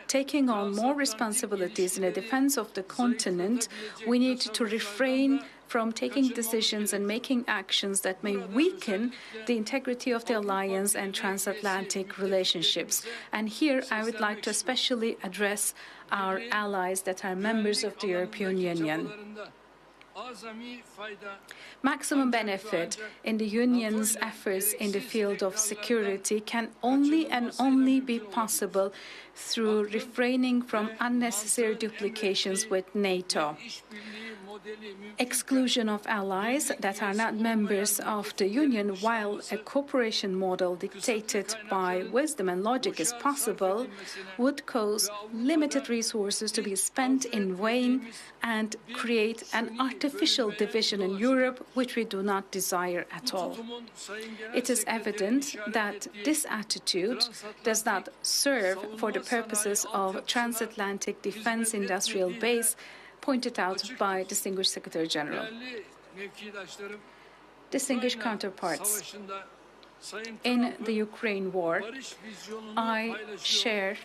taking on more responsibilities in the defense of the continent, we need to refrain from taking decisions and making actions that may weaken the integrity of the alliance and transatlantic relationships. And here I would like to especially address our allies that are members of the European Union. Maximum benefit in the Union's efforts in the field of security can only and only be possible through refraining from unnecessary duplications with NATO. Exclusion of allies that are not members of the Union, while a cooperation model dictated by wisdom and logic is possible, would cause limited resources to be spent in vain and create an artificial division in Europe, which we do not desire at all. It is evident that this attitude does not serve for the purposes of transatlantic defense industrial base, pointed out by Distinguished Secretary General. Distinguished counterparts, in the Ukraine war, I share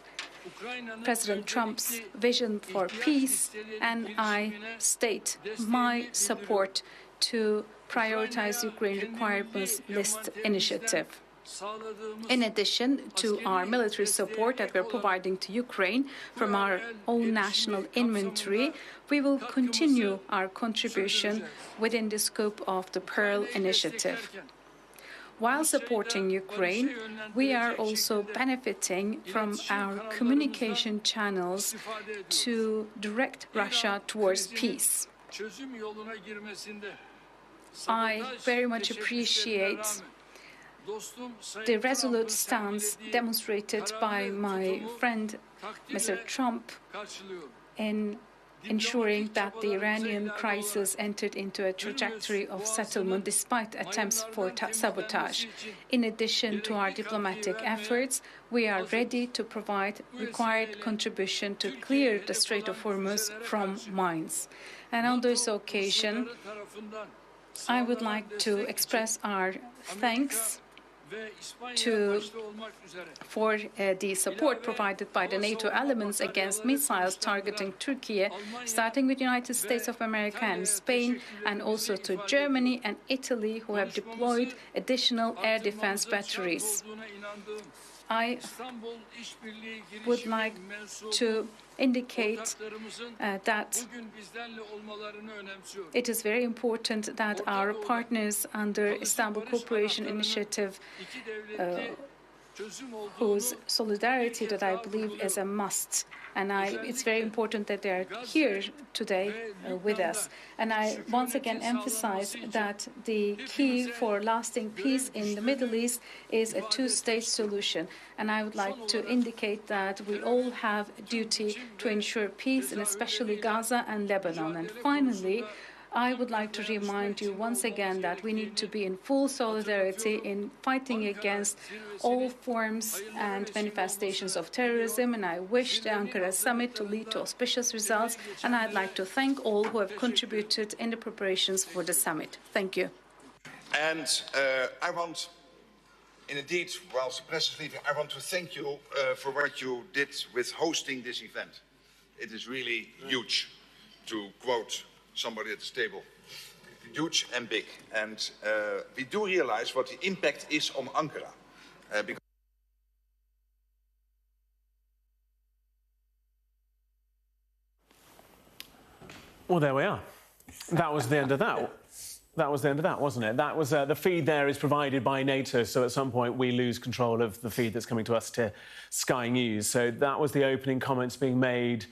President Trump's vision for peace, and I state my support to prioritize Ukraine requirements list initiative. In addition to our military support that we're providing to Ukraine from our own national inventory, we will continue our contribution within the scope of the Pearl Initiative. While supporting Ukraine, we are also benefiting from our communication channels to direct Russia towards peace. I very much appreciate the resolute stance demonstrated by my friend, Mr. Trump, in ensuring that the Iranian crisis entered into a trajectory of settlement despite attempts for sabotage. In addition to our diplomatic efforts, we are ready to provide required contribution to clear the Strait of Hormuz from mines. And on this occasion, I would like to express our thanks for the support provided by the NATO elements against missiles targeting Turkey, starting with the United States of America and Spain, and also to Germany and Italy, who have deployed additional air defense batteries. I would like to indicate that it is very important that our partners under Istanbul Cooperation Initiative, whose solidarity that I believe is a must, and it's very important that they are here today with us. And I once again emphasize that the key for lasting peace in the Middle East is a two-state solution. And I would like to indicate that we all have a duty to ensure peace, and especially Gaza and Lebanon. And finally, I would like to remind you once again that we need to be in full solidarity in fighting against all forms and manifestations of terrorism, and I wish the Ankara summit to lead to auspicious results, and I'd like to thank all who have contributed in the preparations for the summit. Thank you. And I want, and indeed, whilst the press is leaving, I want to thank you for what you did with hosting this event. It is really huge, to quote somebody at this table. Huge and big. And we do realize what the impact is on Ankara. Because well, there we are. That was the end of that. That was the end of that, wasn't it? That was the feed there is provided by NATO, so at some point we lose control of the feed that's coming to us to Sky News. So that was the opening comments being made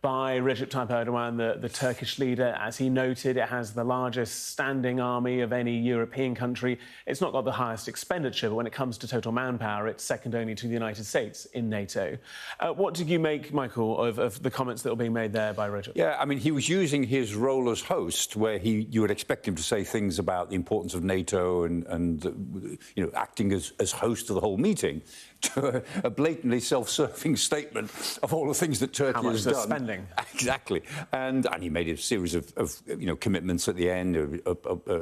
by Recep Tayyip Erdogan, the Turkish leader. As he noted, it has the largest standing army of any European country. It's not got the highest expenditure, but when it comes to total manpower, it's second only to the United States in NATO. What did you make, Michael, of the comments that were being made there by Recep? Yeah, I mean, he was using his role as host, where you would expect him to say things about the importance of NATO and you know, acting as host of the whole meeting, to a blatantly self-serving statement of all the things that Turkey has done. Spending. Exactly. And he made a series of you know, commitments at the end,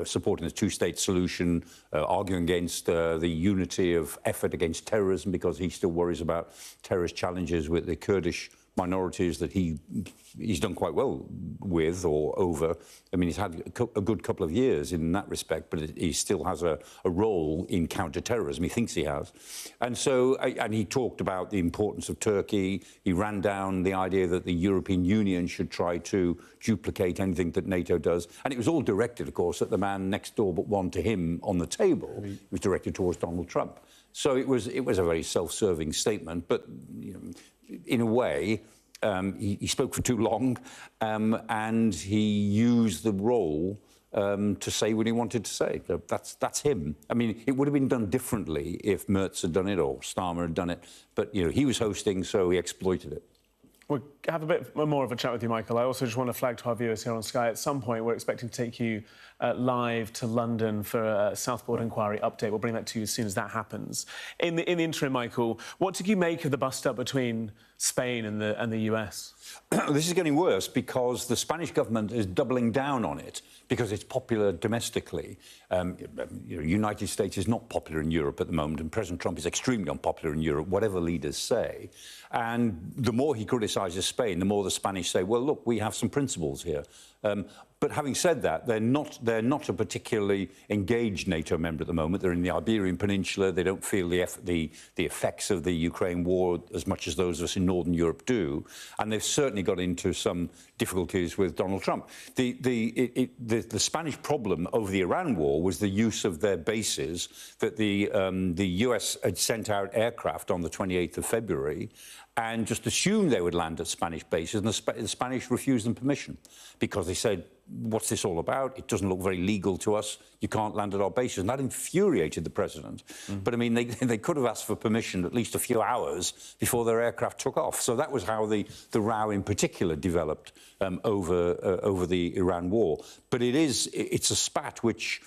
supporting the two-state solution, arguing against the unity of effort against terrorism, because he still worries about terrorist challenges with the Kurdish minorities that he's done quite well with or over. I mean, he's had a good couple of years in that respect, but he still has a role in counter-terrorism. He thinks he has. And so, and he talked about the importance of Turkey. He ran down the idea that the European Union should try to duplicate anything that NATO does. And it was all directed, of course, at the man next door but one to him on the table. It was directed towards Donald Trump. So it was a very self-serving statement, but you know, in a way, he spoke for too long, and he used the role to say what he wanted to say. That's him. I mean, it would have been done differently if Merz had done it or Starmer had done it, but you know, he was hosting, so he exploited it. We'll have a bit more of a chat with you, Michael. I also just want to flag to our viewers here on Sky, at some point we're expecting to take you live to London for a Southport inquiry update. We'll bring that to you as soon as that happens. In the interim, Michael, what did you make of the bust-up between Spain and the US? This is getting worse because the Spanish government is doubling down on it because it's popular domestically. United States is not popular in Europe at the moment, and President Trump is extremely unpopular in Europe, whatever leaders say. And the more he criticises Spain, the more the Spanish say, well, look, we have some principles here. But having said that, they're not a particularly engaged NATO member at the moment. They're in the Iberian Peninsula. They don't feel the effects of the Ukraine war as much as those of us in Northern Europe do. And they've certainly got into some difficulties with Donald Trump. The Spanish problem over the Iran war was the use of their bases, that the US had sent out aircraft on the 28th of February and just assumed they would land at Spanish bases, and the Spanish refused them permission because they said, what's this all about? It doesn't look very legal to us. You can't land at our bases. And that infuriated the president. But, I mean, they could have asked for permission at least a few hours before their aircraft took off. So that was how the row in particular developed over the Iran war. But it's a spat which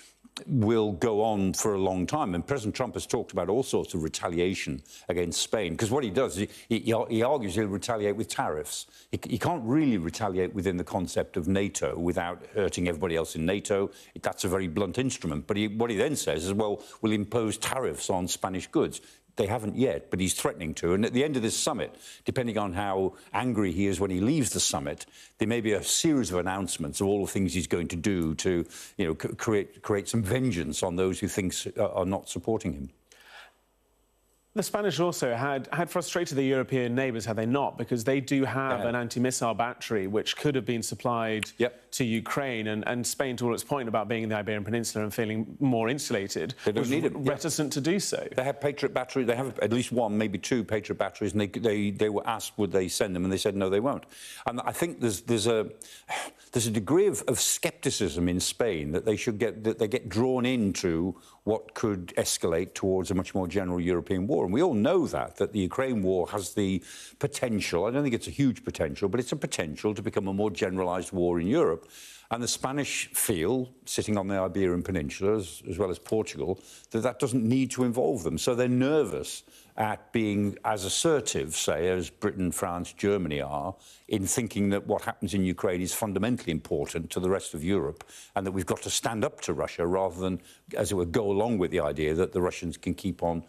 will go on for a long time. And President Trump has talked about all sorts of retaliation against Spain, because what he does is he argues he'll retaliate with tariffs. He can't really retaliate within the concept of NATO without hurting everybody else in NATO. That's a very blunt instrument. But what he then says is, well, we'll impose tariffs on Spanish goods. They haven't yet, but he's threatening to. And at the end of this summit, depending on how angry he is when he leaves the summit, there may be a series of announcements of all the things he's going to do to, you know, create some vengeance on those who are not supporting him. The Spanish also had frustrated their European neighbours, had they not? Because they do have an anti-missile battery which could have been supplied to Ukraine, and Spain, to all its point about being in the Iberian Peninsula and feeling more insulated, was reticent to do so. They have Patriot batteries. They have at least one, maybe two Patriot batteries, and they were asked would they send them, and they said no, they won't. And I think there's a degree of scepticism in Spain that they get drawn into what could escalate towards a much more general European war. And we all know that the Ukraine war has the potential, I don't think it's a huge potential, but it's a potential to become a more generalised war in Europe. And the Spanish feel, sitting on the Iberian Peninsula, as well as Portugal, that doesn't need to involve them. So they're nervous at being as assertive, say, as Britain, France, Germany are, in thinking that what happens in Ukraine is fundamentally important to the rest of Europe, and that we've got to stand up to Russia rather than, as it were, go along with the idea that the Russians can keep on,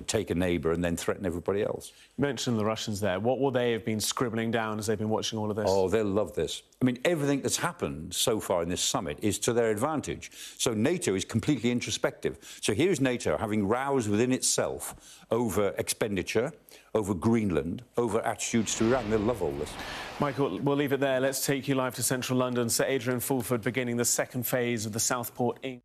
take a neighbour and then threaten everybody else. You mentioned the Russians there. What will they have been scribbling down as they've been watching all of this? Oh, they'll love this. I mean, everything that's happened so far in this summit is to their advantage. So NATO is completely introspective. So here's NATO having rows within itself over expenditure, over Greenland, over attitudes to Iran. They'll love all this. Michael, we'll leave it there. Let's take you live to central London. Sir Adrian Fulford beginning the second phase of the Southport Inc.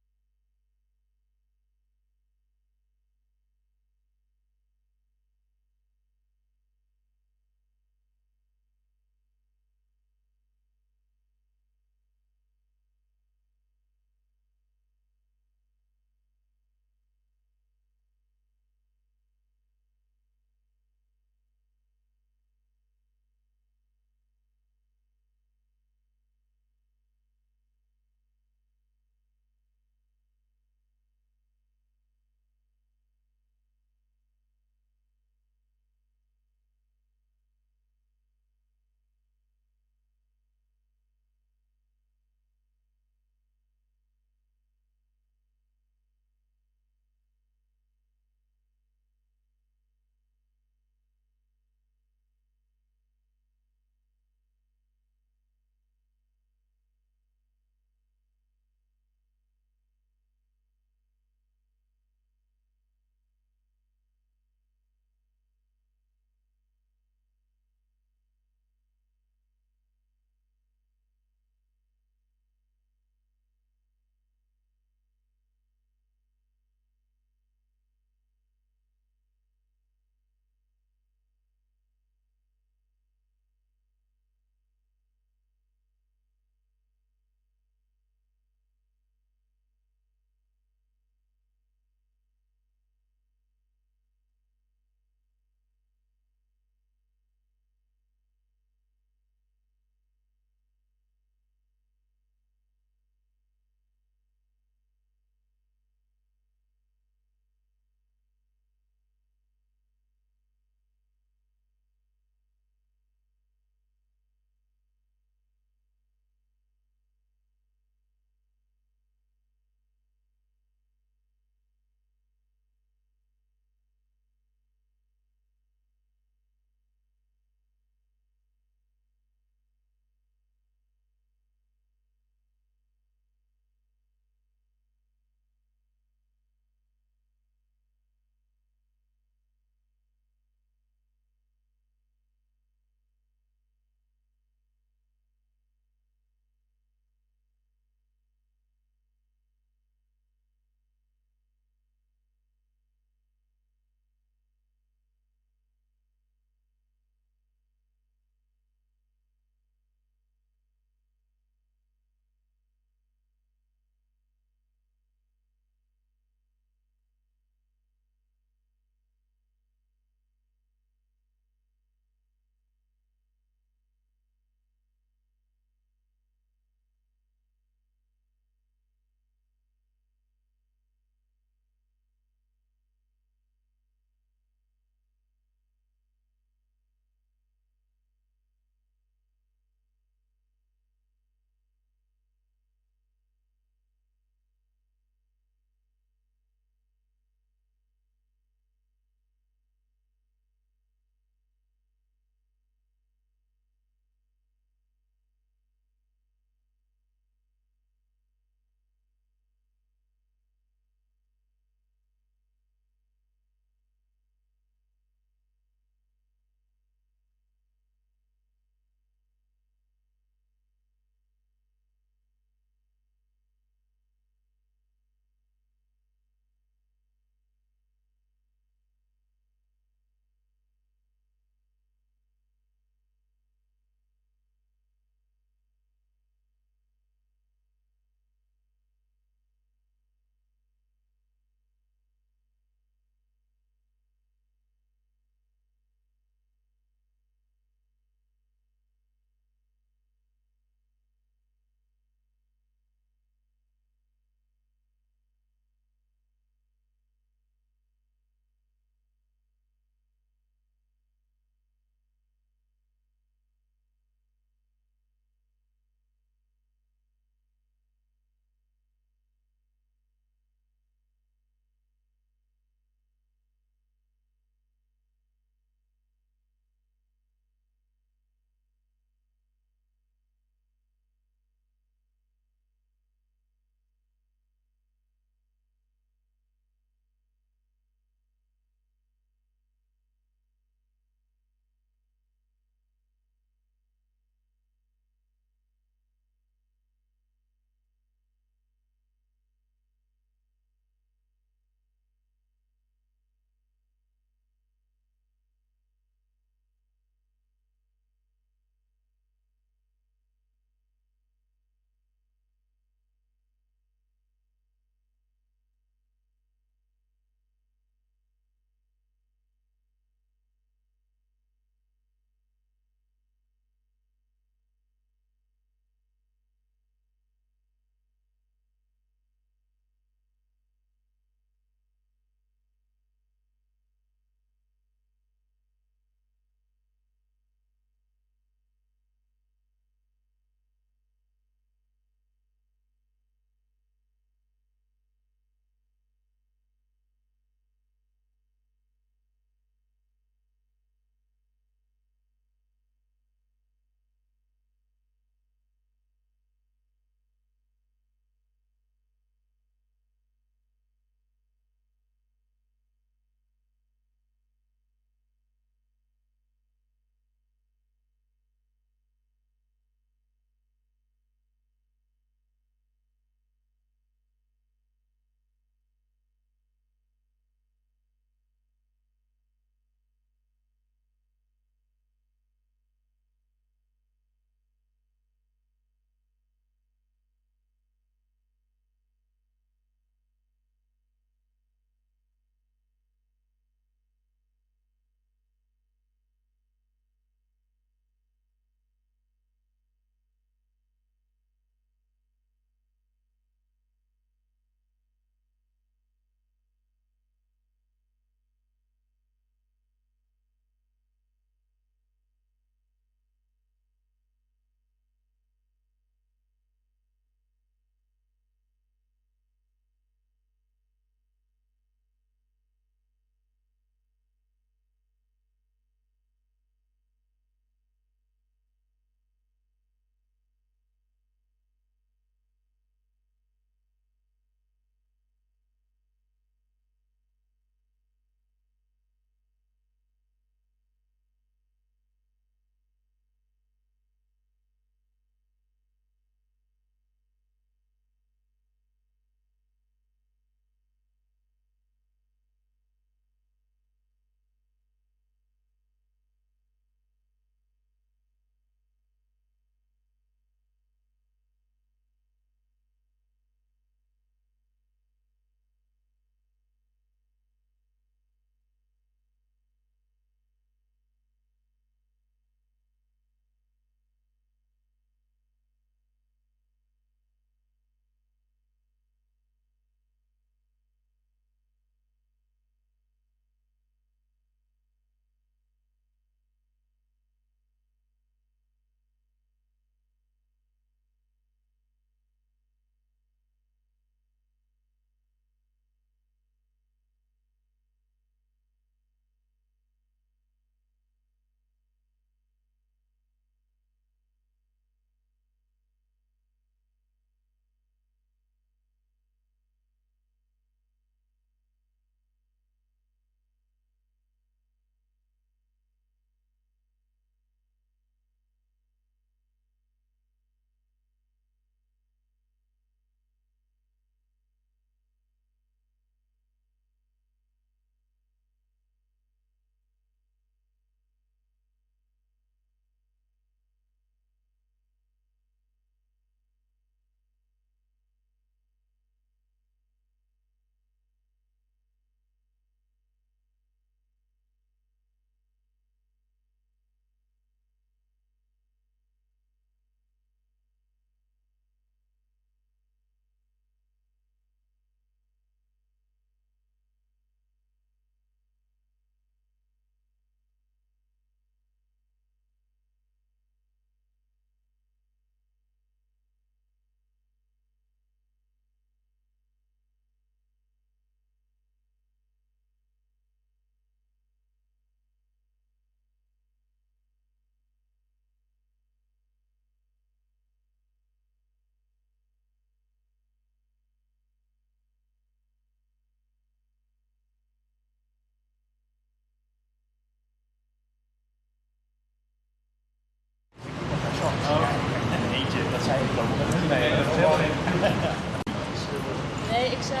Nee, ik zei,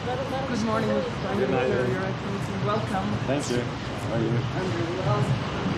waarom Good morning, Prime Minister, Your Excellency. Welcome. Thank you. How are you?